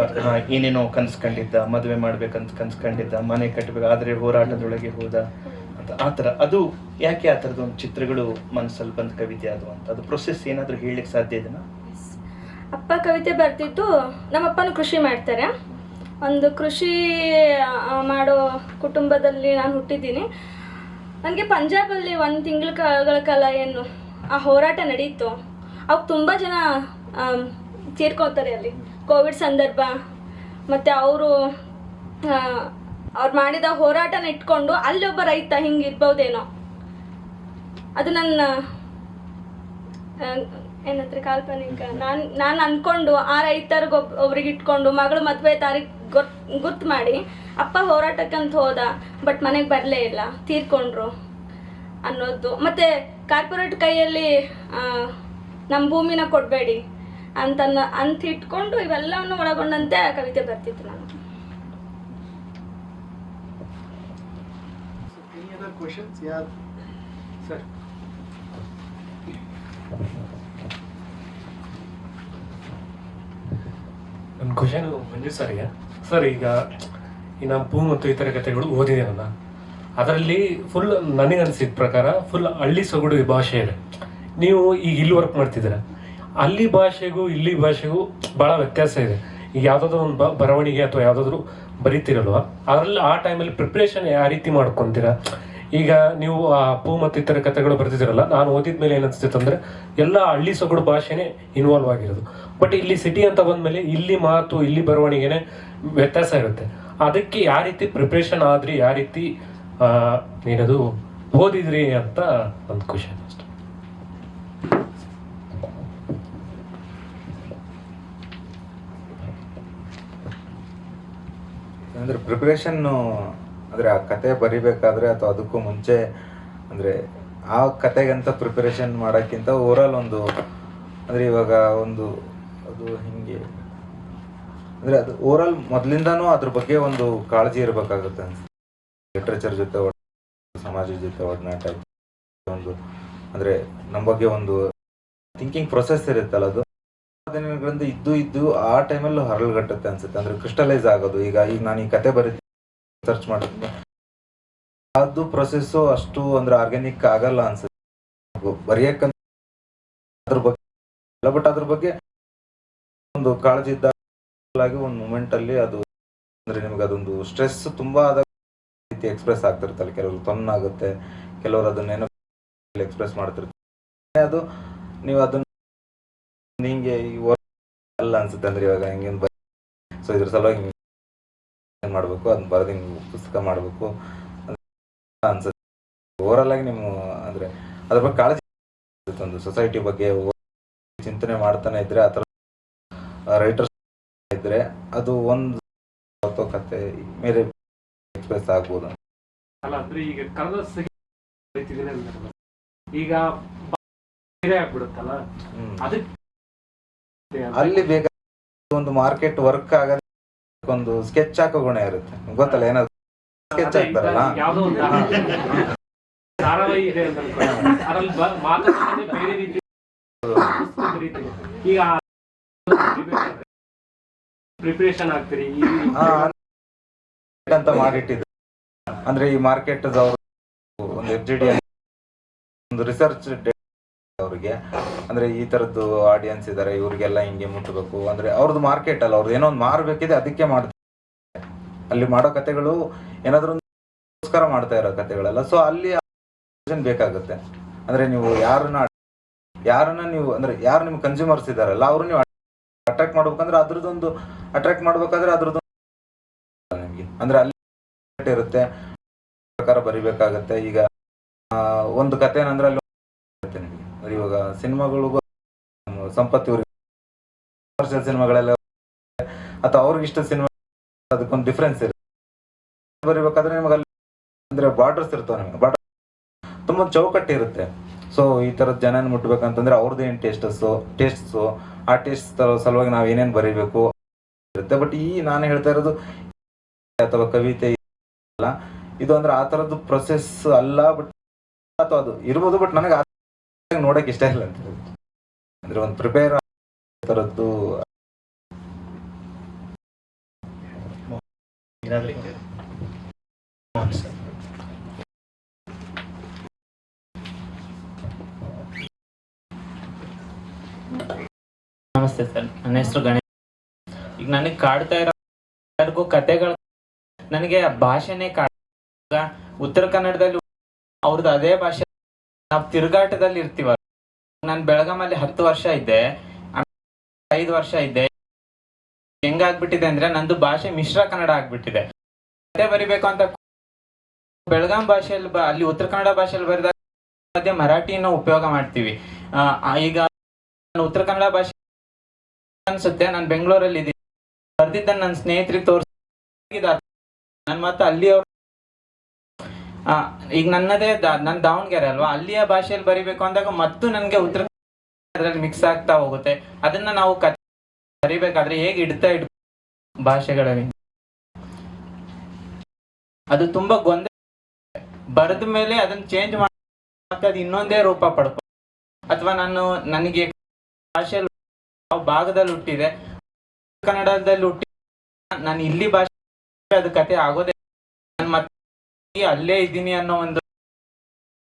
ಏನೇನೋ ಕನ್ಸ್ಕೊಂಡಿದ್ದ, ಮದುವೆ ಮಾಡ್ಬೇಕಂತ ಕನ್ಸ್ಕೊಂಡಿದ್ದ, ಮನೆ ಕಟ್ಟಬೇಕು, ಆದ್ರೆ ಹೋರಾಟದೊಳಗೆ ಹೋದ ಅಂತ, ಆ ಥರ. ಅದು ಯಾಕೆ ಆ ಥರದ್ದು ಒಂದು ಚಿತ್ರಗಳು ಮನಸ್ಸಲ್ಲಿ ಬಂದ ಕವಿತೆ ಅದು ಅಂತ, ಅದು ಪ್ರೊಸೆಸ್ ಏನಾದರೂ ಹೇಳಲಿಕ್ಕೆ ಸಾಧ್ಯ ಇದೆನಾ? ಅಪ್ಪ ಕವಿತೆ ಬರ್ತಿತ್ತು. ನಮ್ಮಪ್ಪನೂ ಕೃಷಿ ಮಾಡ್ತಾರೆ. ಒಂದು ಕೃಷಿ ಮಾಡೋ ಕುಟುಂಬದಲ್ಲಿ ನಾನು ಹುಟ್ಟಿದ್ದೀನಿ. ನನಗೆ ಪಂಜಾಬಲ್ಲಿ 1 ತಿಂಗಳ ಕಾಲ ಏನು ಆ ಹೋರಾಟ ನಡೀತು. ಅವಾಗ ತುಂಬ ಜನ ತೀರ್ಕೊತಾರೆ ಅಲ್ಲಿ. ಕೋವಿಡ್ ಸಂದರ್ಭ, ಮತ್ತು ಅವರು ಅವ್ರು ಮಾಡಿದ ಹೋರಾಟನ ಇಟ್ಕೊಂಡು ಅಲ್ಲೊಬ್ಬ ರೈತ ಹಿಂಗಿರ್ಬೋದೇನೋ, ಅದು ನನ್ನ ಏನಂದ್ರೆ ಕಾಲ್ಪನಿಕ. ನಾನು ಅಂದ್ಕೊಂಡು ಆ ರೈತರಿಗೆ ಒಬ್ರಿಗೆ ಇಟ್ಕೊಂಡು ಮಗಳು ಮದುವೆ ತಾರೀಕು ಗುರ್ತು ಮಾಡಿ ಅಪ್ಪ ಹೋರಾಟಕ್ಕಂತ ಹೋದ, ಬಟ್ ಮನೆಗೆ ಬರಲೇ ಇಲ್ಲ, ತೀರ್ಕೊಂಡ್ರು ಅನ್ನೋದು. ಮತ್ತು ಕಾರ್ಪೊರೇಟ್ ಕೈಯಲ್ಲಿ ನಮ್ಮ ಭೂಮಿನ ಕೊಡಬೇಡಿ ಅಂತ ಇಟ್ಕೊಂಡು ಇವೆಲ್ಲವನ್ನು ಒಳಗೊಂಡಂತೆ ಕವಿತೆ ಬರ್ತಿತ್ತು ನಾನು. ನನ್ನ ಕ್ವಶನ್ ಮಂಜು ಸರ್ಗೆ. ಸರ್, ಈಗ ಈ ನಮ್ಮ ಪೂ ಮತ್ತು ಇತರ ಕಥೆಗಳು ಓದಿದ್ದೀನಲ್ಲ, ಅದರಲ್ಲಿ ಫುಲ್ ನನಗೆ ಅನಿಸಿದ ಪ್ರಕಾರ ಫುಲ್ ಹಳ್ಳಿ ಸೊಗಡು ಭಾಷೆ ಇದೆ. ನೀವು ಈಗ ಇಲ್ಲಿ ವರ್ಕ್ ಮಾಡ್ತಿದ್ದೀರ, ಅಲ್ಲಿ ಭಾಷೆಗೂ ಇಲ್ಲಿ ಭಾಷೆಗೂ ಭಾಳ ವ್ಯತ್ಯಾಸ ಇದೆ. ಈಗ ಯಾವುದಾದ್ರೂ ಒಂದು ಬರವಣಿಗೆ ಅಥವಾ ಯಾವುದಾದ್ರೂ ಬರೀತಿರಲ್ವ, ಅದರಲ್ಲಿ ಆ ಟೈಮಲ್ಲಿ ಪ್ರಿಪ್ರೇಷನ್ ಯಾವ ರೀತಿ ಮಾಡ್ಕೊತೀರಾ? ಈಗ ನೀವು ಆ ಪೂ ಮತ್ತು ಇತರ ಕಥೆಗಳು ಬರ್ತಿದ್ದೀರಲ್ಲ, ನಾನು ಓದಿದ ಮೇಲೆ ಏನಿಸ್ತಿತ್ತು ಅಂದರೆ ಎಲ್ಲ ಹಳ್ಳಿ ಸೊಗಡು ಭಾಷೆನೇ ಇನ್ವಾಲ್ವ್ ಆಗಿರೋದು. ಬಟ್ ಇಲ್ಲಿ ಸಿಟಿ ಅಂತ ಬಂದಮೇಲೆ ಇಲ್ಲಿ ಮಾತು ಇಲ್ಲಿ ಬರವಣಿಗೆನೇ ವ್ಯತ್ಯಾಸ ಇರುತ್ತೆ. ಅದಕ್ಕೆ ಯಾವ ರೀತಿ ಪ್ರಿಪ್ರೇಷನ್ ಆದ್ರಿ, ಯಾವ ರೀತಿ ಏನದು ಓದಿದ್ರಿ ಅಂತ ಒಂದು ಕ್ವಶನ್ ಅಷ್ಟೆ. ಅಂದರೆ ಪ್ರಿಪ್ರೇಷನ್ನು ಅಂದರೆ ಆ ಕತೆ ಬರಿಬೇಕಾದ್ರೆ ಅಥವಾ ಅದಕ್ಕೂ ಮುಂಚೆ ಅಂದರೆ ಆ ಕತೆಗಂತ ಪ್ರಿಪರೇಷನ್ ಮಾಡೋಕ್ಕಿಂತ ಓವರಾಲ್ ಒಂದು ಅಂದರೆ ಇವಾಗ ಒಂದು ಅದು ಹಿಂಗೆ ಅಂದರೆ ಅದು ಓವರಾಲ್ ಮೊದಲಿಂದನೂ ಅದ್ರ ಬಗ್ಗೆ ಒಂದು ಕಾಳಜಿ ಇರಬೇಕಾಗುತ್ತೆ ಅನ್ಸುತ್ತೆ. ಲಿಟ್ರೇಚರ್ ಜೊತೆ ಸಮಾಜದ ಜೊತೆ ಒಡನಾಟ ಒಂದು ಅಂದರೆ ನಮ್ಮ ಬಗ್ಗೆ ಒಂದು ಥಿಂಕಿಂಗ್ ಪ್ರೊಸೆಸ್ ಇರುತ್ತಲ್ಲ, ಅದು ದಿನಗಳಿಂದ ಇದ್ದು ಆ ಟೈಮಲ್ಲೂ ಹರಳುಗಟ್ಟುತ್ತೆ ಅನ್ಸುತ್ತೆ. ಅಂದರೆ ಕ್ರಿಸ್ಟಲೈಸ್ ಆಗೋದು. ಈಗ ನಾನು ಈ ಕತೆ ಬರೀತೀನಿ ಸರ್ಚ್ ಮಾಡಿದ್ರೆ ಅದು ಪ್ರೊಸೆಸ್ಸು ಅಷ್ಟು ಅಂದ್ರೆ ಆರ್ಗ್ಯಾನಿಕ್ ಆಗಲ್ಲ ಅನ್ಸುತ್ತೆ ಬರೆಯಕ್ಕಂತ ಅದ್ರ ಬಗ್ಗೆ. ಬಟ್ ಅದ್ರ ಬಗ್ಗೆ ಒಂದು ಕಾಳಜಿ ಇದ್ದಾಗಿ ಒಂದು ಮೂಮೆಂಟ್ ಅಲ್ಲಿ ಅದು ಅಂದ್ರೆ ನಿಮ್ಗೆ ಅದೊಂದು ಸ್ಟ್ರೆಸ್ ತುಂಬಾ ಆದ ರೀತಿ ಎಕ್ಸ್ಪ್ರೆಸ್ ಆಗ್ತಿರ್ತಲ್ಲ. ಕೆಲವರು ತೊನ್ನಾಗುತ್ತೆ, ಕೆಲವರು ಅದನ್ನೇನೋ ಎಕ್ಸ್ಪ್ರೆಸ್ ಮಾಡ್ತಿರ್ತಾರೆ. ಅದು ನೀವು ಅದನ್ನ ಹಿಂಗೆ ಅಲ್ಲ ಅನ್ಸುತ್ತೆ. ಅಂದ್ರೆ ಇವಾಗ ಹಿಂಗೆ ಸೊ ಇದ್ರ ಸಲುವಾಗಿ ಮಾಡ್ಬೇಕು, ಅದನ್ನ ಬರೆದು ಹಿಂಗೆ ಪುಸ್ತಕ ಮಾಡ್ಬೇಕು ಅನ್ಸುತ್ತೆ. ಓವರಾಲ್ ಆಗಿ ನೀವು ಅಂದ್ರೆ ಅದ್ರ ಬಗ್ಗೆ ಕಾಳಜಿ, ಒಂದು ಸೊಸೈಟಿ ಬಗ್ಗೆ ಚಿಂತನೆ ಮಾಡ್ತಾನೆ ಇದ್ರೆ, ಆ ಥರ ರೈಟರ್ಸ್ ಇದ್ರೆ ಅದು ಒಂದು ಕತೆ ಮೇಲೆ ಎಕ್ಸ್ಪ್ರೆಸ್ ಆಗ್ಬೋದು. ಅಲ್ಲ ಅಂದ್ರೆ ಈಗ ಕನ್ನಡ ಈಗ ಆಗ್ಬಿಡುತ್ತಲ್ಲ, ಅದಕ್ಕೆ ಅಲ್ಲಿ ಬೇಕಾದ ಒಂದು ಮಾರ್ಕೆಟ್ ವರ್ಕ್ ಆಗೋದು ಒಂದು ಸ್ಕೆಚ್ ಹಾಕೋ ಗುಣ ಇರುತ್ತೆ, ಗೊತ್ತಲ್ಲ? ಏನಾದ್ರು ಸ್ಕೆಚ್ ಹಾಕ್ತಾರಲ್ಲ, ಯಾವ್ದೋ ಒಂದು ಧಾರಾವಾಹಿ ಇದೆ ಅಂತ ಅದ್ರಲ್ಲಿ ಮಾತಾಡೋದೇ ಬೇರೆ ರೀತಿ. ಈಗ ಪ್ರಿಪರೇಷನ್ ಆಗ್ತೀರಿ ಅಂತ ಮಾಡಿಟ್ಟಿದ್ರು. ಅಂದ್ರೆ ಈ ಮಾರ್ಕೆಟ್ ಅವರು ಒಂದು FGD ಒಂದು ರಿಸರ್ಚ್ ಅವ್ರಿಗೆ ಅಂದ್ರೆ ಈ ತರದ್ದು ಆಡಿಯನ್ಸ್ ಇದಾರೆ, ಇವ್ರಿಗೆಲ್ಲ ಹಿಂಗೆ ಮುಟ್ಟಬೇಕು ಅಂದ್ರೆ ಅವ್ರದ್ದು ಮಾರ್ಕೆಟ್ ಅಲ್ಲ, ಅವ್ರದ್ದು ಏನೋ ಒಂದು ಮಾರ್ಬೇಕಿದೆ, ಅದಕ್ಕೆ ಮಾಡ್ತಾರೆ. ಅಲ್ಲಿ ಮಾಡೋ ಕತೆಗಳು ಏನಾದ್ರು ಗೋಸ್ಕರ ಮಾಡ್ತಾ ಇರೋ ಕತೆಗಳೆಲ್ಲ. ಸೊ ಅಲ್ಲಿ ಬೇಕಾಗುತ್ತೆ. ಅಂದ್ರೆ ನೀವು ಯಾರನ್ನ ನೀವು ಅಂದ್ರೆ ಯಾರು ನಿಮ್ ಕನ್ಸ್ಯೂಮರ್ಸ್ ಇದಾರಲ್ಲ ಅವ್ರು ನೀವು ಅಟ್ರಾಕ್ಟ್ ಮಾಡ್ಬೇಕಂದ್ರೆ ಅದ್ರದ್ದೊಂದು ಅಟ್ರಾಕ್ಟ್ ಮಾಡ್ಬೇಕಾದ್ರೆ ಅದ್ರದ್ದು ನಿಮ್ಗೆ ಅಂದ್ರೆ ಅಲ್ಲಿ ಇರುತ್ತೆ ಪ್ರಕಾರ ಬರಿಬೇಕಾಗತ್ತೆ. ಈಗ ಒಂದು ಕತೆ ಏನಂದ್ರೆ ಅಲ್ಲಿ ನಿಮಗೆ ಇವಾಗ ಸಿನಿಮಾಗಳಿಗೂ ಸಂಪತ್ತಿ ಕಮರ್ಷಿಯಲ್ ಸಿನಿಮಾಗಳೆಲ್ಲ ಅಥವಾ ಅವ್ರಿಗೆ ಇಷ್ಟ ಸಿನಿಮಾ ಅದಕ್ಕೊಂದು ಡಿಫ್ರೆನ್ಸ್ ಇರುತ್ತೆ. ಬರಿಬೇಕಾದ್ರೆ ನಿಮಗೆ ಅಲ್ಲಿ ಅಂದ್ರೆ ಬಾರ್ಡರ್ಸ್ ಇರ್ತಾವ, ನಿಮಗೆ ಬಾರ್ಡರ್ ತುಂಬಾ ಚೌಕಟ್ಟು ಇರುತ್ತೆ. ಸೊ ಈ ತರದ ಜನನ ಮುಟ್ಬೇಕಂತಂದ್ರೆ ಅವ್ರದ್ದು ಏನ್ ಟೇಸ್ಟ್ಸು ಆ ಟೇಸ್ಟ್ ಸಲುವಾಗಿ ನಾವ್ ಏನೇನ್ ಬರೀಬೇಕು ಇರುತ್ತೆ. ಬಟ್ ಈ ನಾನು ಹೇಳ್ತಾ ಇರೋದು ಅಥವಾ ಕವಿತೆ ಅಲ್ಲ, ಇದು ಅಂದ್ರೆ ಆ ತರದ್ದು ಪ್ರೊಸೆಸ್ ಅಲ್ಲ. ಬಟ್ ಅಥವಾ ಅದು ಇರ್ಬೋದು, ಬಟ್ ನನಗೆ ನೋಡಕ್ ಇಷ್ಟ ಇಲ್ಲ ಅಂತ ಅಂದ್ರೆ ಒಂದು ಪ್ರಿಪೇರ್ ತರದ್ದು. ನಮಸ್ತೆ ಸರ್, ನನ್ನ ಹೆಸರು ಗಣೇಶ್. ಈಗ ನನಗೆ ಕಾಡ್ತಾ ಇರೋ ಕತೆಗಳು ನನಗೆ ಭಾಷೆನೇ ಉತ್ತರ ಕನ್ನಡದಲ್ಲಿ ಅವ್ರದ್ದು ಅದೇ ಭಾಷೆ. ನಾವು ತಿರುಗಾಟದಲ್ಲಿ ಇರ್ತೀವ. ನಾನು ಬೆಳಗಾಮಲ್ಲಿ 10 ವರ್ಷ ಇದ್ದೆ, 5 ವರ್ಷ ಇದ್ದೆ. ಹೆಂಗಾಗ್ಬಿಟ್ಟಿದೆ ಅಂದ್ರೆ ನಂದು ಭಾಷೆ ಮಿಶ್ರ ಕನ್ನಡ ಆಗ್ಬಿಟ್ಟಿದೆ. ಕತೆ ಬರಿಬೇಕು ಅಂತ ಬೆಳಗಾಂ ಭಾಷೆಯಲ್ಲಿ ಅಲ್ಲಿ ಉತ್ತರ ಕನ್ನಡ ಭಾಷೆಯಲ್ಲಿ ಬರೆದಾಗ ಮಧ್ಯೆ ಮರಾಠಿನ ಉಪಯೋಗ ಮಾಡ್ತೀವಿ. ಈಗ ನಾನು ಉತ್ತರ ಕನ್ನಡ ಭಾಷೆ ಅನ್ಸುತ್ತೆ, ನಾನು ಬೆಂಗಳೂರಲ್ಲಿ ಇದ್ದೀನಿ, ಬರ್ದಿದ್ದನ್ನು ನನ್ನ ಸ್ನೇಹಿತರಿಗೆ ತೋರಿಸಿದ ನಾನು ಮತ್ತೆ ಅಲ್ಲಿಯವ್ರು ಈಗ ನನ್ನದೇ ನನ್ನ ದಾವಣಗೆರೆ ಅಲ್ವಾ, ಅಲ್ಲಿಯ ಭಾಷೆಯಲ್ಲಿ ಬರಿಬೇಕು ಅಂದಾಗ ಮತ್ತು ನನಗೆ ಉತ್ತರ ಅದರಲ್ಲಿ ಮಿಕ್ಸ್ ಆಗ್ತಾ ಹೋಗುತ್ತೆ. ಅದನ್ನ ನಾವು ಬರಿಬೇಕಾದ್ರೆ ಹೇಗೆ ಇಡ್ತಾ ಭಾಷೆಗಳಲ್ಲಿ ಅದು ತುಂಬಾ ಗೊಂದಲ. ಬರೆದ ಮೇಲೆ ಅದನ್ನ ಚೇಂಜ್ ಮಾಡಿ ಮತ್ತೆ ಅದು ಇನ್ನೊಂದೇ ರೂಪ ಪಡ್ಕೊ, ಅಥವಾ ನನಗೆ ಭಾಷೆಯಲ್ಲಿ ಯಾವ ಭಾಗದಲ್ಲಿ ಹುಟ್ಟಿದೆ, ಕನ್ನಡದಲ್ಲಿ ಹುಟ್ಟಿ ನಾನು ಇಲ್ಲಿ ಭಾಷೆ ಅದು ಕತೆ ಆಗೋದೇ, ನಾನು ಮತ್ತೆ ಅಲ್ಲೇ ಇದ್ದೀನಿ ಅನ್ನೋ ಒಂದು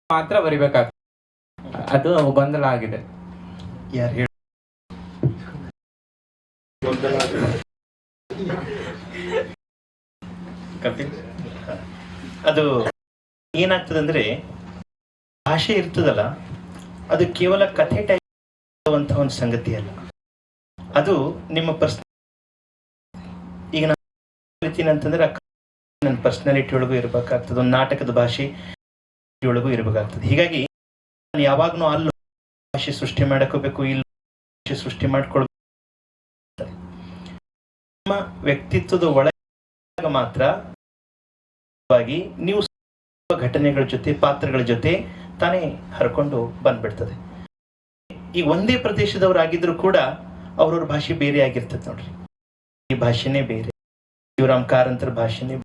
ಮಾತ್ರ ಬರಿಬೇಕಾಗ್ತದೆ. ಅದು ಗೊಂದಲ ಆಗಿದೆ. ಯಾರು ಹೇಳಿ ಕಪಿಲ್, ಅದು ಏನಾಗ್ತದೆ ಅಂದ್ರೆ ಭಾಷೆ ಇರ್ತದಲ್ಲ, ಅದು ಕೇವಲ ಕಥೆ ಟೈಪ್ ಅಂತ ಒಂದು ಸಂಗತಿ ಅಲ್ಲ, ಅದು ನಿಮ್ಮ ಈಗ ನಾನು ಹೇಳ್ತೀನಿ ಅಂತಂದ್ರೆ ನನ್ನ ಪರ್ಸನಾಲಿಟಿ ಒಳಗೂ ಇರಬೇಕಾಗ್ತದೆ, ಒಂದು ನಾಟಕದ ಭಾಷೆ ಒಳಗೂ ಇರಬೇಕಾಗ್ತದೆ. ಹೀಗಾಗಿ ನಾನು ಯಾವಾಗ್ಲೂ ಅಲ್ಲಿ ಭಾಷೆ ಸೃಷ್ಟಿ ಮಾಡಕೋಬೇಕು, ಇಲ್ಲಿ ಭಾಷೆ ಸೃಷ್ಟಿ ಮಾಡ್ಕೊಳ್ಬೇಕು. ನಿಮ್ಮ ವ್ಯಕ್ತಿತ್ವದ ಒಳಗೆ ಮಾತ್ರ ನೀವು ಘಟನೆಗಳ ಜೊತೆ ಪಾತ್ರಗಳ ಜೊತೆ ತಾನೇ ಹರ್ಕೊಂಡು ಬಂದ್ಬಿಡ್ತದೆ. ಈ ಒಂದೇ ಪ್ರದೇಶದವರಾಗಿದ್ರು ಕೂಡ ಅವ್ರವ್ರ ಭಾಷೆ ಬೇರೆ ಆಗಿರ್ತದೆ ನೋಡ್ರಿ. ಈ ಭಾಷೆನೇ ಬೇರೆ, ಶಿವರಾಮ್ ಕಾರಂತರ ಭಾಷೆನೇ,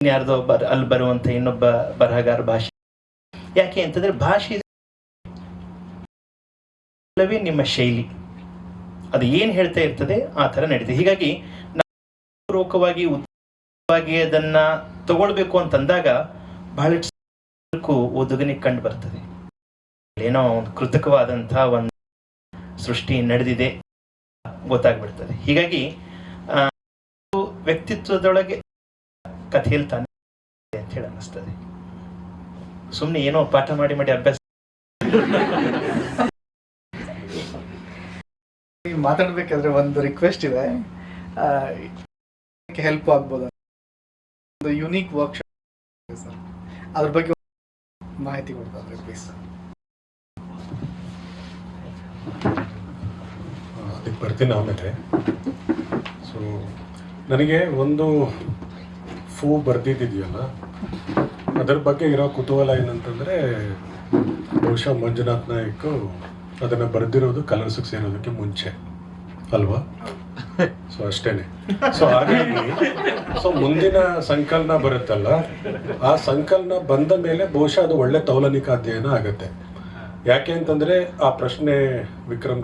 ಯಾರ್ದೋ ಅಲ್ಲಿ ಬರುವಂತ ಇನ್ನೊಬ್ಬ ಬರಹಗಾರ ಭಾಷೆ. ಯಾಕೆ ಅಂತಂದ್ರೆ ಭಾಷೆ ನಿಮ್ಮ ಶೈಲಿ ಅದು ಏನ್ ಹೇಳ್ತಾ ಇರ್ತದೆ ಆ ತರ ನಡೀತದೆ. ಹೀಗಾಗಿ ಪೂರ್ವಕವಾಗಿ ಉತ್ತಮವಾಗಿ ಅದನ್ನ ತಗೊಳ್ಬೇಕು ಅಂತಂದಾಗ ಬಹಳಷ್ಟು ಓದುಗನಿಗೆ ಕಂಡು ಬರ್ತದೆ, ಏನೋ ಒಂದು ಕೃತಕವಾದಂತಹ ಒಂದು ಸೃಷ್ಟಿ ನಡೆದಿದೆ ಗೊತ್ತಾಗ್ಬಿಡ್ತದೆ. ಹೀಗಾಗಿ ವ್ಯಕ್ತಿತ್ವದೊಳಗೆ ಕಥೆ ಹೇಳ್ತಾನೆ ಅಂತ ಹೇಳಿ ಅನ್ನಿಸ್ತದೆ. ಸುಮ್ಮನೆ ಏನೋ ಪಾಠ ಮಾಡಿ ಅಭ್ಯಾಸ ಮಾತಾಡ್ಬೇಕಾದ್ರೆ ಒಂದು ರಿಕ್ವೆಸ್ಟ್ ಇದೆ, ಹೆಲ್ಪ್ ಆಗ್ಬೋದು. ಒಂದು ಯುನೀಕ್ ವರ್ಕ್ಶಾಪ್ ಸರ್, ಅದ್ರ ಬಗ್ಗೆ ಮಾಹಿತಿ ಕೊಡ್ತಾರೆ ಪ್ಲೀಸ್. ಅದಕ್ಕೆ ಬರ್ತೀನಿ ಆಮೇಲೆ. ಸೊ ನನಗೆ ಒಂದು ಬರ್ದಿದ್ದಿದೆಯಲ್ಲ ಅದರ ಬಗ್ಗೆ ಇರೋ ಕುತೂಹಲ ಏನಂತಂದರೆ, ಬಹುಶಃ ಮಂಜುನಾಥ್ ನಾಯಕ್ ಅದನ್ನು ಬರೆದಿರೋದು ಕಲರ್ಸಿಗೆ ಸೇರೋದಕ್ಕೆ ಮುಂಚೆ ಅಲ್ವಾ? ಸೊ ಅಷ್ಟೇನೆ. ಸೊ ಹಾಗಾಗಿ ಮುಂದಿನ ಸಂಕಲನ ಬರುತ್ತಲ್ಲ, ಆ ಸಂಕಲನ ಬಂದ ಮೇಲೆ ಬಹುಶಃ ಅದು ಒಳ್ಳೆ ತೌಲನಿಕ ಅಧ್ಯಯನ ಆಗುತ್ತೆ. ಯಾಕೆ ಅಂತಂದರೆ ಆ ಪ್ರಶ್ನೆ ವಿಕ್ರಮ್